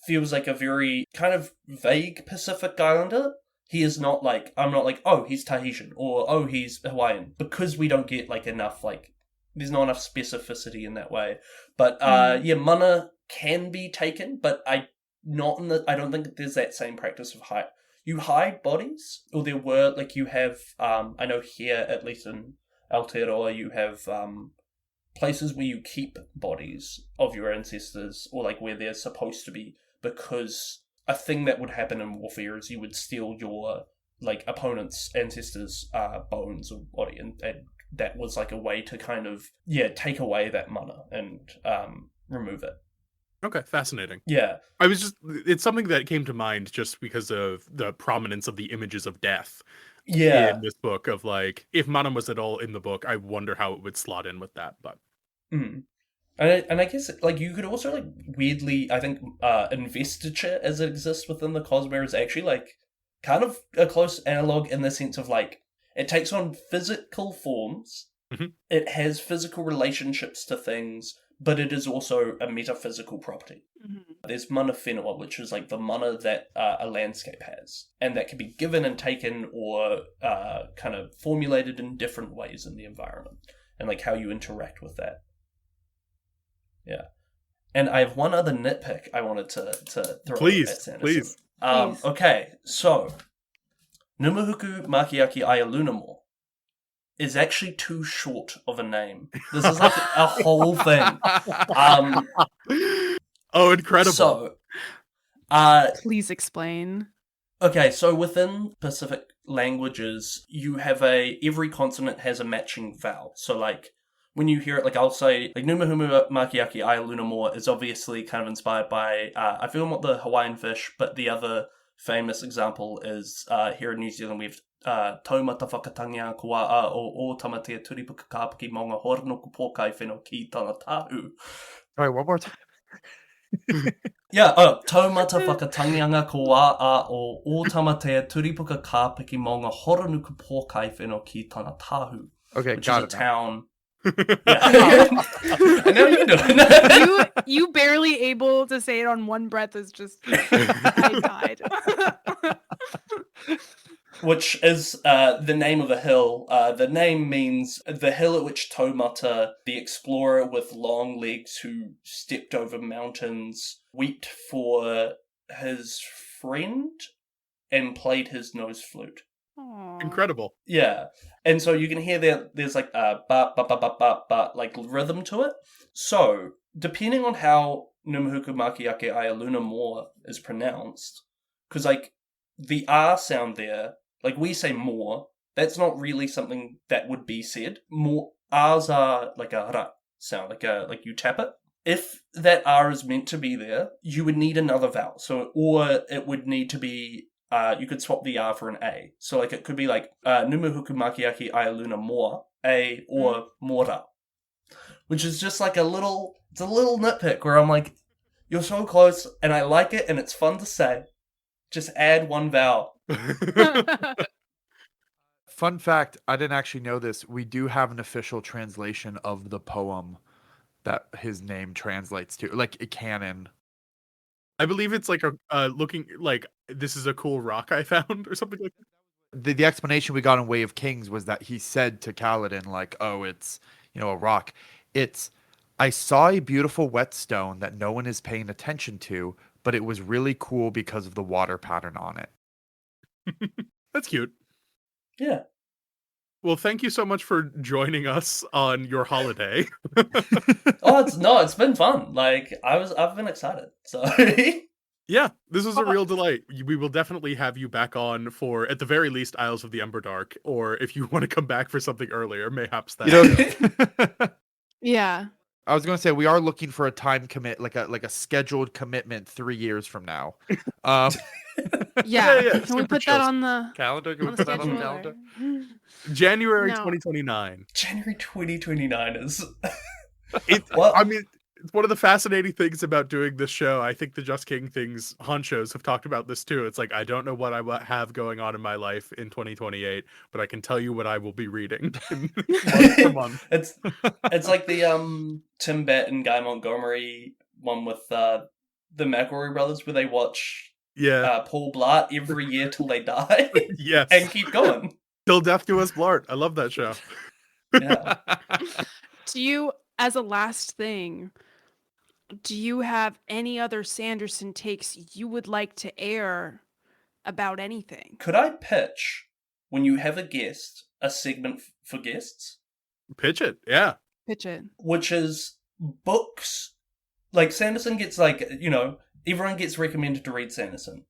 feels like a very kind of vague Pacific Islander. He is not like, I'm not like, oh, he's Tahitian or oh, he's Hawaiian, because we don't get like enough, like, there's not enough specificity in that way. But yeah, mana can be taken, but I don't think there's that same practice of hide. You hide bodies, or there were, like, you have, I know here, at least in Aotearoa, you have places where you keep bodies of your ancestors, or like where they're supposed to be, because a thing that would happen in warfare is you would steal your like opponent's ancestors' bones or body, and that was like a way to kind of take away that mana and remove it. Okay, fascinating. Yeah. It's something that came to mind just because of the prominence of the images of death in this book, of like, if mana was at all in the book, I wonder how it would slot in with that, but... And I guess, like, you could also, like, weirdly, I think, investiture as it exists within the Cosmere is actually, like, kind of a close analog in the sense of, like, it takes on physical forms, it has physical relationships to things, but it is also a metaphysical property. There's mana whenua, which is like the mana that a landscape has, and that can be given and taken or kind of formulated in different ways in the environment, and like how you interact with that. Yeah. And I have one other nitpick I wanted to throw at Sanderson. Please. Okay, so Numuhuku Makiaki Ayalunamore is actually too short of a name. This is like a whole thing. Oh, incredible. So, please explain. Okay, so within Pacific languages, you have every consonant has a matching vowel. So, like, when you hear it, like, I'll say, like, Numuhumu Makiaki Ayalunamore is obviously kind of inspired by, I feel not the Hawaiian fish, but the other famous example is, here in New Zealand, we have Taumata whakatangia kua o tamatea turipuka kāpaki maunga horonoku pōkai whenua ki tana tāhu. All right, one more time. Yeah, taumata whakatangianga kua o tamatea turipuka kāpaki maunga horonoku pōkai whenua ki tana tāhu. Okay, which got is it. A town. Yeah. And now you do it. you barely able to say it on one breath is just I died. Which is the name of a hill. The name means the hill at which Taumata, the explorer with long legs who stepped over mountains, wept for his friend and played his nose flute. Aww. Incredible. Yeah. And so you can hear there's like a ba ba ba ba ba ba like rhythm to it. So, depending on how Numuhuku Makiake Ayalunamore is pronounced, because like the R sound there, like we say more, that's not really something that would be said. More R's are like a ra sound, like you tap it. If that R is meant to be there, you would need another vowel. So, or it would need to be, you could swap the R for an A. So like it could be like Numuhuku Makiaki Ayalunamore, A, or Mora. Which is just like it's a little nitpick where I'm like, you're so close and I like it and it's fun to say. Just add one vowel. Fun fact, I didn't actually know this. We do have an official translation of the poem that his name translates to, like a canon. I believe it's like a looking like this is a cool rock I found or something like that. The explanation we got in Way of Kings was that he said to Kaladin, like, oh, it's, a rock. It's, I saw a beautiful whetstone that no one is paying attention to, but it was really cool because of the water pattern on it. That's cute. Yeah. Well, thank you so much for joining us on your holiday. It's been fun. Like I've been excited. So Yeah, this was a real delight. We will definitely have you back on for, at the very least, Isles of the Emberdark, or if you want to come back for something earlier, mayhaps that. You know, Yeah. I was going to say we are looking for a time commit, like a scheduled commitment 3 years from now. Yeah. Can we super put chill. that on the Calendar? Can we on the put that on the schedule? calendar? January No. 2029. January 2029 is It, Well- I mean, it's one of the fascinating things about doing this show. I think the Just King Things honchos have talked about this too. It's like, I don't know what I have going on in my life in 2028, but I can tell you what I will be reading month to month. It's like the Tim Bett and Guy Montgomery one with the McElroy brothers where they watch Yeah. Paul Blart every year till they die Yes. and keep going. Till death do us Blart. I love that show. Yeah. Do you, as a last thing, do you have any other Sanderson takes you would like to air about anything? Could I pitch, when you have a guest, a segment for guests, Pitch it. Yeah. Pitch it. which is books? Like Sanderson gets everyone gets recommended to read Sanderson.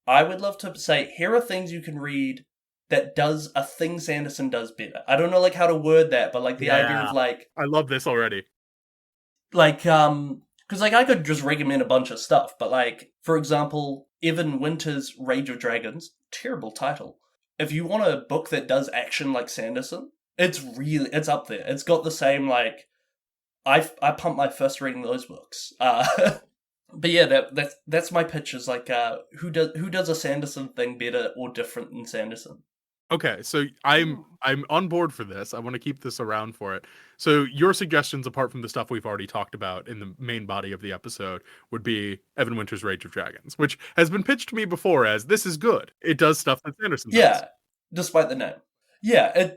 I would love to say, here are things you can read that does a thing Sanderson does better. I don't know like how to word that, but like the idea of like I love this already. because like I could just recommend a bunch of stuff, but like for example, Evan Winter's Rage of Dragons, terrible title. If you want a book that does action like Sanderson, it's up there. It's got the same like I pumped my fist reading those books. But yeah, that's my pitch is like who does a Sanderson thing better or different than Sanderson? Okay, so I'm on board for this. I want to keep this around for it. So your suggestions, apart from the stuff we've already talked about in the main body of the episode, would be Evan Winter's Rage of Dragons, which has been pitched to me before as this is good. It does stuff that Sanderson does. Yeah, despite the name. Yeah,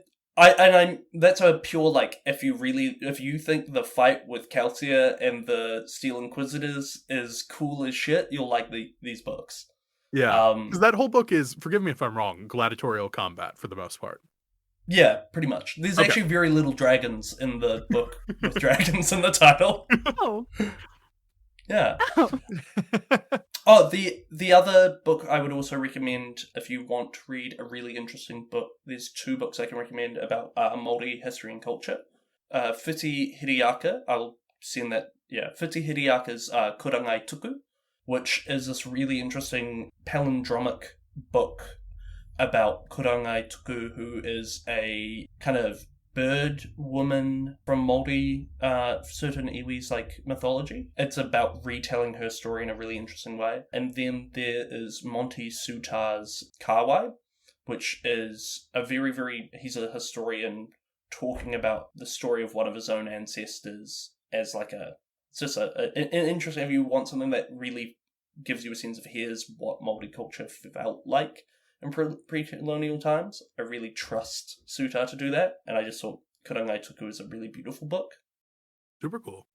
that's a pure like if you think the fight with Calcia and the Steel Inquisitors is cool as shit, you'll like these books. Yeah, because that whole book is, forgive me if I'm wrong, gladiatorial combat for the most part. Yeah, pretty much. There's actually very little dragons in the book with dragons in the title. Oh. Yeah. Oh. Oh, the other book I would also recommend if you want to read a really interesting book, there's 2 books I can recommend about Māori history and culture. Whiti Hiriaka, I'll send that, Whiti Hiriaka's Kurangai Tuku, which is this really interesting palindromic book about Kurangai Tuku, who is a kind of bird woman from Māori, certain iwi's like mythology. It's about retelling her story in a really interesting way. And then there is Monty Suta's Kawai, which is a very, very, he's a historian talking about the story of one of his own ancestors as like it's just an interesting, if you want something that really gives you a sense of here's what Māori culture felt like in pre-colonial times. I really trust Suta to do that, and I just thought Kurangai Tuku is a really beautiful book. Super cool.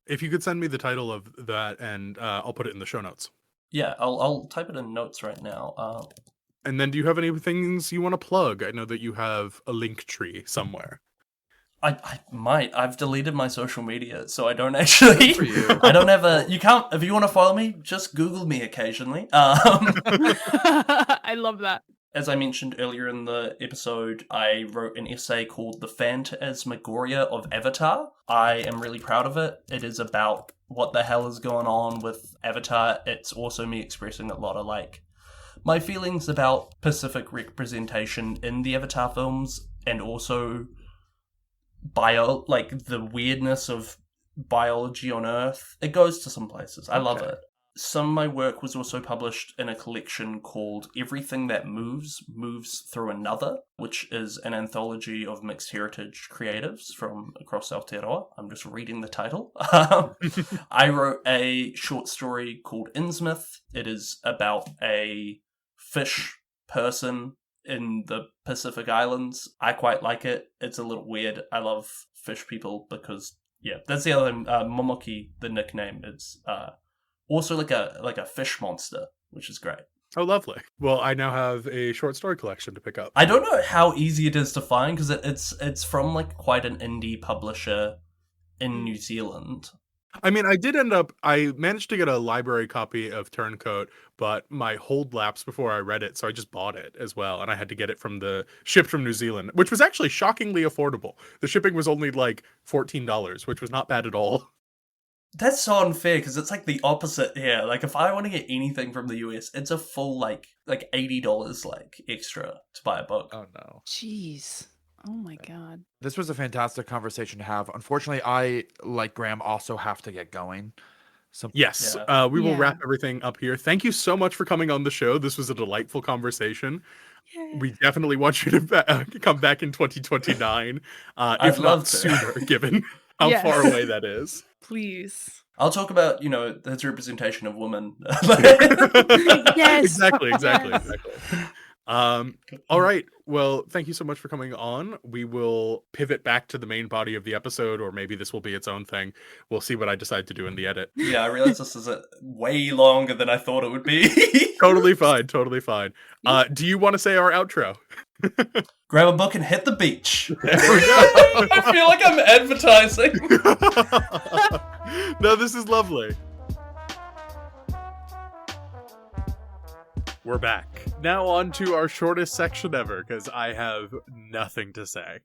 If you could send me the title of that, and I'll put it in the show notes. Yeah, I'll type it in notes right now. And then do you have any things you want to plug? I know that you have a link tree somewhere. I might. I've deleted my social media, so I don't actually. I don't have a. You can't. If you want to follow me, just Google me occasionally. I love that. As I mentioned earlier in the episode, I wrote an essay called "The Phantasmagoria of Avatar." I am really proud of it. It is about what the hell is going on with Avatar. It's also me expressing a lot of like my feelings about Pacific representation in the Avatar films, and also like the weirdness of biology on Earth. It goes to some places. I love it. Some of my work was also published in a collection called Everything That Moves Through Another, which is an anthology of mixed heritage creatives from across Aotearoa. I'm just reading the title. I wrote a short story called Innsmouth. It is about a fish person in the Pacific Islands. I quite like it. It's a little weird. I love fish people because, that's the other Momoki, the nickname. It's also like a fish monster, which is great. Oh, lovely. Well, I now have a short story collection to pick up. I don't know how easy it is to find because it's from like quite an indie publisher in New Zealand. I mean, I managed to get a library copy of Turncoat, but my hold lapsed before I read it, so I just bought it as well, and I had to get it shipped from New Zealand, which was actually shockingly affordable. The shipping was only like $14, which was not bad at all. That's so unfair because it's like the opposite here. Like if I want to get anything from the US, it's a full like $80 like extra to buy a book. Oh no. Jeez. Oh my god. This was a fantastic conversation to have. Unfortunately, I, like Graham, also have to get going. So Yes, Yeah. we will Yeah. wrap everything up here. Thank you so much for coming on the show. This was a delightful conversation. We definitely want you to come back in 2029, I'd if love not to. sooner, given how Yes. far away that is. Please. I'll talk about, his representation of women. Yes. Exactly. Yes. All right. Well, thank you so much for coming on. We will pivot back to the main body of the episode, or maybe this will be its own thing. We'll see what I decide to do in the edit. Yeah, I realize this is way longer than I thought it would be. Totally fine. Do you want to say our outro? Grab a book and hit the beach. There we go. I feel like I'm advertising. No, this is lovely. We're back. Now on to our shortest section ever, because I have nothing to say.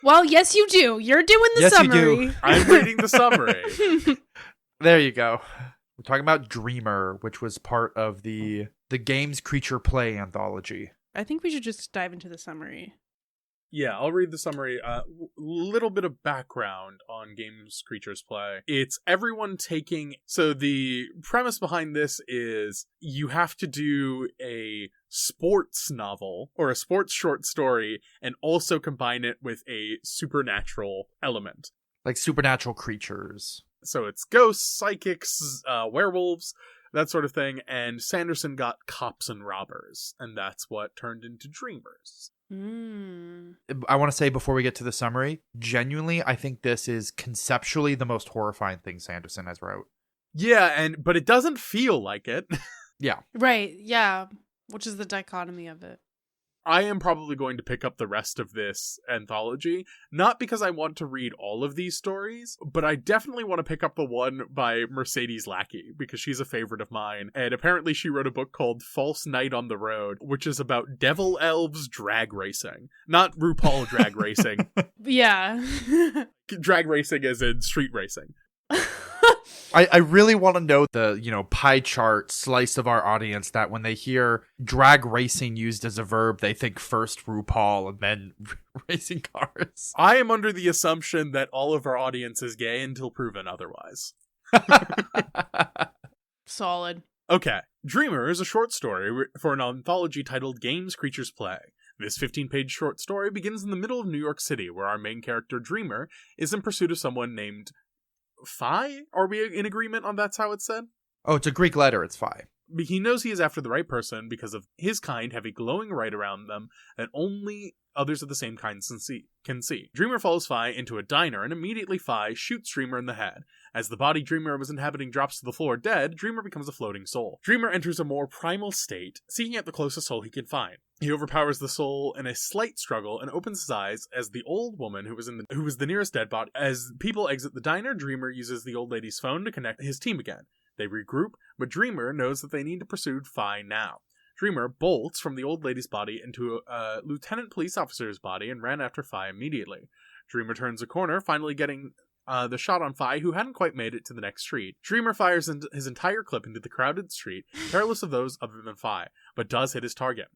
Well, yes, you do. You're doing the Yes, you summary. do. I'm reading the summary. there you go. We're talking about Dreamer, which was part of the Games Creature Play anthology. I think we should just dive into the summary. Yeah, I'll read the summary. Little bit of background on Games Creatures Play. It's everyone taking... So the premise behind this is you have to do a sports novel or a sports short story and also combine it with a supernatural element. Like supernatural creatures. So it's ghosts, psychics, werewolves, that sort of thing. And Sanderson got cops and robbers, and that's what turned into Dreamers. I want to say before we get to the summary, genuinely, I think this is conceptually the most horrifying thing Sanderson has wrote. Yeah, but it doesn't feel like it. Yeah. Right, yeah. Which is the dichotomy of it. I am probably going to pick up the rest of this anthology, not because I want to read all of these stories, but I definitely want to pick up the one by Mercedes Lackey, because she's a favorite of mine, and apparently she wrote a book called False Night on the Road, which is about devil elves drag racing. Not RuPaul drag racing. Yeah. Drag racing as in street racing. I really want to know the, pie chart slice of our audience that when they hear drag racing used as a verb, they think first RuPaul and then racing cars. I am under the assumption that all of our audience is gay until proven otherwise. Solid. Okay. Dreamer is a short story for an anthology titled Games Creatures Play. This 15-page short story begins in the middle of New York City, where our main character, Dreamer, is in pursuit of someone named Phi? Are we in agreement on that's how it's said? Oh, it's a Greek letter. It's Phi. He knows he is after the right person because of his kind have a glowing light around them that only others of the same kind can see. Dreamer follows Phi into a diner, and immediately Phi shoots Dreamer in the head. As the body Dreamer was inhabiting drops to the floor dead, Dreamer becomes a floating soul. Dreamer enters a more primal state, seeking out the closest soul he can find. He overpowers the soul in a slight struggle and opens his eyes as the old woman who was the nearest dead body. As people exit the diner, Dreamer uses the old lady's phone to connect his team again. They regroup, but Dreamer knows that they need to pursue Phi now. Dreamer bolts from the old lady's body into a lieutenant police officer's body and ran after Phi immediately. Dreamer turns a corner, finally getting the shot on Phi, who hadn't quite made it to the next street. Dreamer fires his entire clip into the crowded street, careless of those other than Phi, but does hit his target.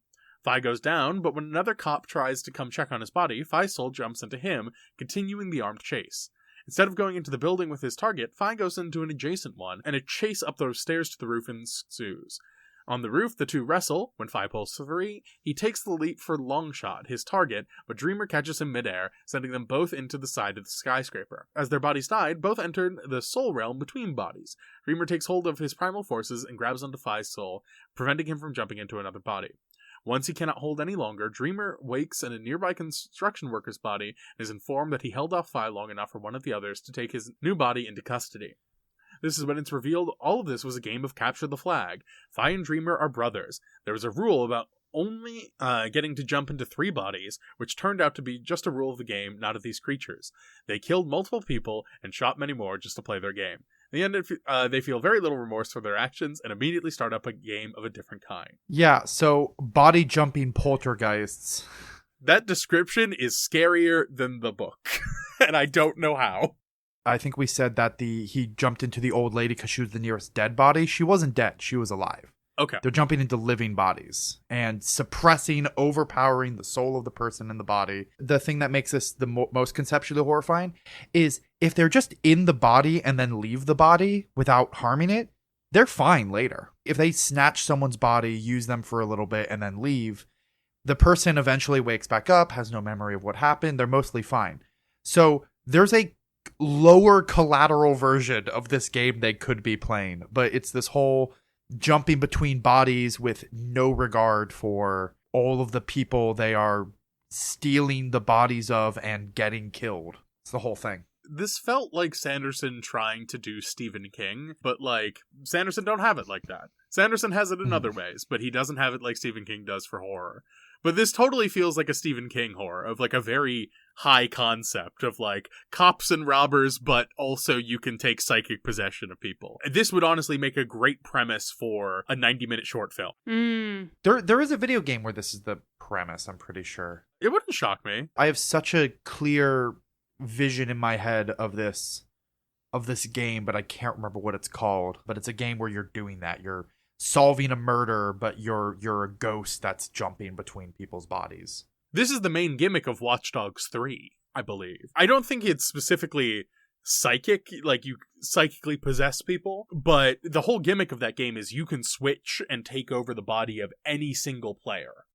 Phi goes down, but when another cop tries to come check on his body, Phi's soul jumps into him, continuing the armed chase. Instead of going into the building with his target, Phi goes into an adjacent one, and a chase up those stairs to the roof ensues. On the roof, the two wrestle. When Phi pulls free, he takes the leap for Longshot, his target, but Dreamer catches him midair, sending them both into the side of the skyscraper. As their bodies died, both entered the soul realm between bodies. Dreamer takes hold of his primal forces and grabs onto Phi's soul, preventing him from jumping into another body. Once he cannot hold any longer, Dreamer wakes in a nearby construction worker's body and is informed that he held off Phi long enough for one of the others to take his new body into custody. This is when it's revealed all of this was a game of capture the flag. Fi and Dreamer are brothers. There was a rule about only getting to jump into 3 bodies, which turned out to be just a rule of the game, not of these creatures. They killed multiple people and shot many more just to play their game. In the end, they feel very little remorse for their actions and immediately start up a game of a different kind. Yeah, so body jumping poltergeists. That description is scarier than the book, and I don't know how. I think we said that he jumped into the old lady because she was the nearest dead body. She wasn't dead. She was alive. Okay. They're jumping into living bodies and suppressing, overpowering the soul of the person in the body. The thing that makes this the most conceptually horrifying is if they're just in the body and then leave the body without harming it, they're fine later. If they snatch someone's body, use them for a little bit, and then leave, the person eventually wakes back up, has no memory of what happened. They're mostly fine. So there's a lower collateral version of this game they could be playing, but it's this whole jumping between bodies with no regard for all of the people they are stealing the bodies of and getting killed. It's the whole thing. This felt like Sanderson trying to do Stephen King, but like Sanderson don't have it like that. Sanderson has it in other ways, but he doesn't have it like Stephen King does for horror. But this totally feels like a Stephen King horror of like a very high concept of like cops and robbers, but also you can take psychic possession of people. This would honestly make a great premise for a 90-minute short film. There is a video game where this is the premise, I'm pretty sure. It wouldn't shock me. I have such a clear vision in my head of this game, but I can't remember what it's called. But it's a game where you're doing that. You're solving a murder, but you're a ghost that's jumping between people's bodies. This is the main gimmick of Watch Dogs 3, I believe. I don't think it's specifically psychic, like you psychically possess people, but the whole gimmick of that game is you can switch and take over the body of any single player.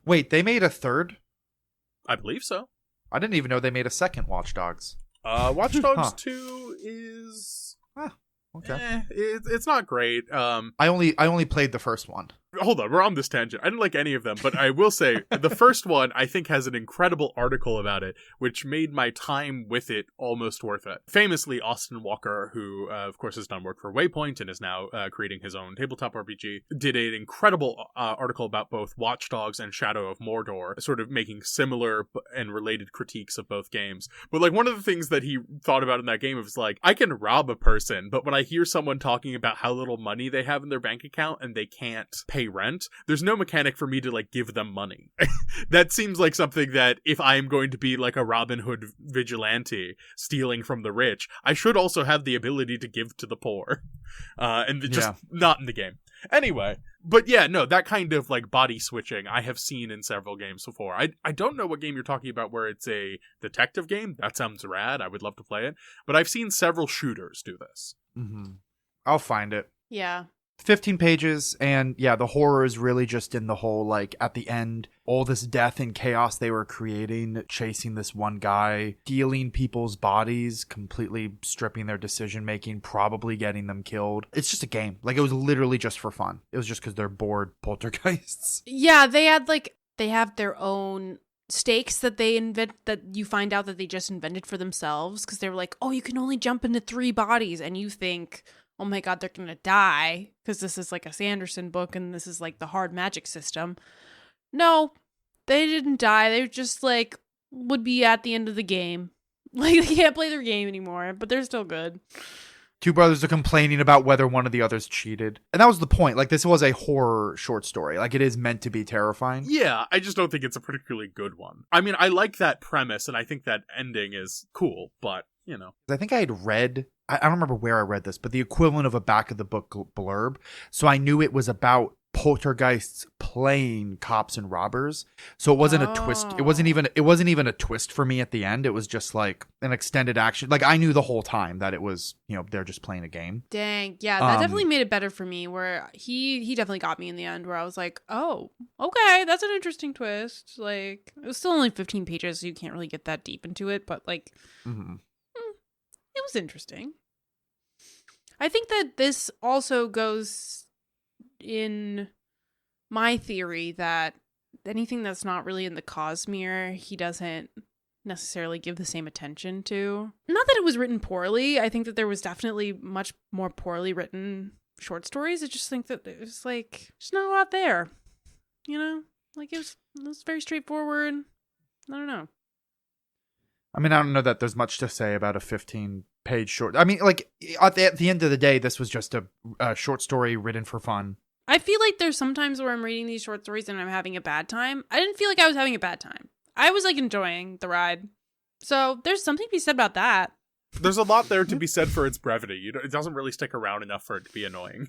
Wait, they made a third? I believe so. I didn't even know they made a second Watch Dogs. Watch Dogs 2 is... Okay. It's not great. I only played the first one. Hold on, we're on this tangent. I didn't like any of them, but I will say the first one I think has an incredible article about it, which made my time with it almost worth it. Famously, Austin Walker, who of course has done work for Waypoint and is now creating his own tabletop RPG, did an incredible article about both Watch Dogs and Shadow of Mordor, sort of making similar and related critiques of both games. But like one of the things that he thought about in that game was like, I can rob a person, but when I hear someone talking about how little money they have in their bank account and they can't pay rent, there's no mechanic for me to like give them money. That seems like something that if I am going to be like a Robin Hood vigilante stealing from the rich, I should also have the ability to give to the poor. And just not in the game. Anyway, but yeah, no, that kind of like body switching I have seen in several games before. I don't know what game you're talking about where it's a detective game. That sounds rad. I would love to play it. But I've seen several shooters do this. Mm-hmm. I'll find it. Yeah. 15 pages, and yeah, the horror is really just in the whole, like, at the end, all this death and chaos they were creating, chasing this one guy, stealing people's bodies, completely stripping their decision-making, probably getting them killed. It's just a game. Like, it was literally just for fun. It was just because they're bored poltergeists. Yeah, they have their own stakes that they invent, that you find out that they just invented for themselves, because they were like, oh, you can only jump into 3 bodies, and you think, oh my god, they're gonna die because this is like a Sanderson book and this is like the hard magic system. No, they didn't die. They just like would be at the end of the game. Like they can't play their game anymore, but they're still good. 2 brothers are complaining about whether one of the others cheated. And that was the point. Like, this was a horror short story. Like, it is meant to be terrifying. Yeah, I just don't think it's a particularly good one. I mean, I like that premise and I think that ending is cool, but you know. I think I had read, I don't remember where I read this, but the equivalent of a back of the book blurb. So I knew it was about poltergeists playing cops and robbers. So it wasn't a twist. It wasn't even a twist for me at the end. It was just like an extended action. Like I knew the whole time that it was, you know, they're just playing a game. Dang. Yeah, that definitely made it better for me, where he definitely got me in the end, where I was like, oh, okay, that's an interesting twist. Like, it was still only 15 pages, so you can't really get that deep into it, but like, it was interesting. I think that this also goes in my theory that anything that's not really in the Cosmere, he doesn't necessarily give the same attention to. Not that it was written poorly. I think that there was definitely much more poorly written short stories. I just think that it was like, there's not a lot there. You know? Like, it was very straightforward. I don't know. I mean, I don't know that there's much to say about a 15-page short. I mean, like, at the end of the day, this was just a short story written for fun. I feel like there's sometimes where I'm reading these short stories and I'm having a bad time. I didn't feel like I was having a bad time. I was, like, enjoying the ride. So there's something to be said about that. There's a lot there to be said for its brevity. It doesn't really stick around enough for it to be annoying.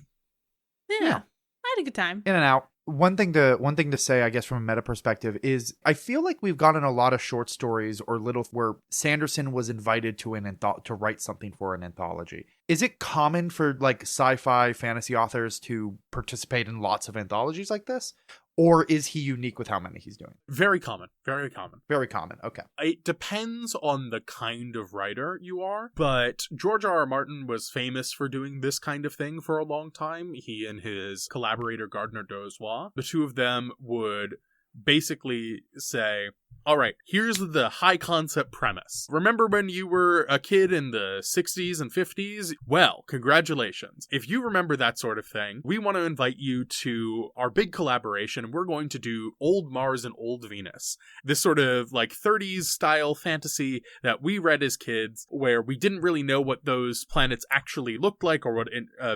Yeah. I had a good time. In and out. One thing to say, I guess, from a meta perspective is I feel like we've gotten a lot of short stories or little where Sanderson was invited to to write something for an anthology. Is it common for like sci-fi fantasy authors to participate in lots of anthologies like this? Or is he unique with how many he's doing? Very common. Very common. Very common. Okay. It depends on the kind of writer you are, but George R.R. Martin was famous for doing this kind of thing for a long time. He and his collaborator Gardner Dozois, the two of them would basically say, all right, here's the high concept premise. Remember when you were a kid in the 60s and 50s? Well, congratulations. If you remember that sort of thing, we want to invite you to our big collaboration. We're going to do Old Mars and Old Venus. This sort of like 30s style fantasy that we read as kids, where we didn't really know what those planets actually looked like or what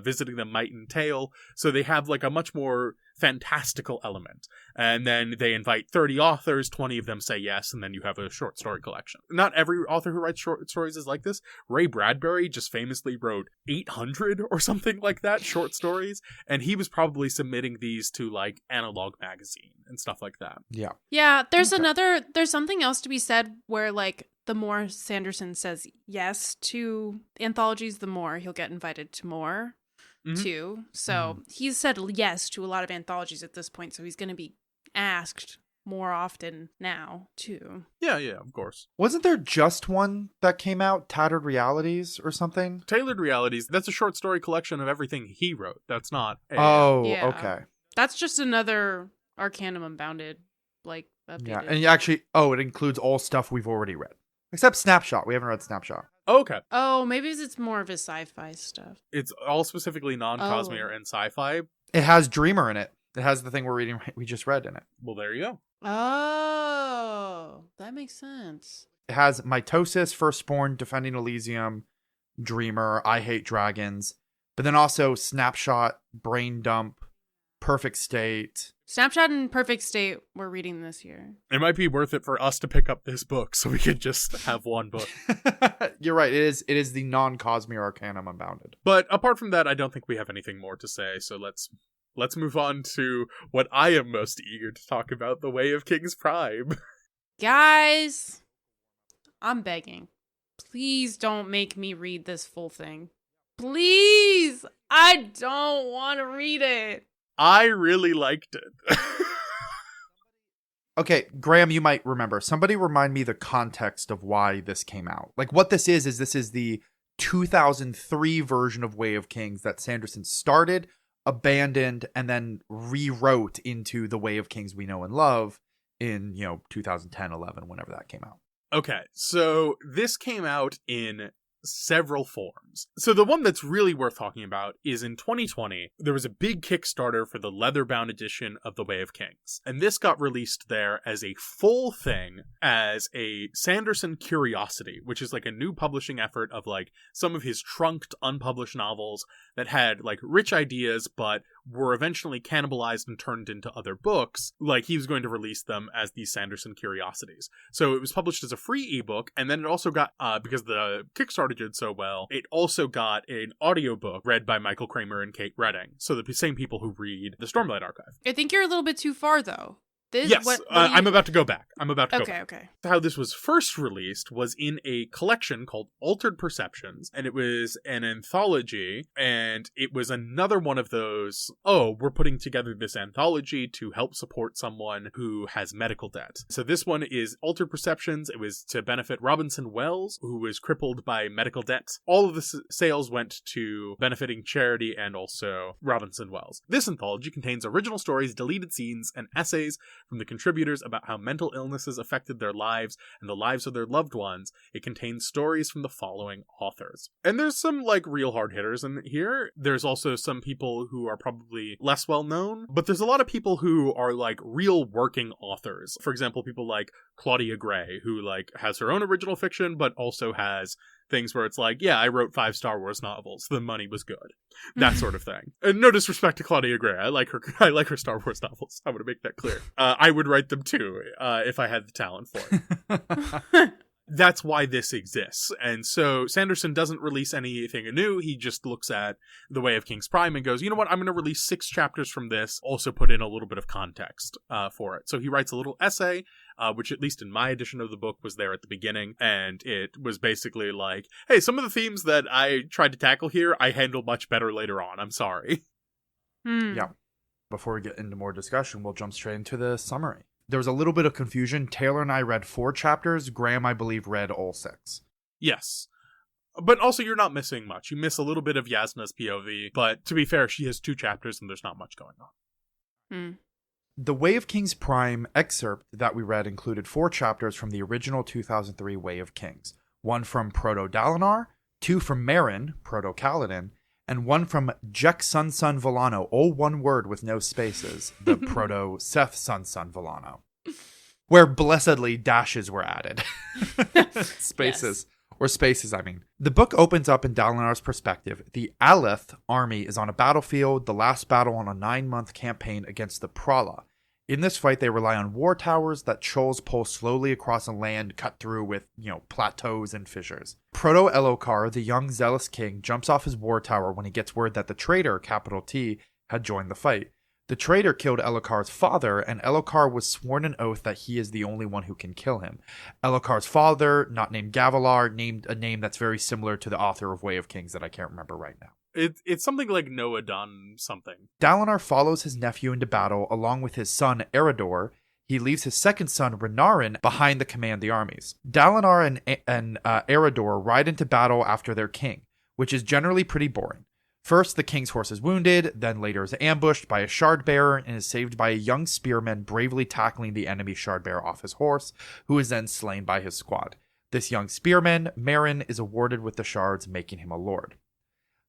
visiting them might entail. So they have like a much more fantastical element. And then they invite 30 authors, 20 of them say yes, and then you have a short story collection. Not every author who writes short stories is like this. Ray Bradbury just famously wrote 800 or something like that short stories, and he was probably submitting these to like Analog Magazine and stuff like that. Yeah. Yeah, there's something else to be said where like the more Sanderson says yes to anthologies, the more he'll get invited to more. Too. So he's said yes to a lot of anthologies at this point, so he's going to be asked more often now too. Yeah, of course. Wasn't there just one that came out, Tattered Realities or something? Tailored Realities, that's a short story collection of everything he wrote. That's not a... Okay. That's just another Arcanum Unbounded, like, updated. Yeah, and actually, it includes all stuff we've already read. Except Snapshot. We haven't read Snapshot. Okay. Oh, maybe it's more of his sci-fi stuff. It's all specifically non-Cosmere and sci-fi. It has Dreamer in it. It has the thing we just read in it. Well, there you go. Oh, that makes sense. It has Mitosis, Firstborn, Defending Elysium, Dreamer, I Hate Dragons, but then also Snapshot, Brain Dump, Perfect State. Snapshot and Perfect State we're reading this year. It might be worth it for us to pick up this book so we could just have one book. You're right. It is the non-Cosmere Arcanum Unbounded. But apart from that, I don't think we have anything more to say. So let's move on to what I am most eager to talk about, The Way of King's Prime. Guys, I'm begging. Please don't make me read this full thing. Please! I don't want to read it. I really liked it. Okay, Graham, you might remember. Somebody remind me the context of why this came out. Like, what this is this is the 2003 version of Way of Kings that Sanderson started, abandoned, and then rewrote into The Way of Kings we know and love in, 2010, 11, whenever that came out. Okay, so this came out in several forms. So the one that's really worth talking about is in 2020, there was a big Kickstarter for the leather-bound edition of The Way of Kings. And this got released there as a full thing, as a Sanderson Curiosity, which is like a new publishing effort of like some of his trunked, unpublished novels that had like rich ideas, but were eventually cannibalized and turned into other books. Like he was going to release them as these Sanderson Curiosities. So it was published as a free ebook, and then it also got, because the Kickstarter did so well, it also got an audiobook read by Michael Kramer and Kate Redding. So the same people who read the Stormlight Archive. I think you're a little bit too far, though. Yes, I'm about to go back. Okay. How this was first released was in a collection called Altered Perceptions, and it was an anthology, and it was another one of those, we're putting together this anthology to help support someone who has medical debt. So this one is Altered Perceptions. It was to benefit Robinson Wells, who was crippled by medical debt. All of the sales went to benefiting charity and also Robinson Wells. This anthology contains original stories, deleted scenes, and essays from the contributors about how mental illnesses affected their lives and the lives of their loved ones. It contains stories from the following authors. And there's some, like, real hard hitters in here. There's also some people who are probably less well known, but there's a lot of people who are, like, real working authors. For example, people like Claudia Gray, who, like, has her own original fiction, but also has things where it's like, yeah, I wrote 5 Star Wars novels. The money was good. That sort of thing. And no disrespect to Claudia Gray. I like her Star Wars novels. I want to make that clear. I would write them too, if I had the talent for it. That's why this exists. And so Sanderson doesn't release anything new. He just looks at The Way of King's Prime and goes, you know what, I'm going to release 6 chapters from this, also put in a little bit of context for it. So he writes a little essay, which at least in my edition of the book was there at the beginning. And it was basically like, hey, some of the themes that I tried to tackle here, I handle much better later on. I'm sorry. Yeah. Before we get into more discussion, we'll jump straight into the summary. There was a little bit of confusion. Taylor and I read 4 chapters. Graham, I believe, read all 6. Yes. But also, you're not missing much. You miss a little bit of Yasna's POV, but to be fair, she has 2 chapters and there's not much going on. The Way of Kings Prime excerpt that we read included 4 chapters from the original 2003 Way of Kings. 1 from Proto-Dalinar, 2 from Merrin, Proto-Kaladin, and 1 from Jak Sun Villano, all one word with no spaces, the Proto-Seth Sun Villano, where blessedly dashes were added. Spaces. Yes. Or spaces, I mean. The book opens up in Dalinar's perspective. The Aleth army is on a battlefield, the last battle on a 9-month campaign against the Prala. In this fight, they rely on war towers that Chul's pull slowly across a land cut through with, plateaus and fissures. Proto-Elokar, the young zealous king, jumps off his war tower when he gets word that the traitor, capital T, had joined the fight. The traitor killed Elokar's father, and Elokar was sworn an oath that he is the only one who can kill him. Elokar's father, not named Gavilar, named a name that's very similar to the author of Way of Kings that I can't remember right now. It's something like Noah Dunn something. Dalinar follows his nephew into battle along with his son Eredor. He leaves his second son Renarin behind to command the armies. Dalinar and Eredor ride into battle after their king, which is generally pretty boring. First, the king's horse is wounded, then later is ambushed by a shard bearer and is saved by a young spearman bravely tackling the enemy shard bearer off his horse, who is then slain by his squad. This young spearman, Merrin, is awarded with the shards, making him a lord.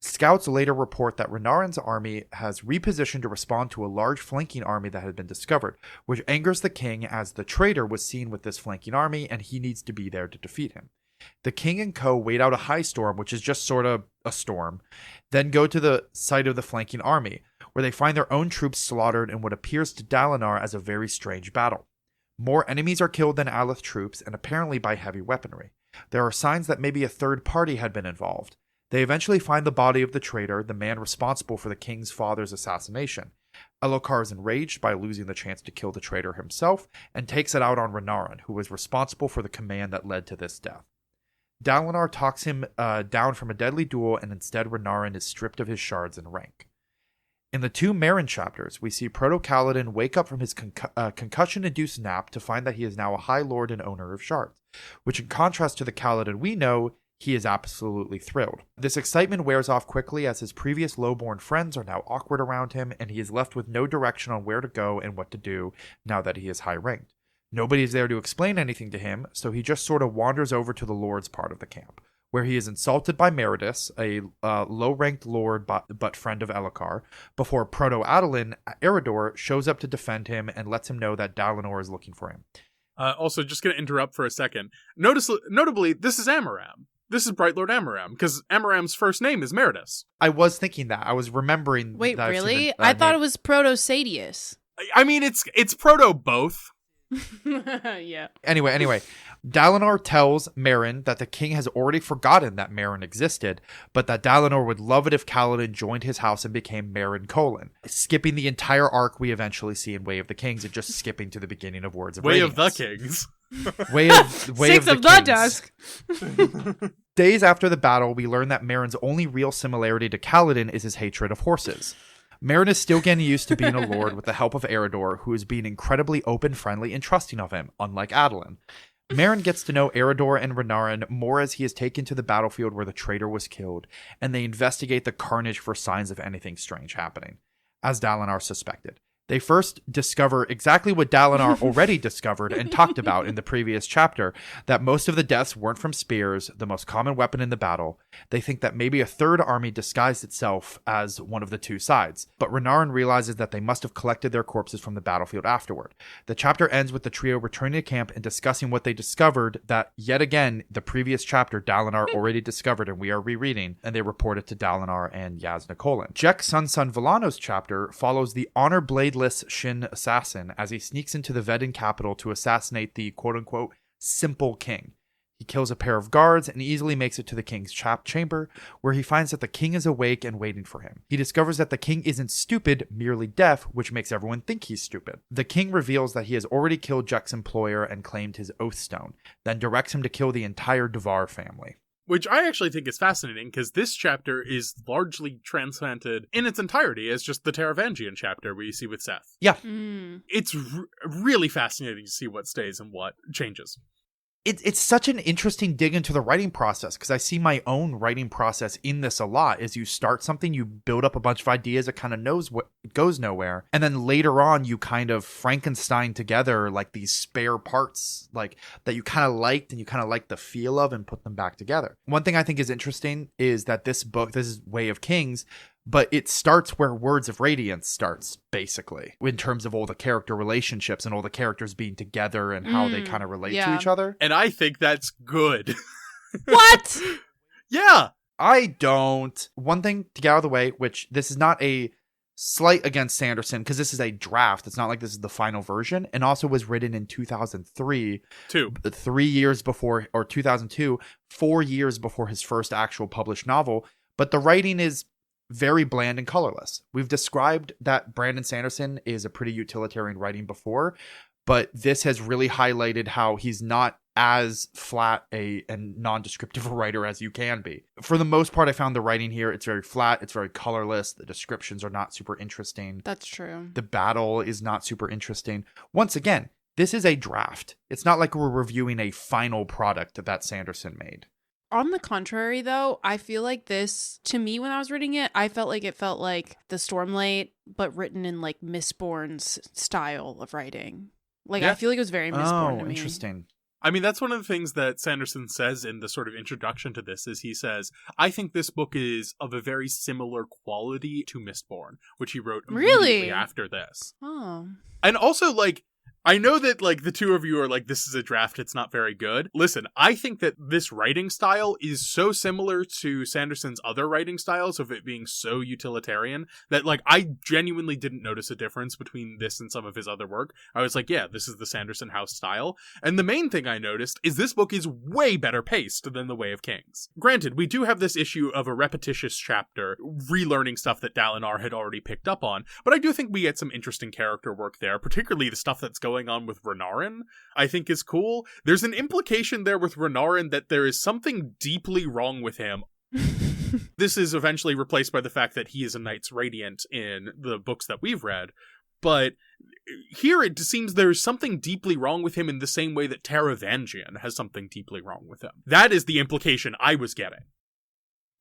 Scouts later report that Renarin's army has repositioned to respond to a large flanking army that had been discovered, which angers the king as the traitor was seen with this flanking army and he needs to be there to defeat him. The king and co wait out a high storm, which is just sort of a storm, then go to the site of the flanking army, where they find their own troops slaughtered in what appears to Dalinar as a very strange battle. More enemies are killed than Aleth troops, and apparently by heavy weaponry. There are signs that maybe a third party had been involved. They eventually find the body of the traitor, the man responsible for the king's father's assassination. Elokar is enraged by losing the chance to kill the traitor himself, and takes it out on Renarin, who was responsible for the command that led to this death. Dalinar talks him down from a deadly duel, and instead Renarin is stripped of his shards and rank. In the 2 Merrin chapters, we see Proto-Kaladin wake up from his concussion-induced nap to find that he is now a high lord and owner of shards, which in contrast to the Kaladin we know, he is absolutely thrilled. This excitement wears off quickly as his previous lowborn friends are now awkward around him, and he is left with no direction on where to go and what to do now that he is high-ranked. Nobody is there to explain anything to him, so he just sort of wanders over to the lord's part of the camp, where he is insulted by Meridus, a low-ranked lord but friend of Elokar, before Proto-Adolin Eredor shows up to defend him and lets him know that Dalinar is looking for him. Also, just going to interrupt for a second. Notably, this is Amaram. This is Bright Lord Amaram, because Amaram's first name is Meridus. I was thinking that. I was remembering. Wait, that really? I thought it was Proto-Sadius. I mean, it's proto both. Yeah. Anyway, Dalinar tells Merrin that the king has already forgotten that Merrin existed, but that Dalinar would love it if Kaladin joined his house and became Merrin Colon, skipping the entire arc we eventually see in Way of the Kings and just skipping to the beginning of Words of Way Radiance. of the Kings. Way of Six the of the Kings. Dusk. Days after the battle, we learn that Merrin's only real similarity to Kaladin is his hatred of horses. Merrin is still getting used to being a lord with the help of Eredor, who is being incredibly open, friendly, and trusting of him, unlike Adolin. Merrin gets to know Eredor and Renarin more as he is taken to the battlefield where the traitor was killed, and they investigate the carnage for signs of anything strange happening, as Dalinar suspected. They first discover exactly what Dalinar already discovered and talked about in the previous chapter, that most of the deaths weren't from spears, the most common weapon in the battle. They think that maybe a third army disguised itself as one of the two sides, but Renarin realizes that they must have collected their corpses from the battlefield afterward. The chapter ends with the trio returning to camp and discussing what they discovered that, yet again, the previous chapter Dalinar already discovered and we are rereading, and they report it to Dalinar and Yasna Kholin. Jak Sun Villano's chapter follows the honor bladeless Shin assassin as he sneaks into the Vedin capital to assassinate the quote-unquote simple king. He kills a pair of guards and easily makes it to the king's chamber, where he finds that the king is awake and waiting for him. He discovers that the king isn't stupid, merely deaf, which makes everyone think he's stupid. The king reveals that he has already killed Jak's employer and claimed his Oathstone, then directs him to kill the entire Devar family. Which I actually think is fascinating, because this chapter is largely transplanted in its entirety as just the Taravangian chapter we see with Seth. Yeah. It's really fascinating to see what stays and what changes. It's such an interesting dig into the writing process, because I see my own writing process in this a lot. As you start something, you build up a bunch of ideas, it kind of knows what goes nowhere, and then later on you kind of Frankenstein together like these spare parts like that you kind of liked and you kind of like the feel of, and put them back together. One thing I think is interesting is that this is Way of Kings, but it starts where Words of Radiance starts, basically, in terms of all the character relationships and all the characters being together and how they kind of relate to each other. And I think that's good. What? Yeah. I don't. One thing to get out of the way, which this is not a slight against Sanderson, because this is a draft. It's not like this is the final version, and also was written in 2003. 3 years before, or 2002, 4 years before his first actual published novel. But the writing is very bland and colorless. We've described that Brandon Sanderson is a pretty utilitarian writing before, but this has really highlighted how he's not as flat and non-descriptive a writer as you can be. For the most part, I found the writing here, it's very flat, it's very colorless, the descriptions are not super interesting. That's true. The battle is not super interesting. Once again, this is a draft. It's not like we're reviewing a final product that Sanderson made. On the contrary, though, I feel like this, to me, when I was reading it, I felt like the Stormlight, but written in like Mistborn's style of writing. Like, I feel like it was very Mistborn to me. Interesting. I mean, that's one of the things that Sanderson says in the sort of introduction to this, is he says, I think this book is of a very similar quality to Mistborn, which he wrote immediately after this. Oh. And also, like, I know that, like, the two of you are like, this is a draft, it's not very good. Listen, I think that this writing style is so similar to Sanderson's other writing styles of it being so utilitarian that, like, I genuinely didn't notice a difference between this and some of his other work. I was like, yeah, this is the Sanderson House style. And the main thing I noticed is this book is way better paced than The Way of Kings. Granted, we do have this issue of a repetitious chapter, relearning stuff that Dalinar had already picked up on, but I do think we get some interesting character work there, particularly the stuff that's going on with Renarin, I think is cool. There's an implication there with Renarin that there is something deeply wrong with him. This is eventually replaced by the fact that he is a Knights Radiant in the books that we've read, but here it seems there's something deeply wrong with him in the same way that Taravangian has something deeply wrong with him. That is the implication I was getting.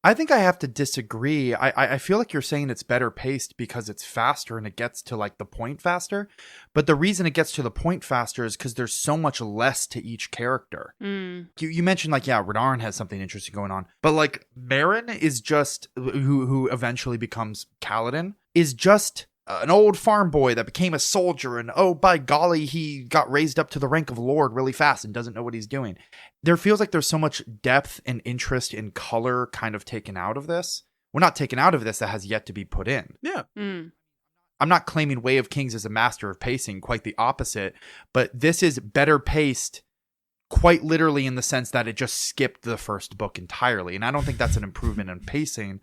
I think I have to disagree. I feel like you're saying it's better paced because it's faster and it gets to like the point faster. But the reason it gets to the point faster is because there's so much less to each character. You mentioned like, yeah, Renarin has something interesting going on. But like Merrin is just, who eventually becomes Kaladin, is just an old farm boy that became a soldier, and oh, by golly, he got raised up to the rank of lord really fast and doesn't know what he's doing. There feels like there's so much depth and interest in color kind of taken out of this. Well, not taken out of this, that has yet to be put in. Yeah. I'm not claiming Way of Kings is a master of pacing, quite the opposite, but this is better paced quite literally in the sense that it just skipped the first book entirely. And I don't think that's an improvement in pacing.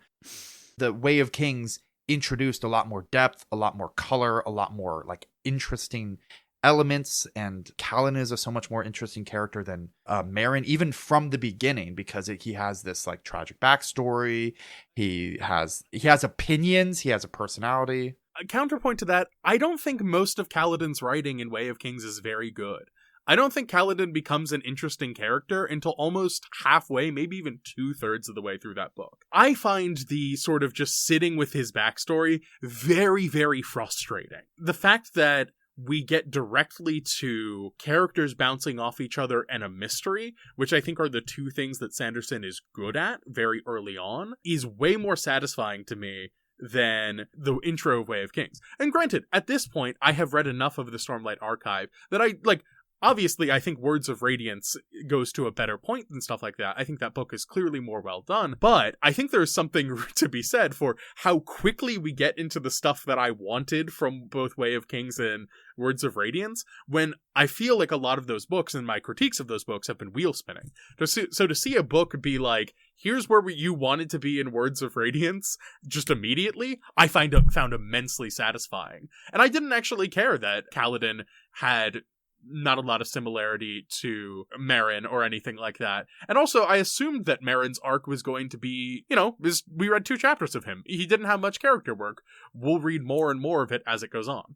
The Way of Kings introduced a lot more depth, a lot more color, a lot more like interesting elements, and Kaladin is a so much more interesting character than Merrin, even from the beginning, because he has this like tragic backstory. He has opinions. He has a personality. A counterpoint to that, I don't think most of Kaladin's writing in Way of Kings is very good. I don't think Kaladin becomes an interesting character until almost halfway, maybe even 2/3 of the way through that book. I find the sort of just sitting with his backstory very, very frustrating. The fact that we get directly to characters bouncing off each other and a mystery, which I think are the two things that Sanderson is good at very early on, is way more satisfying to me than the intro of Way of Kings. And granted, at this point, I have read enough of the Stormlight Archive that obviously, I think Words of Radiance goes to a better point than stuff like that. I think that book is clearly more well done, but I think there's something to be said for how quickly we get into the stuff that I wanted from both Way of Kings and Words of Radiance, when I feel like a lot of those books and my critiques of those books have been wheel spinning. So to see a book be like, here's where you wanted to be in Words of Radiance just immediately, I found immensely satisfying. And I didn't actually care that Kaladin had not a lot of similarity to Meryn or anything like that. And also, I assumed that Meryn's arc was going to be, we read 2 chapters of him. He didn't have much character work. We'll read more and more of it as it goes on.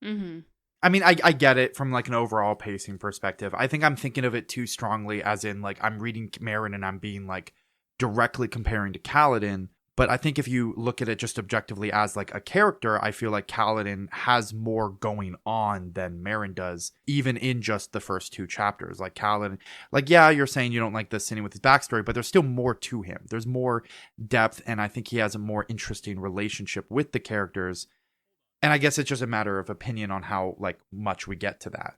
Mm-hmm. I mean, I get it from like an overall pacing perspective. I think I'm thinking of it too strongly as in like I'm reading Meryn and I'm being like directly comparing to Kaladin. But I think if you look at it just objectively as like a character, I feel like Kaladin has more going on than Meryn does, even in just the first 2 chapters. Like Kaladin, like, yeah, you're saying you don't like the sitting with his backstory, but there's still more to him. There's more depth, and I think he has a more interesting relationship with the characters. And I guess it's just a matter of opinion on how like much we get to that.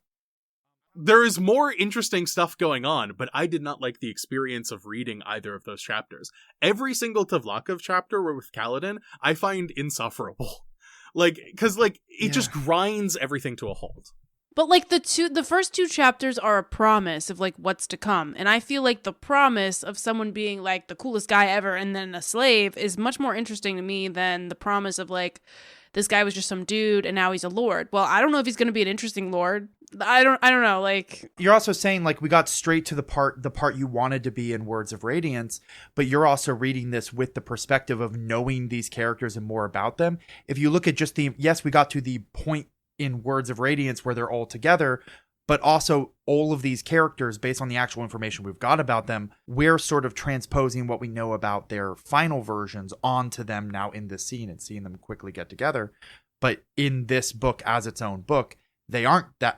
There is more interesting stuff going on, but I did not like the experience of reading either of those chapters. Every single Tavlakov chapter with Kaladin, I find insufferable. It just grinds everything to a halt. But like the first 2 chapters are a promise of like what's to come. And I feel like the promise of someone being like the coolest guy ever and then a slave is much more interesting to me than the promise of like this guy was just some dude and now he's a lord. Well, I don't know if he's going to be an interesting lord. I don't know. Like, you're also saying like we got straight to the part you wanted to be in Words of Radiance, but you're also reading this with the perspective of knowing these characters and more about them. If you look at just we got to the point in Words of Radiance where they're all together, but also all of these characters, based on the actual information we've got about them, we're sort of transposing what we know about their final versions onto them now in this scene and seeing them quickly get together. But in this book as its own book,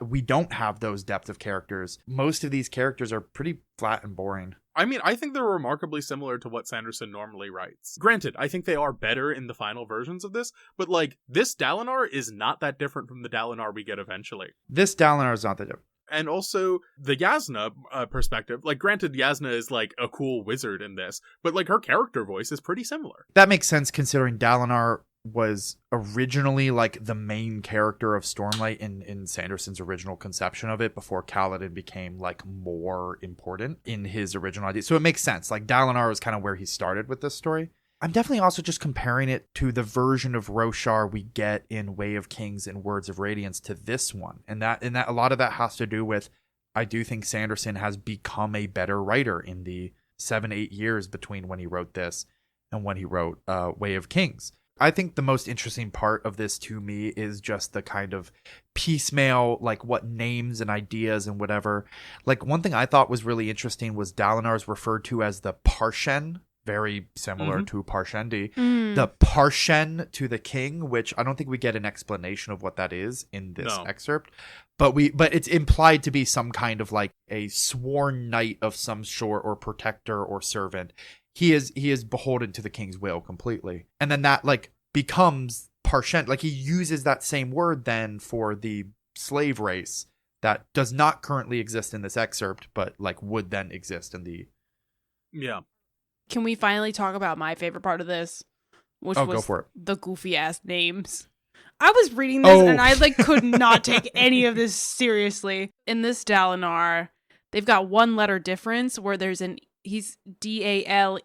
we don't have those depth of characters. Most of these characters are pretty flat and boring. I mean, I think they're remarkably similar to what Sanderson normally writes. Granted, I think they are better in the final versions of this, but like, this Dalinar is not that different from the Dalinar we get eventually. This Dalinar is not that different. And also, the Yasna perspective, like, granted, Yasna is like a cool wizard in this, but like, her character voice is pretty similar. That makes sense considering Dalinar was originally like the main character of Stormlight in Sanderson's original conception of it before Kaladin became like more important in his original idea. So it makes sense. Like Dalinar was kind of where he started with this story. I'm definitely also just comparing it to the version of Roshar we get in Way of Kings and Words of Radiance to this one. And that a lot of that has to do with, I do think Sanderson has become a better writer in the 7-8 years between when he wrote this and when he wrote Way of Kings. I think the most interesting part of this to me is just the kind of piecemeal, like what names and ideas and whatever. Like one thing I thought was really interesting was Dalinar's referred to as the Parshen, very similar to Parshendi. The Parshen to the king, which I don't think we get an explanation of what that is in this excerpt. But it's implied to be some kind of like a sworn knight of some sort or protector or servant. He is beholden to the king's will completely. And then that like becomes Parshen. Like he uses that same word then for the slave race that does not currently exist in this excerpt, but like would then exist in the... Yeah. Can we finally talk about my favorite part of this? Which was go for it. The goofy ass names. I was reading this and I like could not take any of this seriously. In this Dalinar, they've got 1 letter difference where there's he's Dalenar,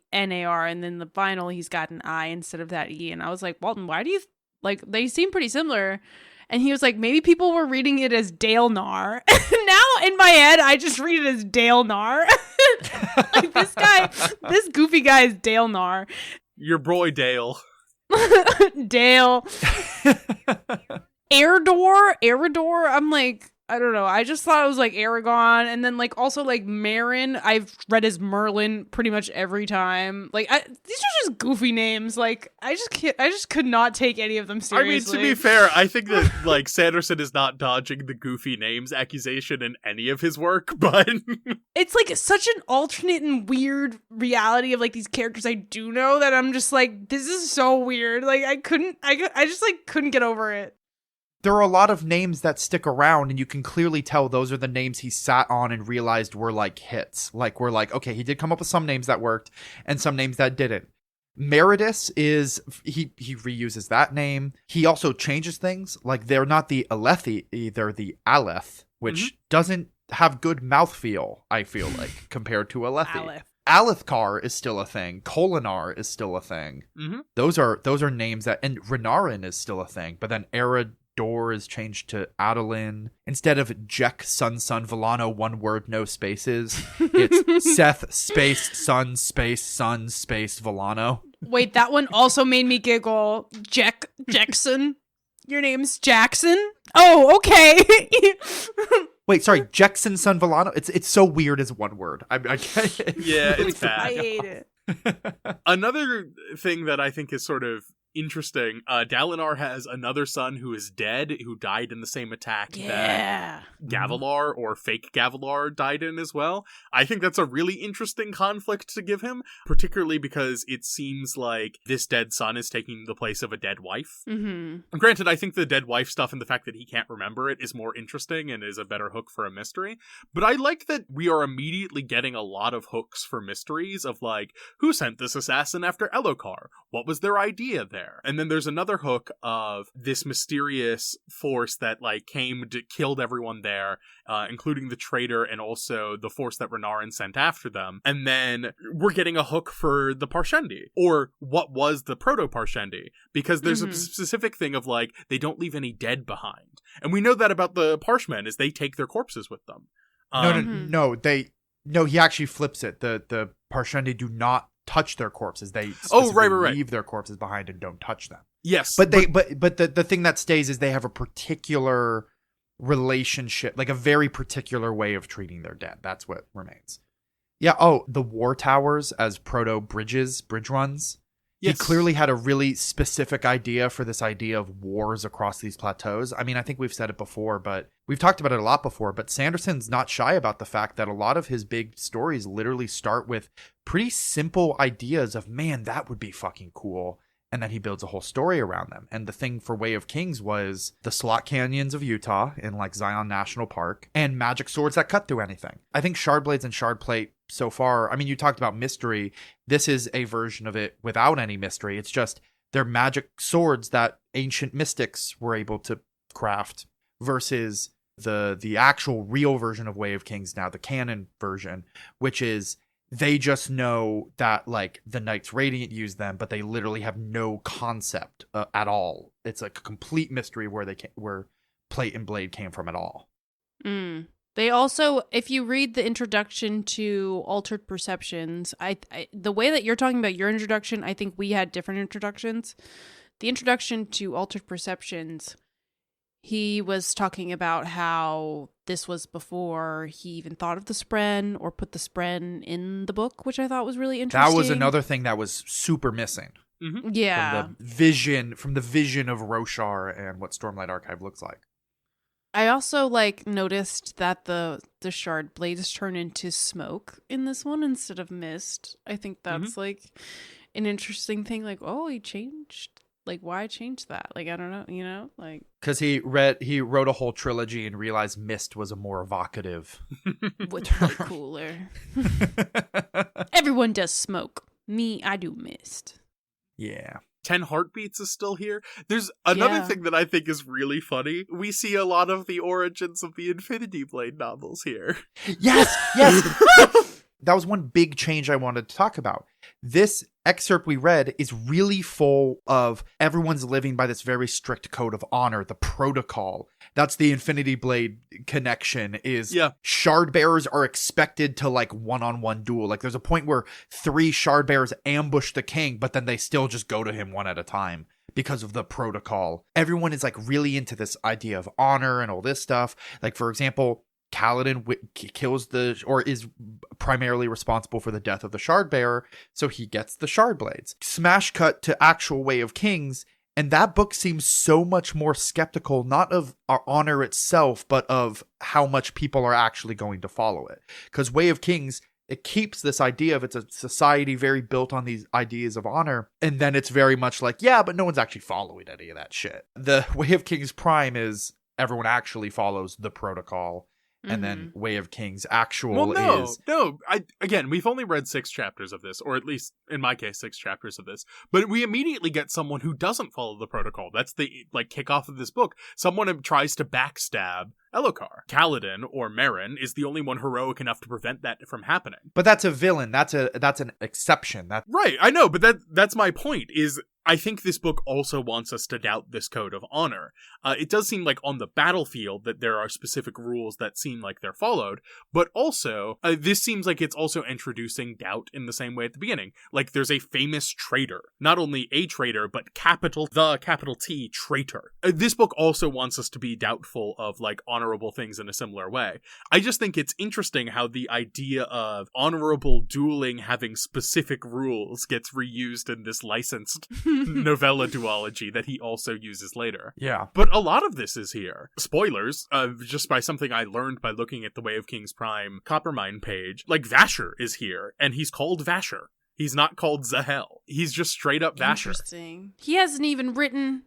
and then the final he's got an I instead of that E. And I was like, Walton, why do you like they seem pretty similar? And he was like, maybe people were reading it as Dalenar. Now in my head, I just read it as Dalenar. Like this goofy guy is Dalenar. Your boy Dale. Dale. Eredor. I'm like, I don't know. I just thought it was like Aragon, and then like also like Marin. I've read as Merlin pretty much every time. Like these are just goofy names. Like I just could not take any of them seriously. I mean, to be fair, I think that like Sanderson is not dodging the goofy names accusation in any of his work, but it's like such an alternate and weird reality of like these characters I do know that I'm just like, this is so weird. Like I just like couldn't get over it. There are a lot of names that stick around, and you can clearly tell those are the names he sat on and realized were like hits. Like, we're like, okay, he did come up with some names that worked and some names that didn't. Meridus is, he reuses that name. He also changes things. Like, they're not the Alethi, they're the Aleth, which doesn't have good mouthfeel, I feel like, compared to Alethi. Alethkar is still a thing. Kolinar is still a thing. Those are names that, and Renarin is still a thing. But then Eridor is changed to Adolin. Instead of Jek Sun Villano, one word, no spaces, it's Seth space Sun space Villano. Wait, that one also made me giggle. Jackson. Your name's Jackson? Oh, okay. Wait, sorry, Jackson Sun Villano? It's so weird as one word. I can't. Yeah, it's bad. I hate it. Another thing that I think is sort of interesting, Dalinar has another son who is dead, who died in the same attack that Gavilar or fake Gavilar died in as well. I think that's a really interesting conflict to give him, particularly because it seems like this dead son is taking the place of a dead wife. And granted, I think the dead wife stuff and the fact that he can't remember it is more interesting and is a better hook for a mystery. But I like that we are immediately getting a lot of hooks for mysteries of like, who sent this assassin after Elokar? What was their idea there? And then there's another hook of this mysterious force that like killed everyone there, including the traitor and also the force that Renarin sent after them. And then we're getting a hook for the Parshendi, or what was the Proto-Parshendi, because there's a specific thing of like, they don't leave any dead behind. And we know that about the Parshmen, is they take their corpses with them. No, he actually flips it. The Parshendi do not touch their corpses. They specifically leave their corpses behind and don't touch them. Yes. But the thing that stays is they have a particular relationship, like a very particular way of treating their dead. That's what remains. Yeah. Oh, the war towers as bridge runs. Yes. He clearly had a really specific idea for this idea of wars across these plateaus. I mean, I think we've said it before, but we've talked about it a lot before, but Sanderson's not shy about the fact that a lot of his big stories literally start with pretty simple ideas of, man, that would be fucking cool. And then he builds a whole story around them. And the thing for Way of Kings was the slot canyons of Utah in like Zion National Park and magic swords that cut through anything. I think Shardblades and Shardplate so far, I mean, you talked about mystery. This is a version of it without any mystery. It's just they're magic swords that ancient mystics were able to craft versus the actual real version of Way of Kings now, the canon version, which is they just know that like the Knights Radiant use them, but they literally have no concept at all. It's like a complete mystery where Plate and Blade came from at all. They also, if you read the introduction to Altered Perceptions, I the way that you're talking about your introduction, I think we had different introductions. The introduction to Altered Perceptions, he was talking about how this was before he even thought of the Spren or put the Spren in the book, which I thought was really interesting. That was another thing that was super missing. Yeah. From the vision of Roshar and what Stormlight Archive looks like. I also like noticed that the shard blades turn into smoke in this one instead of mist. I think that's like an interesting thing. Like, oh, he changed. Like, why change that? Like, I don't know, you know, like because he wrote a whole trilogy and realized mist was a more evocative, which way cooler. Everyone does smoke. Me, I do mist. Yeah. 10 Heartbeats is still here. There's another thing that I think is really funny. We see a lot of the origins of the Infinity Blade novels here. Yes. That was one big change I wanted to talk about. This excerpt we read is really full of everyone's living by this very strict code of honor, the protocol. That's the Infinity Blade connection is shard bearers are expected to like one-on-one duel. Like there's a point where 3 shard bearers ambush the king, but then they still just go to him one at a time because of the protocol. Everyone is like really into this idea of honor and all this stuff. Like, for example, Kaladin kills or is primarily responsible for the death of the Shardbearer, so he gets the Shard Blades. Smash cut to actual Way of Kings, and that book seems so much more skeptical, not of our honor itself, but of how much people are actually going to follow it. Because Way of Kings, it keeps this idea of it's a society very built on these ideas of honor, and then it's very much like, yeah, but no one's actually following any of that shit. The Way of Kings Prime is everyone actually follows the protocol. And then Way of Kings actual is... No, again, we've only read 6 chapters of this, or at least, in my case, 6 chapters of this. But we immediately get someone who doesn't follow the protocol. That's the, kickoff of this book. Someone who tries to backstab Elhokar. Kaladin, or Merrin, is the only one heroic enough to prevent that from happening. But that's a villain. That's an exception. Right, I know, but that's my point, is... I think this book also wants us to doubt this code of honor. It does seem like on the battlefield that there are specific rules that seem like they're followed, but also, this seems like it's also introducing doubt in the same way at the beginning. Like, there's a famous traitor. Not only a traitor, but capital T traitor. This book also wants us to be doubtful of, honorable things in a similar way. I just think it's interesting how the idea of honorable dueling having specific rules gets reused in this licensed novella duology that he also uses later. Yeah. But a lot of this is here. Spoilers, just by something I learned by looking at the Way of Kings Prime Coppermine page. Vasher is here, and he's called Vasher. He's not called Zahel. He's just straight up Vasher. Interesting. He hasn't even written...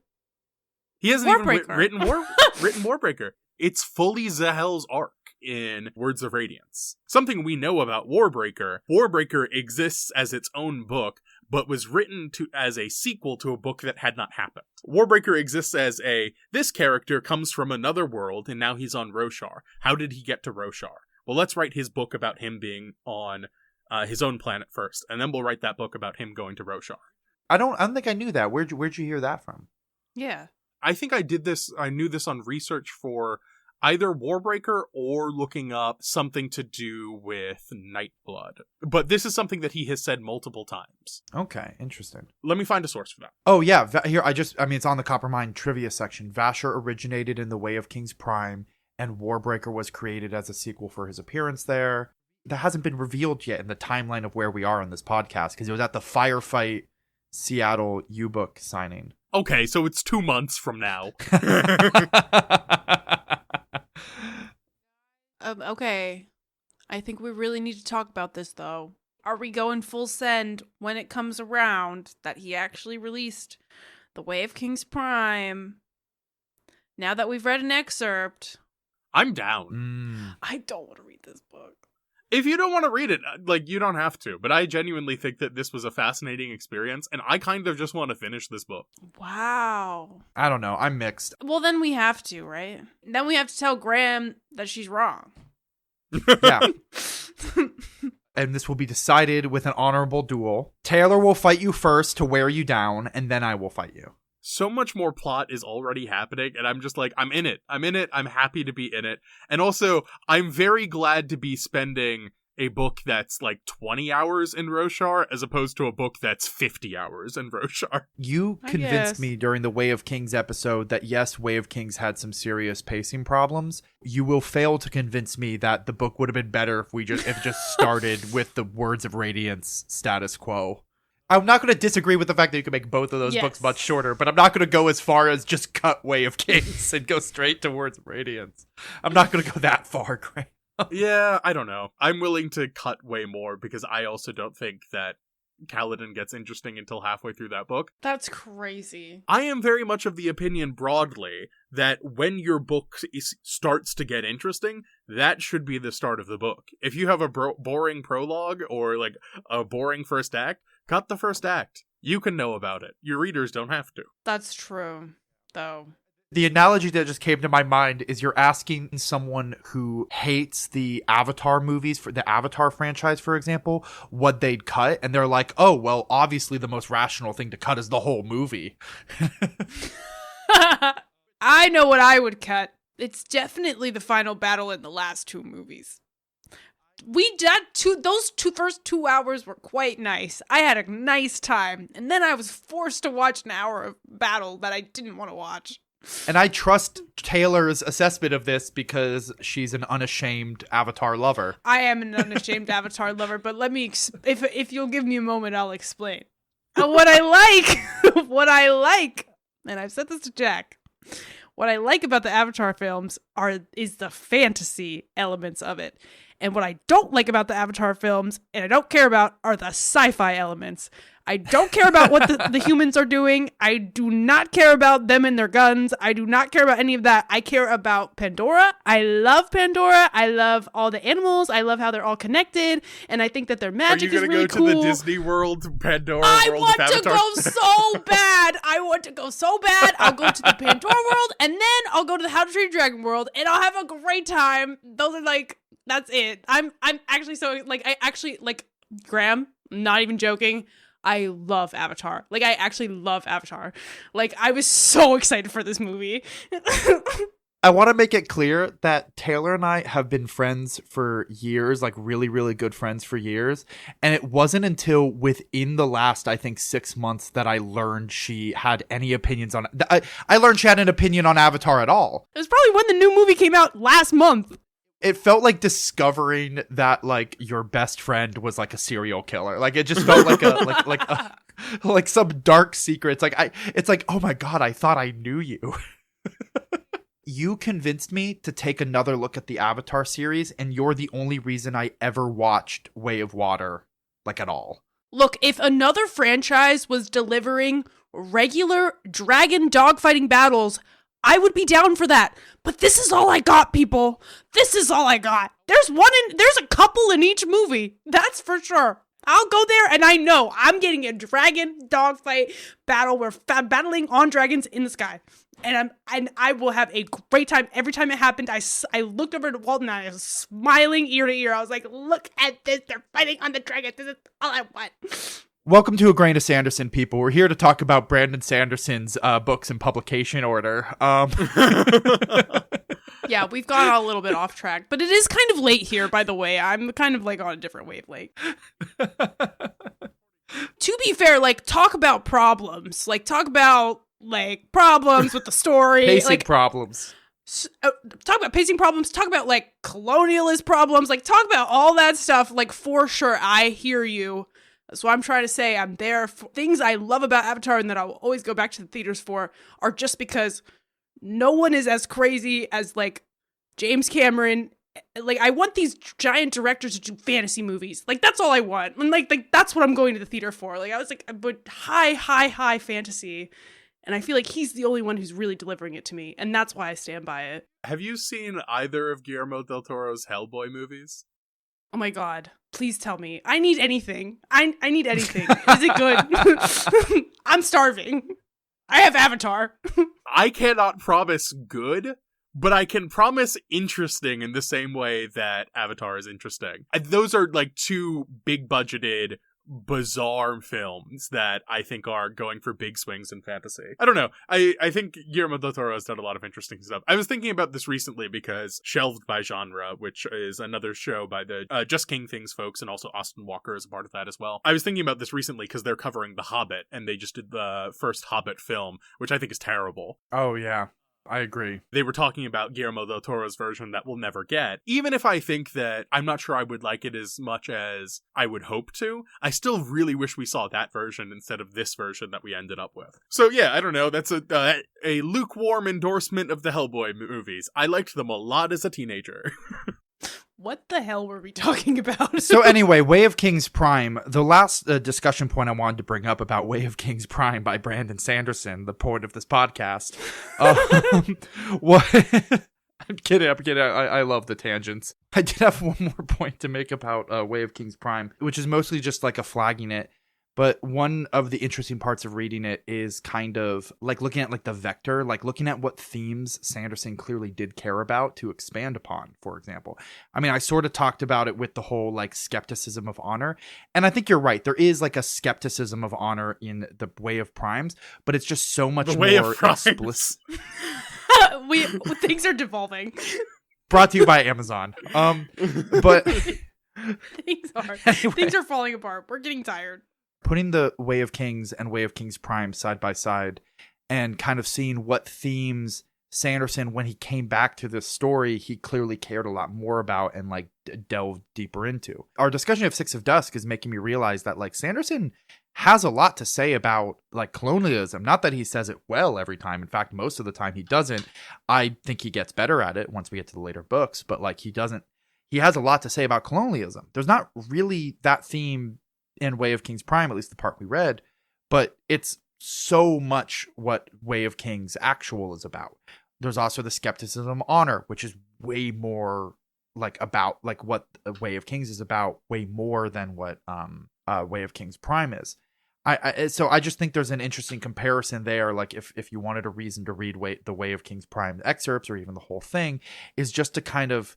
written Warbreaker. It's fully Zahel's arc in Words of Radiance. Something we know about Warbreaker. Warbreaker exists as its own book, but was written as a sequel to a book that had not happened. Warbreaker exists as this character comes from another world, and now he's on Roshar. How did he get to Roshar? Well, let's write his book about him being on his own planet first, and then we'll write that book about him going to Roshar. I don't think I knew that. Where'd you hear that from? Yeah. I think I knew this on research for either Warbreaker or looking up something to do with Nightblood. But this is something that he has said multiple times. Okay, interesting. Let me find a source for that. Oh, yeah. Here, it's on the Coppermine trivia section. Vasher originated in the Way of Kings Prime, and Warbreaker was created as a sequel for his appearance there. That hasn't been revealed yet in the timeline of where we are in this podcast, because it was at the Firefight Seattle U-Book signing. Okay, so it's 2 months from now. Okay. I think we really need to talk about this, though. Are we going full send when it comes around that he actually released The Way of Kings Prime? Now that we've read an excerpt. I'm down. I don't want to read this book. If you don't want to read it, you don't have to. But I genuinely think that this was a fascinating experience, and I kind of just want to finish this book. Wow. I don't know. I'm mixed. Well, then we have to, right? Then we have to tell Graham that she's wrong. Yeah. And this will be decided with an honorable duel. Taylor will fight you first to wear you down, and then I will fight you. So much more plot is already happening, and I'm just I'm in it. I'm happy to be in it. And also, I'm very glad to be spending a book that's 20 hours in Roshar as opposed to a book that's 50 hours in Roshar. You convinced me during the Way of Kings episode that yes, Way of Kings had some serious pacing problems. You will fail to convince me that the book would have been better if it just started with the Words of Radiance status quo. I'm not going to disagree with the fact that you can make both of those books much shorter, but I'm not going to go as far as just cut Way of Kings and go straight to Words of Radiance. I'm not going to go that far, Graham. Yeah, I don't know. I'm willing to cut way more because I also don't think that Kaladin gets interesting until halfway through that book. That's crazy. I am very much of the opinion broadly that when your book starts to get interesting, that should be the start of the book. If you have a boring prologue or a boring first act, cut the first act. You can know about it. Your readers don't have to. That's true, though. The analogy that just came to my mind is you're asking someone who hates the Avatar movies, for the Avatar franchise, for example, what they'd cut. And they're like, oh, well, obviously the most rational thing to cut is the whole movie. I know what I would cut. It's definitely the final battle in the last 2 movies. those first 2 hours were quite nice. I had a nice time, and then I was forced to watch an hour of battle that I didn't want to watch. And I trust Taylor's assessment of this because she's an unashamed Avatar lover. I am an unashamed Avatar lover, but let me, if you'll give me a moment, I'll explain. What I like, and I've said this to Jack, what I like about the Avatar films is the fantasy elements of it. And what I don't like about the Avatar films, and I don't care about, are the sci-fi elements. I don't care about what the humans are doing. I do not care about them and their guns. I do not care about any of that. I care about Pandora. I love Pandora. I love all the animals. I love how they're all connected. And I think that their magic is really cool. Are you going to go to the Disney World, Pandora I World want of Avatar? to go so bad. I want to go so bad. I'll go to the Pandora World, and then I'll go to the How to Train Your Dragon World, and I'll have a great time. Those are like, that's it. I'm actually so, like, I actually, like, Graham, not even joking, I love Avatar. Like, I actually love Avatar. Like, I was so excited for this movie. I want to make it clear that Taylor and I have been friends for years, like really, really good friends for years. And it wasn't until within the last, I think, 6 months that I learned she had any opinions on it. I learned she had an opinion on Avatar at all. It was probably when the new movie came out last month. It felt like discovering that, like, your best friend was like a serial killer. Like, it just felt like like some dark secret. It's like, oh my God, I thought I knew you. You convinced me to take another look at the Avatar series, and you're the only reason I ever watched Way of Water, like, at all. Look, if another franchise was delivering regular dragon dogfighting battles, I would be down for that. But this is all I got, people. This is all I got. There's a couple in each movie. That's for sure. I'll go there, and I know I'm getting a dragon dogfight battle. We're battling on dragons in the sky. And I will have a great time. Every time it happened, I looked over at Walton and I was smiling ear to ear. I was like, look at this. They're fighting on the dragon. This is all I want. Welcome to A Grain of Sanderson, people. We're here to talk about Brandon Sanderson's books in publication order. Yeah, we've gone a little bit off track, but it is kind of late here, by the way. I'm kind of like on a different wavelength. To be fair, like, talk about problems. Like, talk about, like, problems with the story. Pacing like, problems. Talk about pacing problems. Talk about, like, colonialist problems. Like, talk about all that stuff. Like, for sure, I hear you. That's what I'm trying to say. I'm there. Things I love about Avatar and that I will always go back to the theaters for are just because no one is as crazy as, like, James Cameron. Like, I want these giant directors to do fantasy movies. Like, that's all I want. And, like that's what I'm going to the theater for. Like, I was like, but high fantasy. And I feel like he's the only one who's really delivering it to me. And that's why I stand by it. Have you seen either of Guillermo del Toro's Hellboy movies? Oh my God. Please tell me. I need anything. I need anything. Is it good? I'm starving. I have Avatar. I cannot promise good, but I can promise interesting in the same way that Avatar is interesting. Those are like two big budgeted, bizarre films that I think are going for big swings in fantasy. I don't know. I think Guillermo del Toro has done a lot of interesting stuff. I was thinking about this recently because Shelved by Genre, which is another show by the Just King Things folks, and also Austin Walker is a part of that as well. I was thinking about this recently because they're covering The Hobbit, and they just did the first Hobbit film, which I think is terrible. Oh, yeah. I agree. They were talking about Guillermo del Toro's version that we'll never get. Even if I think that I'm not sure I would like it as much as I would hope to, I still really wish we saw that version instead of this version that we ended up with. So yeah, I don't know. That's a lukewarm endorsement of the Hellboy movies. I liked them a lot as a teenager. What the hell were we talking about? So anyway, Way of Kings Prime, the last discussion point I wanted to bring up about Way of Kings Prime by Brandon Sanderson, the poet of this podcast. What? I'm kidding. I love the tangents. I did have one more point to make about Way of Kings Prime, which is mostly just like a flagging it. But one of the interesting parts of reading it is kind of like looking at like the vector, like looking at what themes Sanderson clearly did care about to expand upon, for example. I mean, I sort of talked about it with the whole like skepticism of honor. And I think you're right. There is like a skepticism of honor in the Way of Primes, but it's just so much more explicit. Things are devolving. Brought to you by Amazon. But Things are falling apart. We're getting tired. Putting the Way of Kings and Way of Kings Prime side by side and kind of seeing what themes Sanderson, when he came back to this story, he clearly cared a lot more about and like delved deeper into. Our discussion of Six of Dusk is making me realize that like Sanderson has a lot to say about like colonialism. Not that he says it well every time. In fact, most of the time he doesn't. I think he gets better at it once we get to the later books, but like he has a lot to say about colonialism. There's not really that theme in Way of Kings Prime, at least the part we read, but it's so much what Way of Kings Actual is about. There's also the skepticism honor, which is way more like about like what Way of Kings is about, way more than what Way of Kings Prime is. So I just think there's an interesting comparison there. Like if you wanted a reason to read the Way of Kings Prime excerpts or even the whole thing, is just to kind of,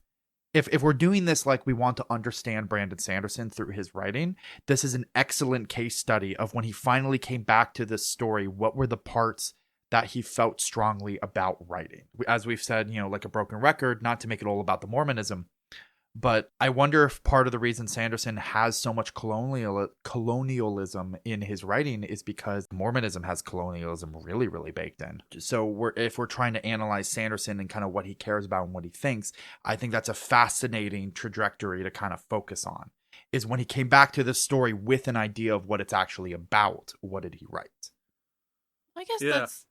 if we're doing this like we want to understand Brandon Sanderson through his writing, this is an excellent case study of when he finally came back to this story, what were the parts that he felt strongly about writing. As we've said, like a broken record, not to make it all about the Mormonism, but I wonder if part of the reason Sanderson has so much colonialism in his writing is because Mormonism has colonialism really, really baked in. So if we're trying to analyze Sanderson and kind of what he cares about and what he thinks, I think that's a fascinating trajectory to kind of focus on, is when he came back to this story with an idea of what it's actually about, what did he write? I guess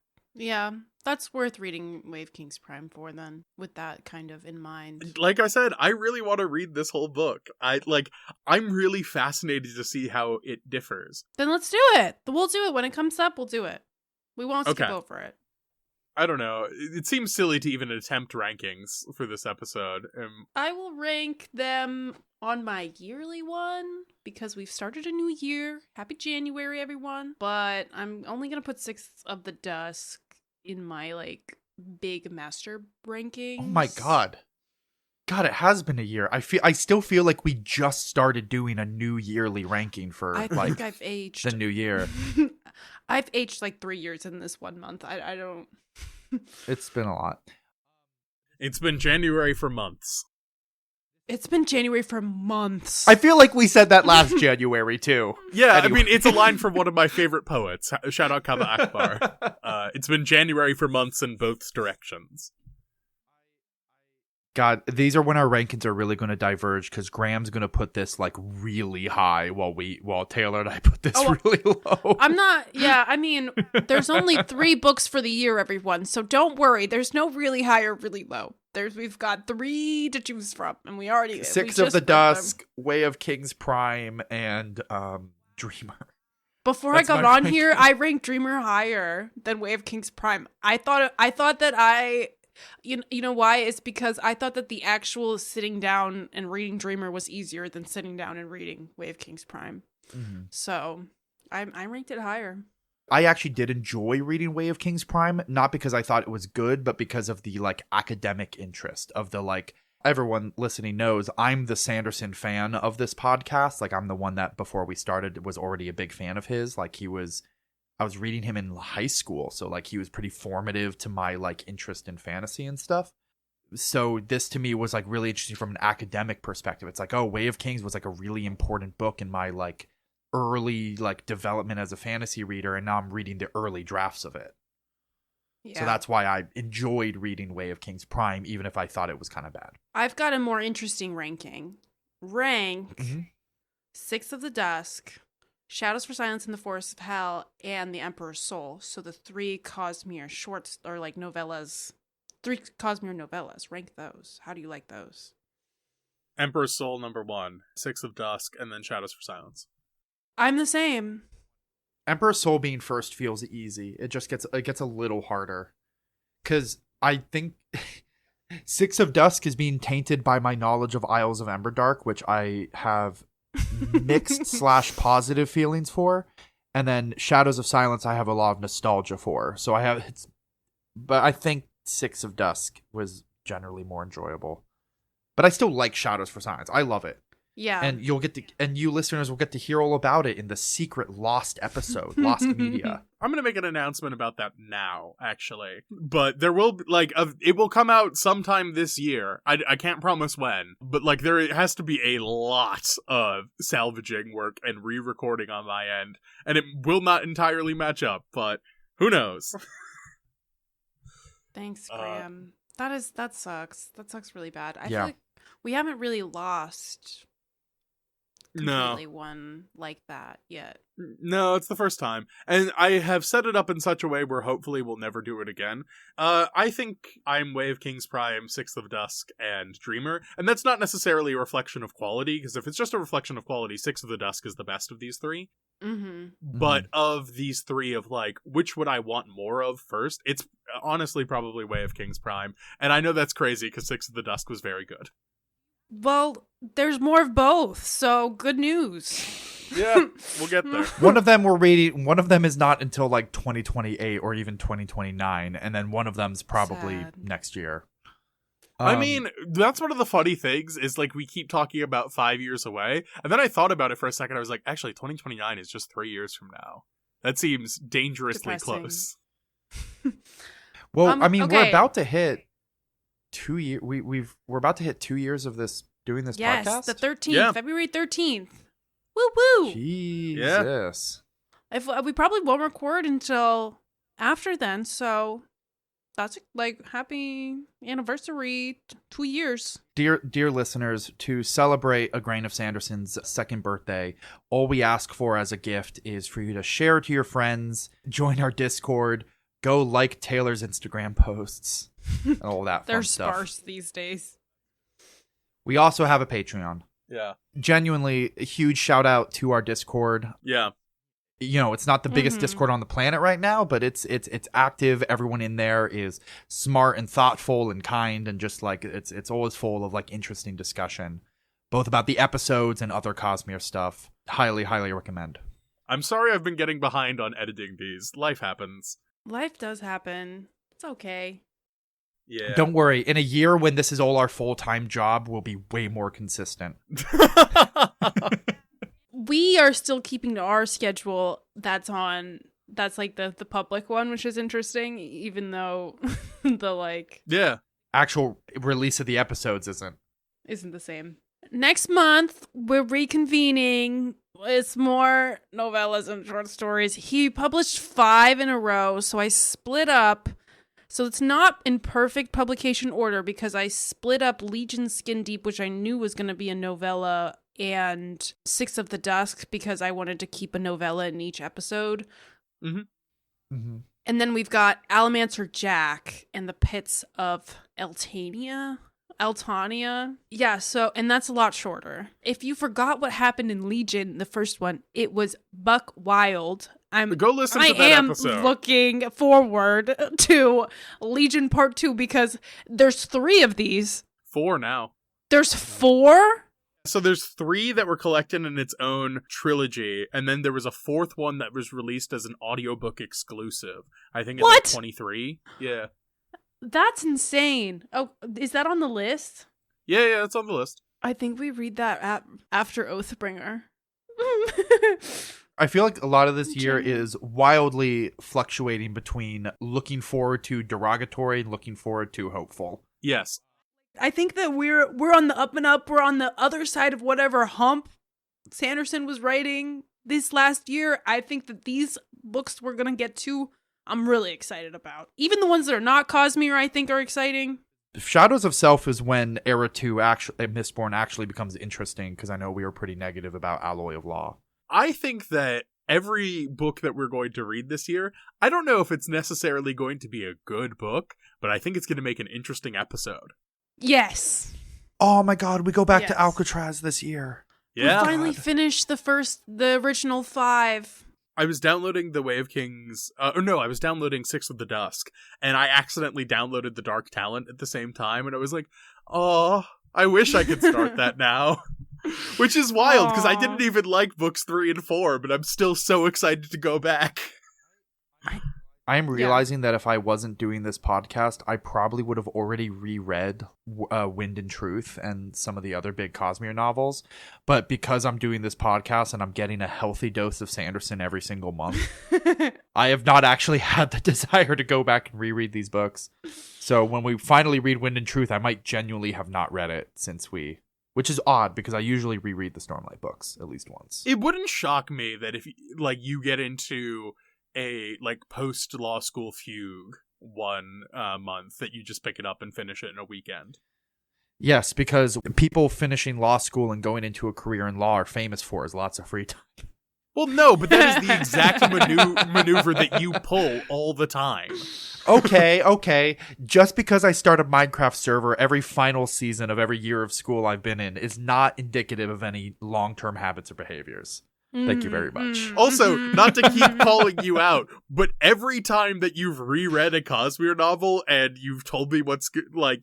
that's worth reading Way of Kings Prime for then, with that kind of in mind. Like I said, I really want to read this whole book. I'm really fascinated to see how it differs. Then let's do it. We'll do it when it comes up. We'll do it. We won't skip over it. I don't know. It seems silly to even attempt rankings for this episode. I will rank them on my yearly one because we've started a new year. Happy January, everyone. But I'm only going to put Six of the Dusk in my like big master rankings. Oh my God, it has been a year. I still feel like we just started doing a new yearly ranking for I think I've aged the new year. I've aged like 3 years in this 1 month. I don't. It's been a lot. It's been January for months. It's been January for months. I feel like we said that last January too. Yeah, anyway. I mean, it's a line from one of my favorite poets. Shout out Kaba Akbar. It's been January for months in both directions. God, these are when our rankings are really going to diverge because Graham's going to put this like really high while Taylor and I put this really low. I'm not. Yeah, I mean, there's only 3 books for the year, everyone. So don't worry. There's no really high or really low. We've got 3 to choose from, and we already Six of the Dusk, Way of Kings Prime, and Dreamer. Before I got on here, I ranked Dreamer higher than Way of Kings Prime. I thought that you know why? It's because I thought that the actual sitting down and reading Dreamer was easier than sitting down and reading Way of Kings Prime. Mm-hmm. So I ranked it higher. I actually did enjoy reading Way of Kings Prime, not because I thought it was good, but because of the like academic interest of the like, everyone listening knows I'm the Sanderson fan of this podcast. Like I'm the one that before we started was already a big fan of his. Like I was reading him in high school. So like he was pretty formative to my like interest in fantasy and stuff. So this to me was like really interesting from an academic perspective. It's like, oh, Way of Kings was like a really important book in my like early like development as a fantasy reader, and now I'm reading the early drafts of it. Yeah. So that's why I enjoyed reading Way of Kings Prime, even if I thought it was kind of bad. I've got a more interesting ranking. Six of the Dusk, Shadows for Silence in the Forests of Hell, and The Emperor's Soul. So the 3 Cosmere shorts, or like novellas, 3 Cosmere novellas. Rank those. How do you like those? Emperor's Soul number 1, Six of Dusk, and then Shadows for Silence. I'm the same. Emperor's Soul being first feels easy. It gets a little harder. Because I think Six of Dusk is being tainted by my knowledge of Isles of Emberdark, which I have mixed / positive feelings for. And then Shadows of Silence I have a lot of nostalgia for. So but I think Six of Dusk was generally more enjoyable. But I still like Shadows for Silence. I love it. Yeah. And you listeners will get to hear all about it in the secret lost episode, Lost Media. I'm going to make an announcement about that now, actually. But there will be, it will come out sometime this year. I can't promise when, but there has to be a lot of salvaging work and re-recording on my end, and it will not entirely match up, but who knows? Thanks, Graham. That sucks. That sucks really bad. I Yeah. feel like we haven't really lost completely one like that yet. No, it's the first time. And I have set it up in such a way where hopefully we'll never do it again. I think I'm Way of Kings Prime, Sixth of Dusk, and Dreamer. And that's not necessarily a reflection of quality, because if it's just a reflection of quality, Sixth of the Dusk is the best of these three. Mm-hmm. But of these three of which would I want more of first, it's honestly probably Way of Kings Prime. And I know that's crazy because Sixth of the Dusk was very good. Well, there's more of both, so good news. Yeah, we'll get there. One of them is not until 2028 or even 2029, and then one of them's probably Sad. next year. I mean, that's one of the funny things is we keep talking about 5 years away. And then I thought about it for a second. I was like, actually, 2029 is just 3 years from now. That seems dangerously Depressing. close. Well, okay. we're about to hit 2 years. We're about to hit 2 years of doing this Yes, podcast. the 13th, Yeah. February 13th. Woo woo! Jesus. We probably won't record until after then, so that's happy anniversary, 2 years. Dear listeners, to celebrate A Grain of Sanderson's second birthday, all we ask for as a gift is for you to share to your friends, join our Discord, go like Taylor's Instagram posts, and all that They're fun stuff. sparse these days. We also have a Patreon. Yeah. Genuinely, a huge shout out to our Discord. Yeah. It's not the biggest Mhm. Discord on the planet right now, but it's active. Everyone in there is smart and thoughtful and kind, and just it's always full of interesting discussion, both about the episodes and other Cosmere stuff. Highly, highly recommend. I'm sorry I've been getting behind on editing these. Life happens. Life does happen. It's okay. Yeah. Don't worry. In a year when this is all our full-time job, we'll be way more consistent. We are still keeping to our schedule. That's the public one, which is interesting, even though Yeah. Actual release of the episodes isn't the same. Next month, we're reconvening. It's more novellas and short stories. He published 5 in a row, so I split up. So it's not in perfect publication order because I split up Legion Skin Deep, which I knew was going to be a novella, and Six of the Dusk because I wanted to keep a novella in each episode. Mm-hmm. Mm-hmm. And then we've got Allomancer Jak and the Pits of Eltania. Yeah, and that's a lot shorter. If you forgot what happened in Legion, the first one, it was buck wild. Go listen to that episode. I am looking forward to Legion Part 2 because there's 3 of these. 4 now. There's 4? So there's 3 that were collected in its own trilogy, and then there was a 4th one that was released as an audiobook exclusive. I think it's What? 23. Yeah. That's insane. Oh, is that on the list? Yeah, it's on the list. I think we read that after Oathbringer. I feel like a lot of this year Genuine. is wildly fluctuating between looking forward to derogatory and looking forward to hopeful. Yes. I think that we're on the up and up. We're on the other side of whatever hump Sanderson was writing this last year. I think that these books we're going to get to, I'm really excited about. Even the ones that are not Cosmere, I think are exciting. Shadows of Self is when Era 2 Mistborn actually becomes interesting, because I know we were pretty negative about Alloy of Law. I think that every book that we're going to read this year, I don't know if it's necessarily going to be a good book, but I think it's going to make an interesting episode. Yes. Oh my god, we go back to Yes. Alcatraz this year. Yeah. We finally finished the original 5. I was downloading The Way of Kings, I was downloading Six of the Dusk, and I accidentally downloaded The Dark Talent at the same time, and I was like, oh, I wish I could start that now. Which is wild, because I didn't even like books 3 and 4, but I'm still so excited to go back. I am realizing that if I wasn't doing this podcast, I probably would have already reread Wind and Truth and some of the other big Cosmere novels. But because I'm doing this podcast and I'm getting a healthy dose of Sanderson every single month, I have not actually had the desire to go back and reread these books. So when we finally read Wind and Truth, I might genuinely have not read it which is odd because I usually reread the Stormlight books at least once. It wouldn't shock me that if you get into a post law school fugue one month that you just pick it up and finish it in a weekend. Yes, because people finishing law school and going into a career in law are famous for is lots of free time. Well, no, but that is the exact maneuver that you pull all the time. Okay. Just because I start a Minecraft server every final season of every year of school I've been in is not indicative of any long-term habits or behaviors. Thank you very much. Also, not to keep calling you out, but every time that you've reread a Cosmere novel and you've told me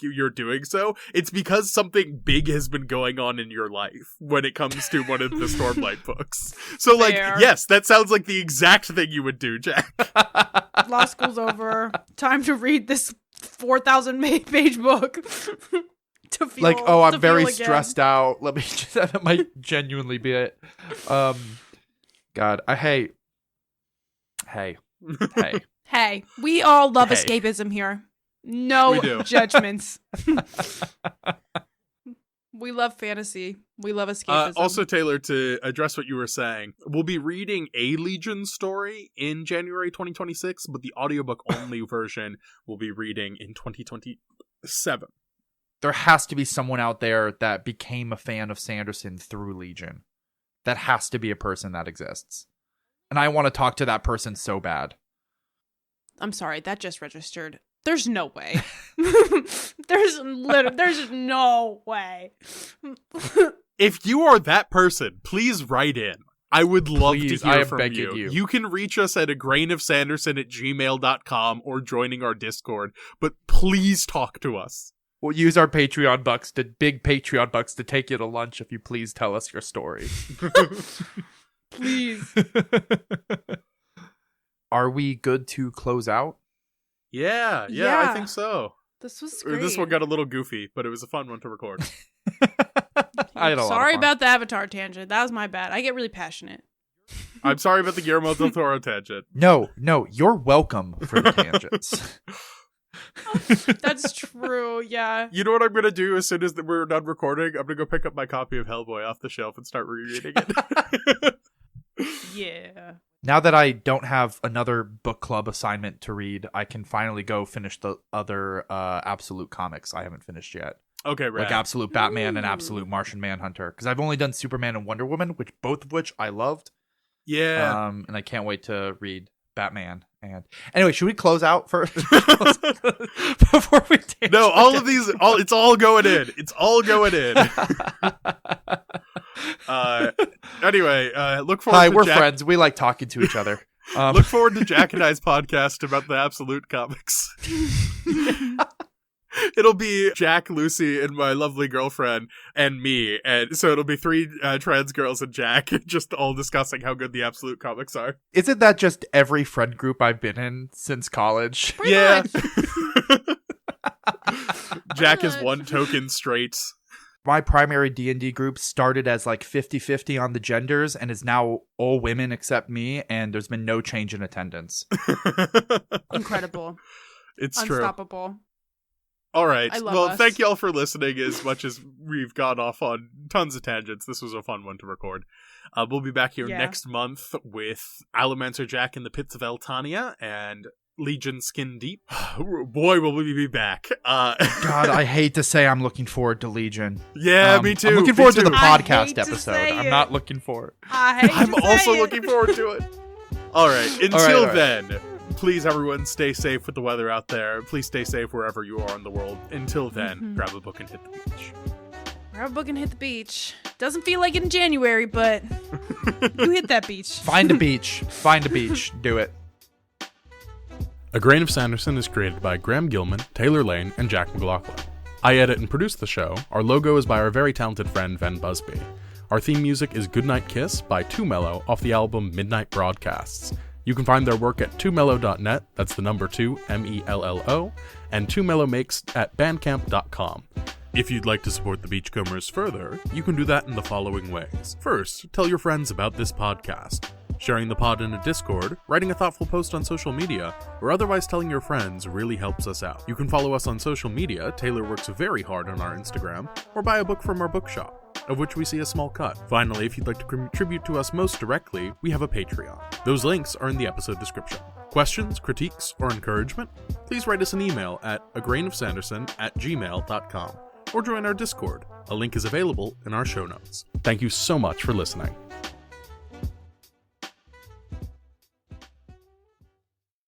you're doing so, it's because something big has been going on in your life when it comes to one of the Stormlight books. So, Fair. yes, that sounds like the exact thing you would do, Jack. Law school's over. Time to read this 4,000 page book. To feel, I'm very stressed out. Let me just, that might genuinely be it. God, hey, we all love escapism here. No judgments. We love fantasy. We love escapism. Also, Taylor, to address what you were saying, we'll be reading a Legion story in January 2026, but the audiobook only version we'll be reading in 2027. There has to be someone out there that became a fan of Sanderson through Legion. That has to be a person that exists. And I want to talk to that person so bad. I'm sorry, that just registered. There's no way. There's no way. If you are that person, please write in. I would love to hear from you. You can reach us at agrainofsanderson@gmail.com or joining our Discord, but please talk to us. We'll use our Patreon bucks, big Patreon bucks, to take you to lunch if you please tell us your story. Please. Are we good to close out? Yeah, I think so. This was great. This one got a little goofy, but it was a fun one to record. Sorry about the Avatar tangent. That was my bad. I get really passionate. I'm sorry about the Guillermo del Toro tangent. No, you're welcome for the tangents. That's true, yeah. You know what I'm going to do as soon as we're done recording? I'm going to go pick up my copy of Hellboy off the shelf and start rereading it. Yeah. Now that I don't have another book club assignment to read, I can finally go finish the other Absolute comics I haven't finished yet. Okay, right. Like Absolute Batman and Absolute Martian Manhunter. Because I've only done Superman and Wonder Woman, both of which I loved. Yeah. And I can't wait to read Batman. And anyway, should we close out first before we dance? No, all of these, it's all going in. It's all going in. Anyway, look forward. Hi, to we're Jack- friends. We like talking to each other. Look forward to Jack and I's podcast about the Absolute comics. It'll be Jack, Lucy, and my lovely girlfriend, and me. And so it'll be 3 trans girls and Jack, just all discussing how good the Absolute comics are. Isn't that just every friend group I've been in since college? Yeah. Jack is one token straight. My primary D&D group started as like 50-50 on the genders and is now all women except me, and there's been no change in attendance. Incredible. It's true. Unstoppable. All right. Well, us. thank you all for listening. As much as we've gone off on tons of tangents, this was a fun one to record. We'll be back here next month with Allomancer Jak in the Pits of Eltania and Legion Skin Deep. Boy, will we be back. God, I hate to say I'm looking forward to Legion. Yeah, me too. I'm looking forward to the I podcast hate to episode. say I'm it. not looking forward. I'm also looking forward to it. All right. Until All right. then, please, everyone, stay safe with the weather out there. Please stay safe wherever you are in the world. Until then, grab a book and hit the beach. Grab a book and hit the beach. Doesn't feel like it in January, but you hit that beach. Find a beach. Find a beach. Do it. A Grain of Sanderson is created by Graham Gilman, Taylor Lane, and Jack McLaughlin. I edit and produce the show. Our logo is by our very talented friend Ven Busby. Our theme music is Goodnight Kiss by Too Mellow off the album Midnight Broadcasts. You can find their work at 2mellow.net, that's the number 2, MELLO, and 2mellowmakes at bandcamp.com. If you'd like to support the Beachcombers further, you can do that in the following ways. First, tell your friends about this podcast. Sharing the pod in a Discord, writing a thoughtful post on social media, or otherwise telling your friends really helps us out. You can follow us on social media, Taylor works very hard on our Instagram, or buy a book from our bookshop, of which we see a small cut. Finally, if you'd like to contribute to us most directly, we have a Patreon. Those links are in the episode description. Questions, critiques, or encouragement? Please write us an email at agrainofsanderson@gmail.com, or join our Discord. A link is available in our show notes. Thank you so much for listening.